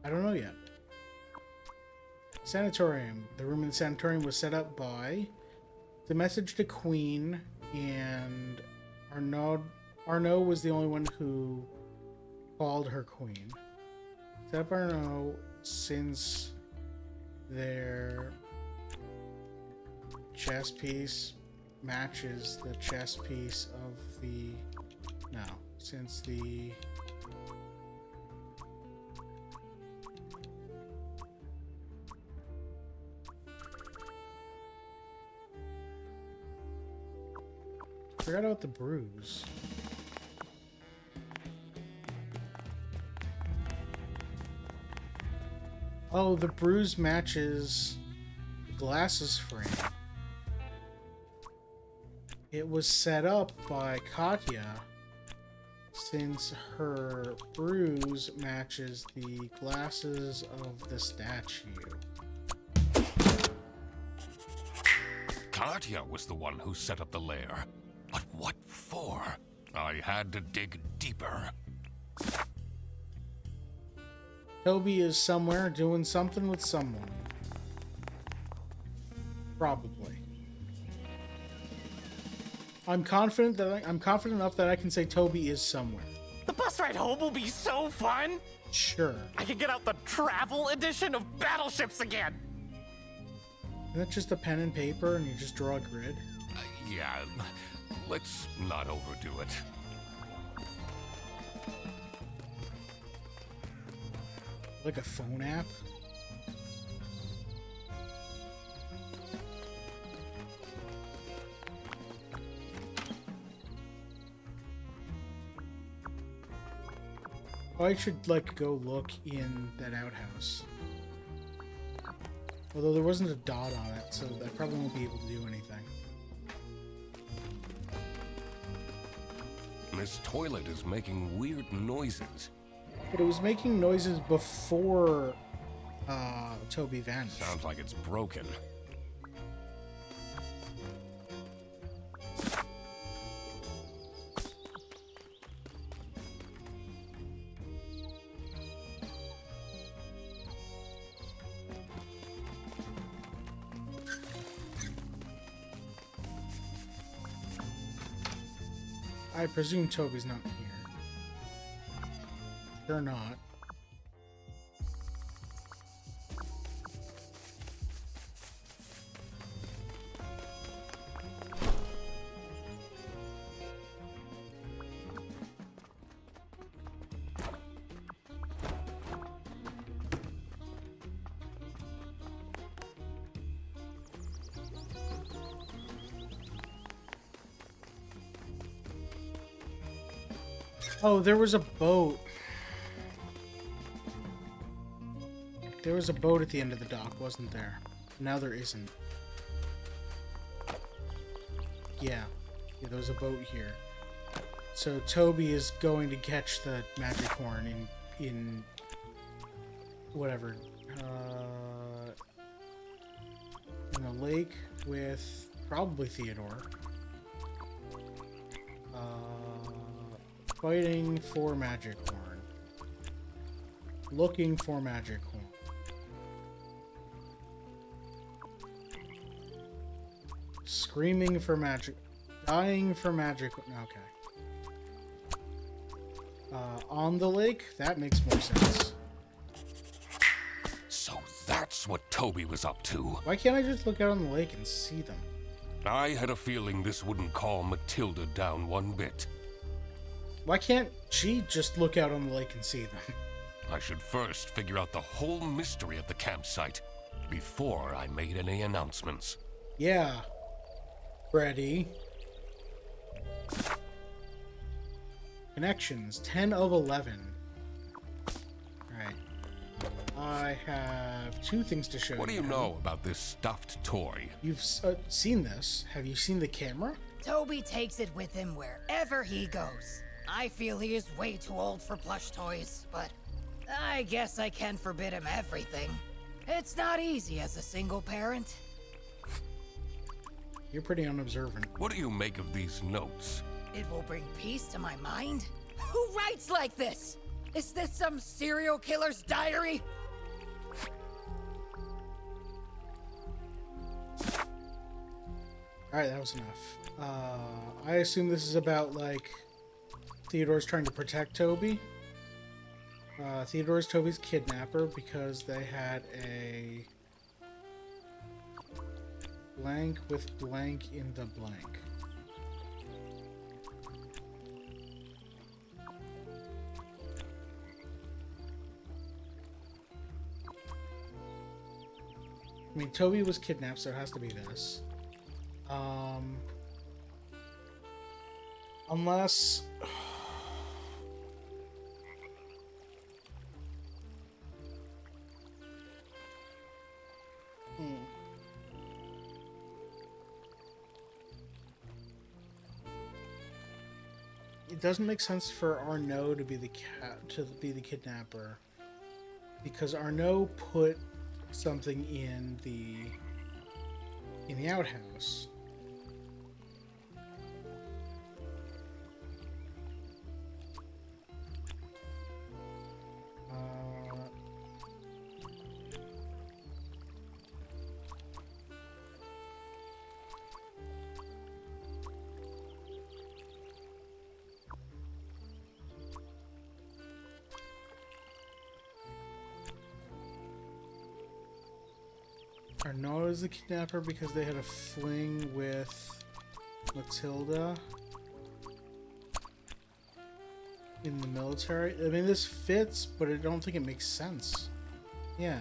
I don't know yet. Sanatorium. The room in the sanatorium was set up by the message to Queen, and Arnaud was the only one who called her Queen. Set up Arnaud since their chess piece matches the chess piece of the... No, since the... Forgot about the bruise. Oh, the bruise matches glasses frame. It was set up by Katya since her bruise matches the glasses of the statue. Katya was the one who set up the lair. But what for? I had to dig deeper. Toby is somewhere doing something with someone. Probably. I'm confident enough that I can say Toby is somewhere. The bus ride home will be so fun! Sure. I can get out the travel edition of Battleships again! Isn't that just a pen and paper and you just draw a grid? Yeah, let's not overdo it. Like a phone app? Oh, I should, like, go look in that outhouse. Although there wasn't a dot on it, so I probably won't be able to do anything. This toilet is making weird noises. But it was making noises before Toby vanished. Sounds like it's broken. I presume Toby's not here. Sure not. Oh, there was a boat. There was a boat at the end of the dock, wasn't there? Now there isn't. Yeah, there was a boat here. So Toby is going to catch the magic horn in whatever, in the lake with probably Theodore. Fighting for magic horn. Looking for magic horn. Screaming for magic. Dying for magic. Okay. On the lake? That makes more sense. So that's what Toby was up to. Why can't I just look out on the lake and see them? I had a feeling this wouldn't calm Matilda down one bit. Why can't she just look out on the lake and see them? I should first figure out the whole mystery of the campsite before I made any announcements. Yeah. Freddy. Connections, 10 of 11. Alright. I have 2 things to show you. What do you know about this stuffed toy? You've seen this. Have you seen the camera? Toby takes it with him wherever he goes. I feel he is way too old for plush toys, but I guess I can forbid him everything. It's not easy as a single parent. You're pretty unobservant. What do you make of these notes? It will bring peace to my mind. Who writes like this? Is this some serial killer's diary? Alright, that was enough. I assume this is about, like, Theodore's trying to protect Toby. Theodore's Toby's kidnapper because they had a blank with blank in the blank. I mean, Toby was kidnapped, so it has to be this. Unless... It doesn't make sense for Arnaud to be the kidnapper, because Arnaud put something in the outhouse. Arnaud is the kidnapper because they had a fling with Matilda in the military. I mean, this fits, but I don't think it makes sense. Yeah.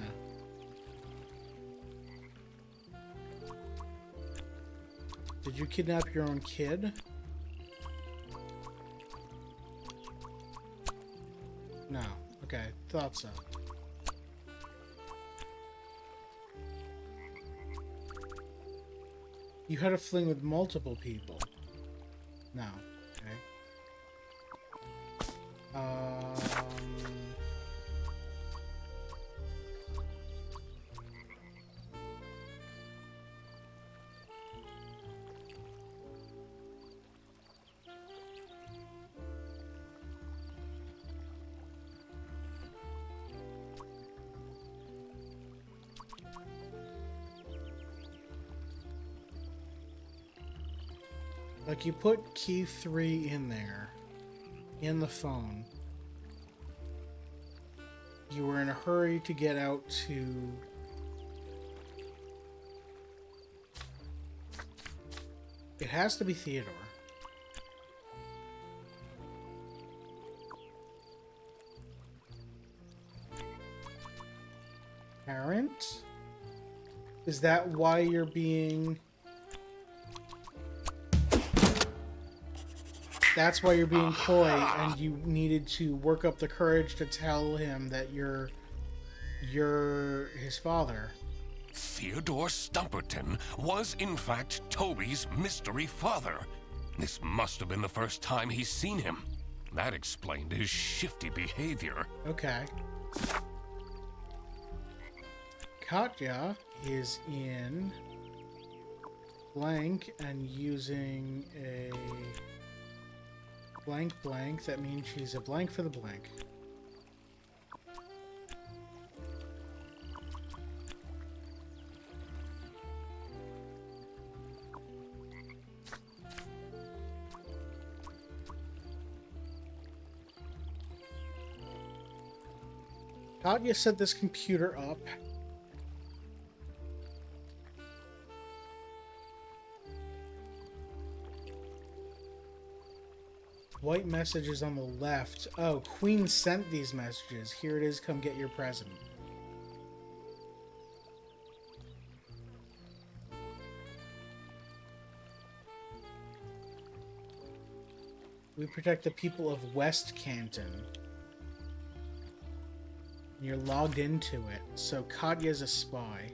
Did you kidnap your own kid? No. Okay, thought so. You had a fling with multiple people. No. Okay. Like, you put key 3 in there, in the phone. You were in a hurry to get out to... It has to be Theodore. Parent? Is that why you're being... That's why you're being coy, and you needed to work up the courage to tell him that you're his father. Theodore Stumperton was, in fact, Toby's mystery father. This must have been the first time he's seen him. That explained his shifty behavior. Okay. Katya is in blank and using a blank blank. That means she's a blank for the blank. Katya set this computer up. White messages on the left. Oh, Queen sent these messages. Here it is, come get your present. We protect the people of West Canton. You're logged into it, so Katya's a spy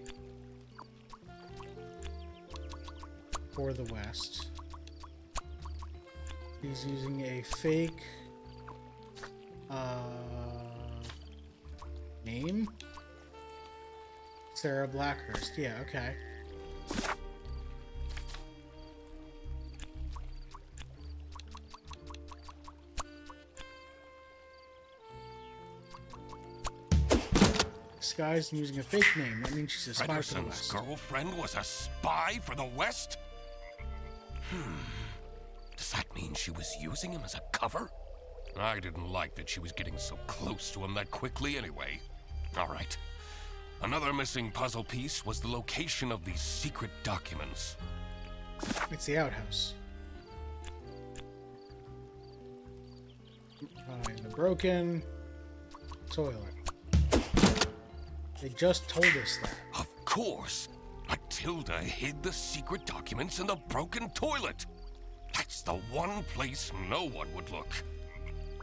for the West. He's using a fake name? Sarah Blackhurst. Yeah, okay. Disguised and using a fake name. That means she's a spy for the West. Girlfriend was a spy for the West? Does that mean she was using him as a cover? I didn't like that she was getting so close to him that quickly anyway. All right. Another missing puzzle piece was the location of these secret documents. It's the outhouse. In the broken toilet. They just told us that. Of course. Matilda hid the secret documents in the broken toilet. That's the one place no one would look.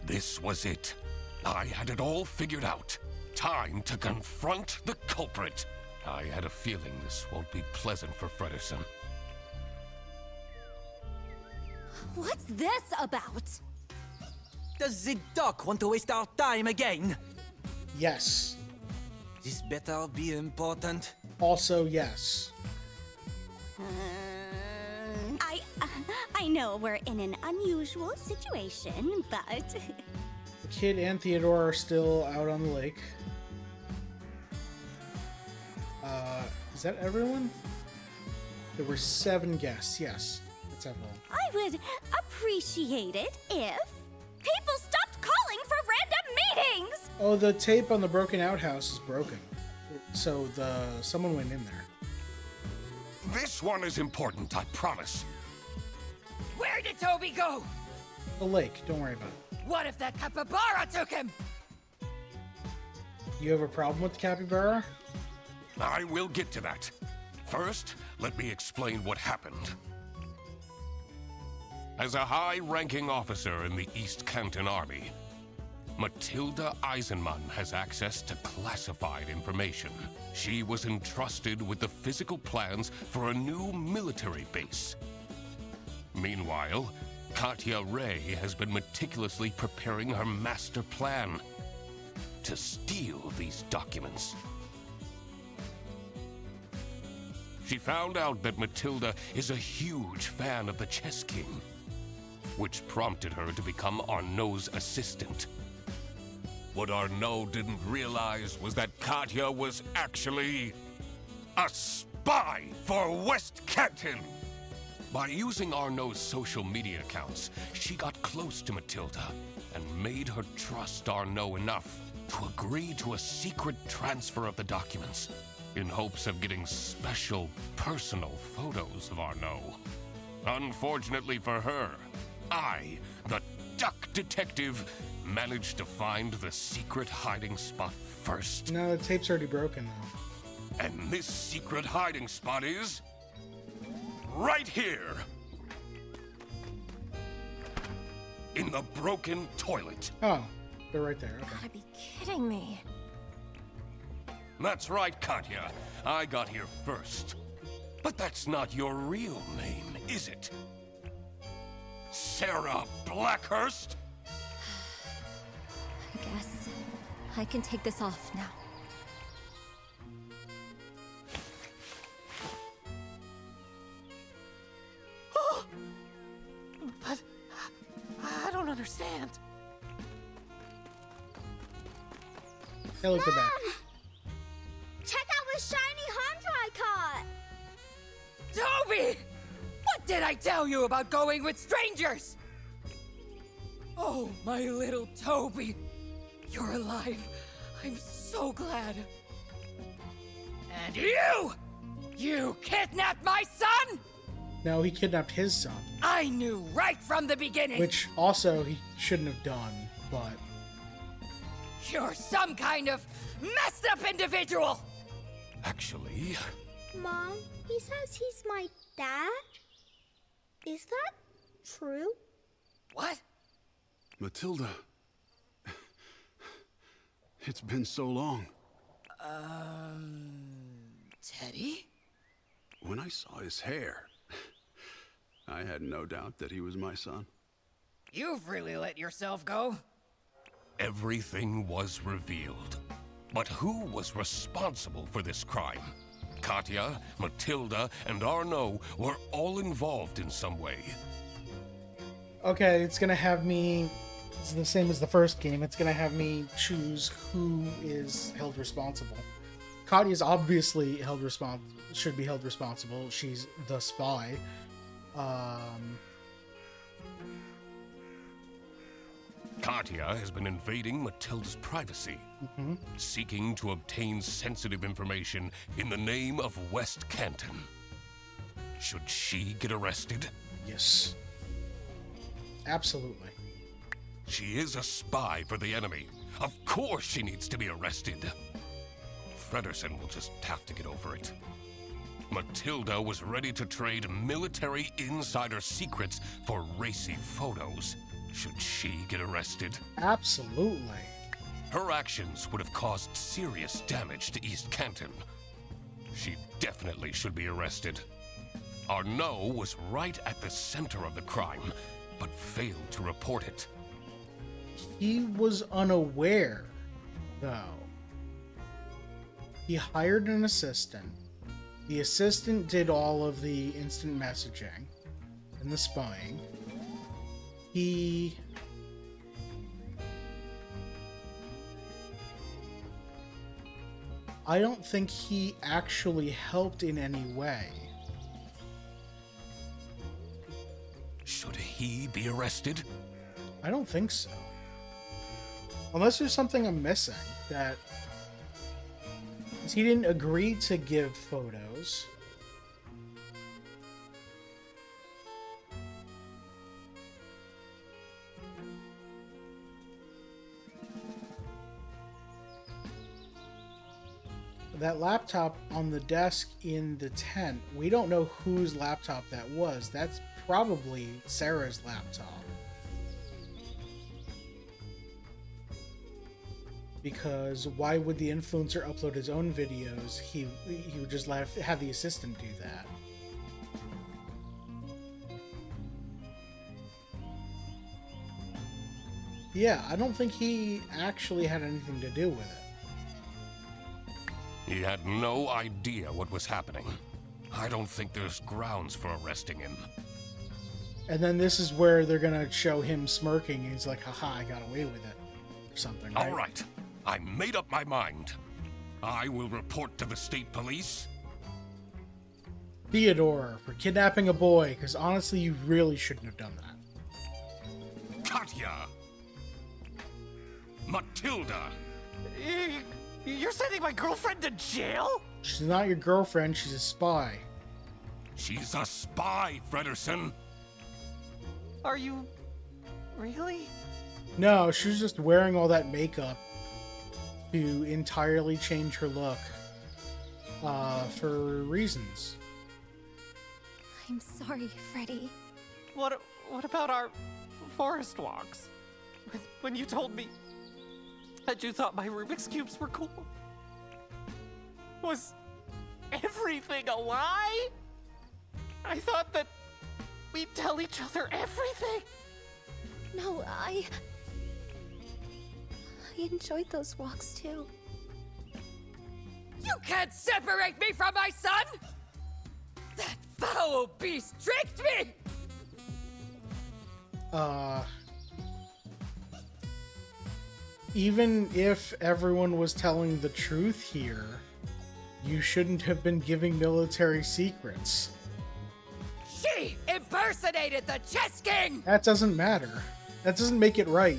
This was it. I had it all figured out. Time to confront the culprit. I had a feeling this won't be pleasant for Fredersen. What's this about? Does the doc want to waste our time again? Yes. This better be important. Also, yes. I know we're in an unusual situation, but... The kid and Theodore are still out on the lake. Is that everyone? There were 7 guests. Yes, that's everyone. I would appreciate it if people stopped calling for random meetings! Oh, the tape on the broken outhouse is broken. So someone went in there. This one is important, I promise. Where did Toby go? The lake. Don't worry about it. What if that capybara took him? You have a problem with the capybara? I will get to that. First, let me explain what happened. As a high-ranking officer in the East Canton Army, Matilda Eisenman has access to classified information. She was entrusted with the physical plans for a new military base. Meanwhile, Katya Ray has been meticulously preparing her master plan to steal these documents. She found out that Matilda is a huge fan of the Chess King, which prompted her to become Arnaud's assistant. What Arnaud didn't realize was that Katya was actually a spy for West Canton. By using Arnaud's social media accounts, she got close to Matilda and made her trust Arnaud enough to agree to a secret transfer of the documents in hopes of getting special personal photos of Arnaud. Unfortunately for her, I, the duck detective, managed to find the secret hiding spot first. No, the tape's already broken though. And this secret hiding spot is right here. In the broken toilet. Oh, they're right there. Okay. Gotta be kidding me. That's right, Katya. I got here first. But that's not your real name, is it? Sarah Blackhurst? I guess I can take this off now. But I don't understand. Hey, look, they're back. Check out this shiny hunter I caught! Toby! What did I tell you about going with strangers? Oh, my little Toby. You're alive. I'm so glad. And you! You kidnapped my son? No, he kidnapped his son. I knew right from the beginning. Which also he shouldn't have done, but... You're some kind of messed up individual! Actually... Mom, he says he's my dad? Is that true? What? Matilda. It's been so long. Teddy? When I saw his hair, I had no doubt that he was my son. You've really let yourself go. Everything was revealed. But who was responsible for this crime? Katya, Matilda, and Arnaud were all involved in some way. Okay, it's gonna have me... It's the same as the first game. It's gonna have me choose who is held responsible. Katya is obviously should be held responsible. She's the spy. Katya has been invading Matilda's privacy, seeking to obtain sensitive information in the name of West Canton. Should she get arrested? Yes. Absolutely. She is a spy for the enemy. Of course she needs to be arrested. Fredersen will just have to get over it. Matilda was ready to trade military insider secrets for racy photos. Should she get arrested? Absolutely. Her actions would have caused serious damage to East Canton. She definitely should be arrested. Arnaud was right at the center of the crime, but failed to report it. He was unaware, though. He hired an assistant. The assistant did all of the instant messaging and the spying. I don't think he actually helped in any way. Should he be arrested? I don't think so. Unless there's something I'm missing, that he didn't agree to give photos. that laptop on the desk in the tent, we don't know whose laptop that was. That's probably Sarah's laptop. Because why would the influencer upload his own videos? He would just have the assistant do that. Yeah, I don't think he actually had anything to do with it. He had no idea what was happening. I don't think there's grounds for arresting him. And then this is where they're gonna show him smirking, and he's like, haha, I got away with it. Or something, right? All right. I made up my mind. I will report to the state police. Theodore, for kidnapping a boy, because honestly, you really shouldn't have done that. Katya! Matilda! You're sending my girlfriend to jail? She's not your girlfriend, she's a spy. She's a spy, Frederson. Are you... really? No, she was just wearing all that makeup to entirely change her look. For reasons. I'm sorry, Freddy. What about our forest walks? When you told me that you thought my Rubik's Cubes were cool? Was everything a lie? I thought that we'd tell each other everything. No, I enjoyed those walks too. You can't separate me from my son! That foul beast tricked me! Even if everyone was telling the truth here, you shouldn't have been giving military secrets. She impersonated the Chess King! That doesn't matter. That doesn't make it right.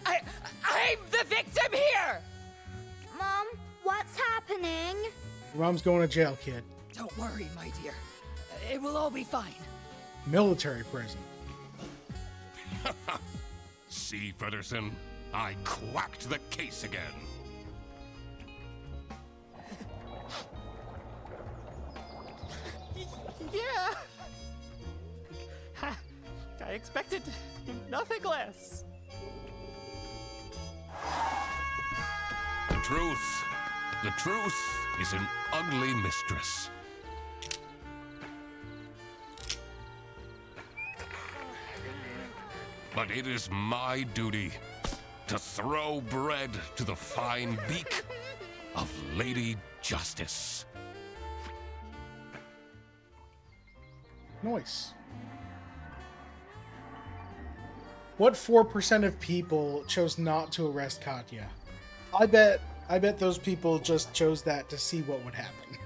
I'm the victim here! Mom, what's happening? Your mom's going to jail, kid. Don't worry, my dear. It will all be fine. Military prison. See, Frederson? I quacked the case again. Yeah. I expected nothing less. The truth is an ugly mistress. But it is my duty to throw bread to the fine beak of Lady Justice. Nice. What 4% of people chose not to arrest Katya? I bet those people just chose that to see what would happen.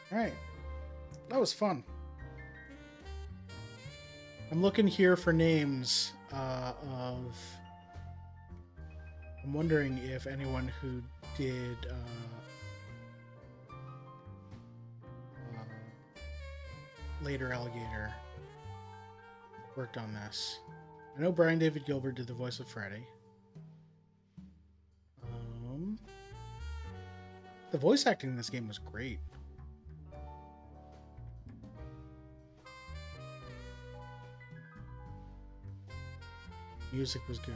Alright. That was fun. I'm looking here for names of... I'm wondering if anyone who did Later Alligator worked on this. I know Brian David Gilbert did the voice of Freddy. The voice acting in this game was great. Music was good.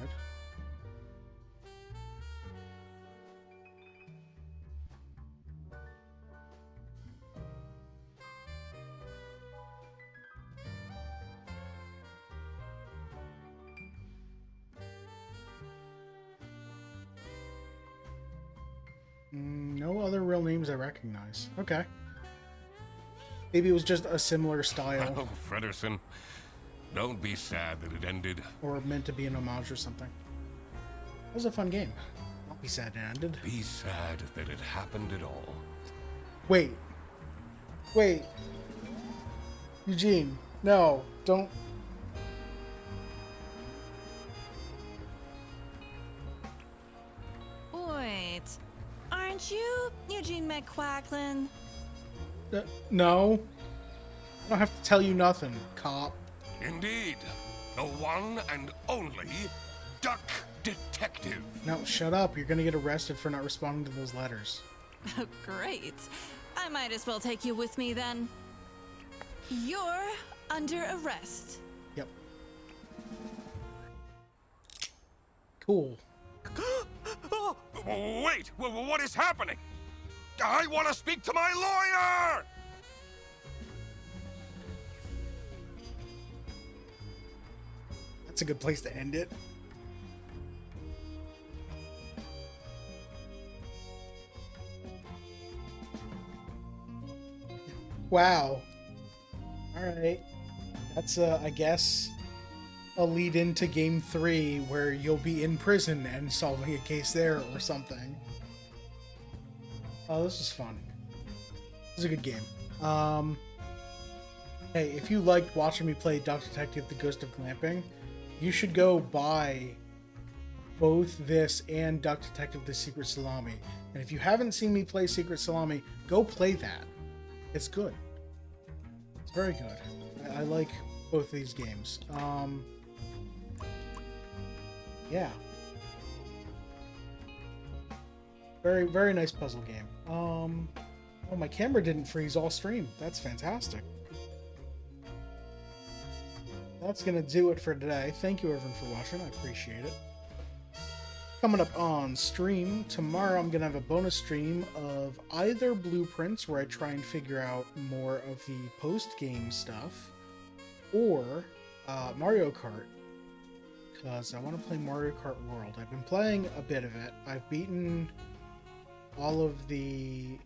No other real names I recognize. Okay. Maybe it was just a similar style. Oh, Frederson, don't be sad that it ended. Or meant to be an homage or something. It was a fun game. Don't be sad it ended. Be sad that it happened at all. Wait. Wait. Eugene, no, don't. Wait. Aren't you Eugene McQuacklin? No. I don't have to tell you nothing, cop. Indeed, the one and only Duck Detective. No, shut up. You're gonna get arrested for not responding to those letters. Great. I might as well take you with me then. You're under arrest. Yep. Cool. Wait, what is happening? I want to speak to my lawyer! That's a good place to end it. Wow. Alright. That's, I guess, a lead into Game 3 where you'll be in prison and solving a case there or something. Oh, this is fun. This is a good game. Hey, if you liked watching me play Duck Detective: The Ghost of Glamping, you should go buy both this and Duck Detective: The Secret Salami. And if you haven't seen me play Secret Salami, go play that. It's good. It's very good. I like both of these games. Yeah. Very, very nice puzzle game. Oh, my camera didn't freeze all stream. That's fantastic. That's gonna do it for today. Thank you everyone for watching. I appreciate it. Coming up on stream tomorrow, I'm gonna have a bonus stream of either Blueprints, where I try and figure out more of the post-game stuff, or Mario Kart, because I want to play Mario Kart World. I've been playing a bit of it. I've beaten all of the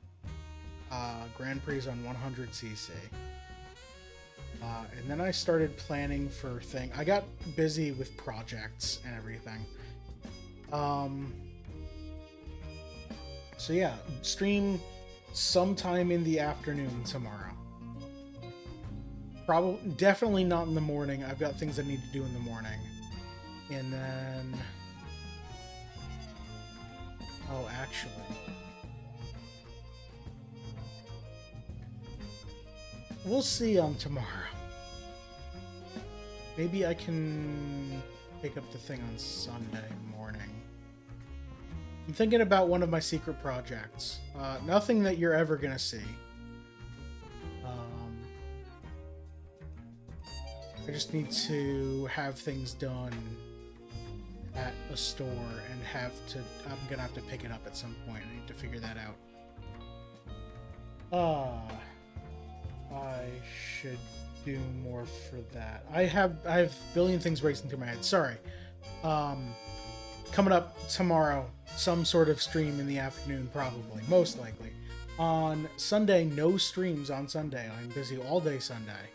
Grand Prix on 100cc. And then I started planning for things. I got busy with projects and everything. So yeah, stream sometime in the afternoon tomorrow. Definitely not in the morning. I've got things I need to do in the morning. And then... Oh, actually... We'll see on tomorrow. Maybe I can pick up the thing on Sunday morning. I'm thinking about one of my secret projects. Nothing that you're ever gonna see. I just need to have things done at a store and I'm gonna have to pick it up at some point. I need to figure that out. I should do more for that. I have a billion things racing through my head. Sorry. Coming up tomorrow, some sort of stream in the afternoon, probably, most likely. On Sunday, no streams on Sunday. I'm busy all day Sunday.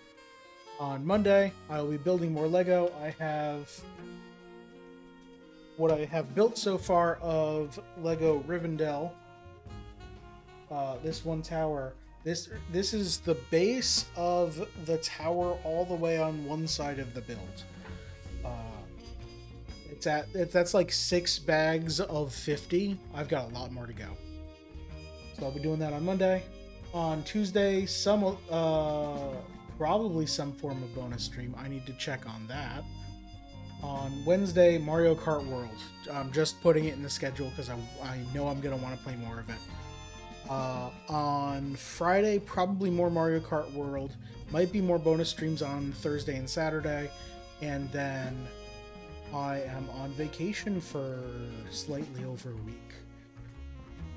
On Monday, I will be building more Lego. I have what I have built so far of Lego Rivendell. This one tower. This is the base of the tower all the way on one side of the build. That's like 6 bags of 50. I've got a lot more to go. So I'll be doing that on Monday. On Tuesday, probably some form of bonus stream. I need to check on that. On Wednesday, Mario Kart World. I'm just putting it in the schedule because I know I'm going to want to play more of it. On Friday, probably more Mario Kart World. Might be more bonus streams on Thursday and Saturday. And then I am on vacation for slightly over a week.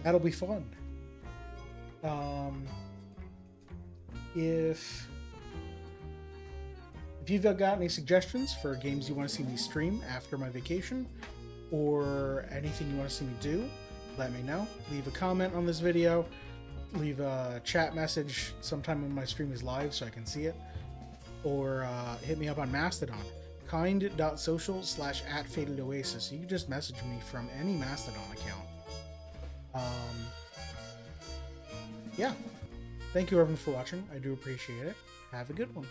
That'll be fun. If you've got any suggestions for games you want to see me stream after my vacation, or anything you want to see me do, let me know. Leave a comment on this video. Leave a chat message sometime when my stream is live so I can see it. Or hit me up on Mastodon. kind.social/@FatedOasis. You can just message me from any Mastodon account. Yeah. Thank you everyone for watching. I do appreciate it. Have a good one.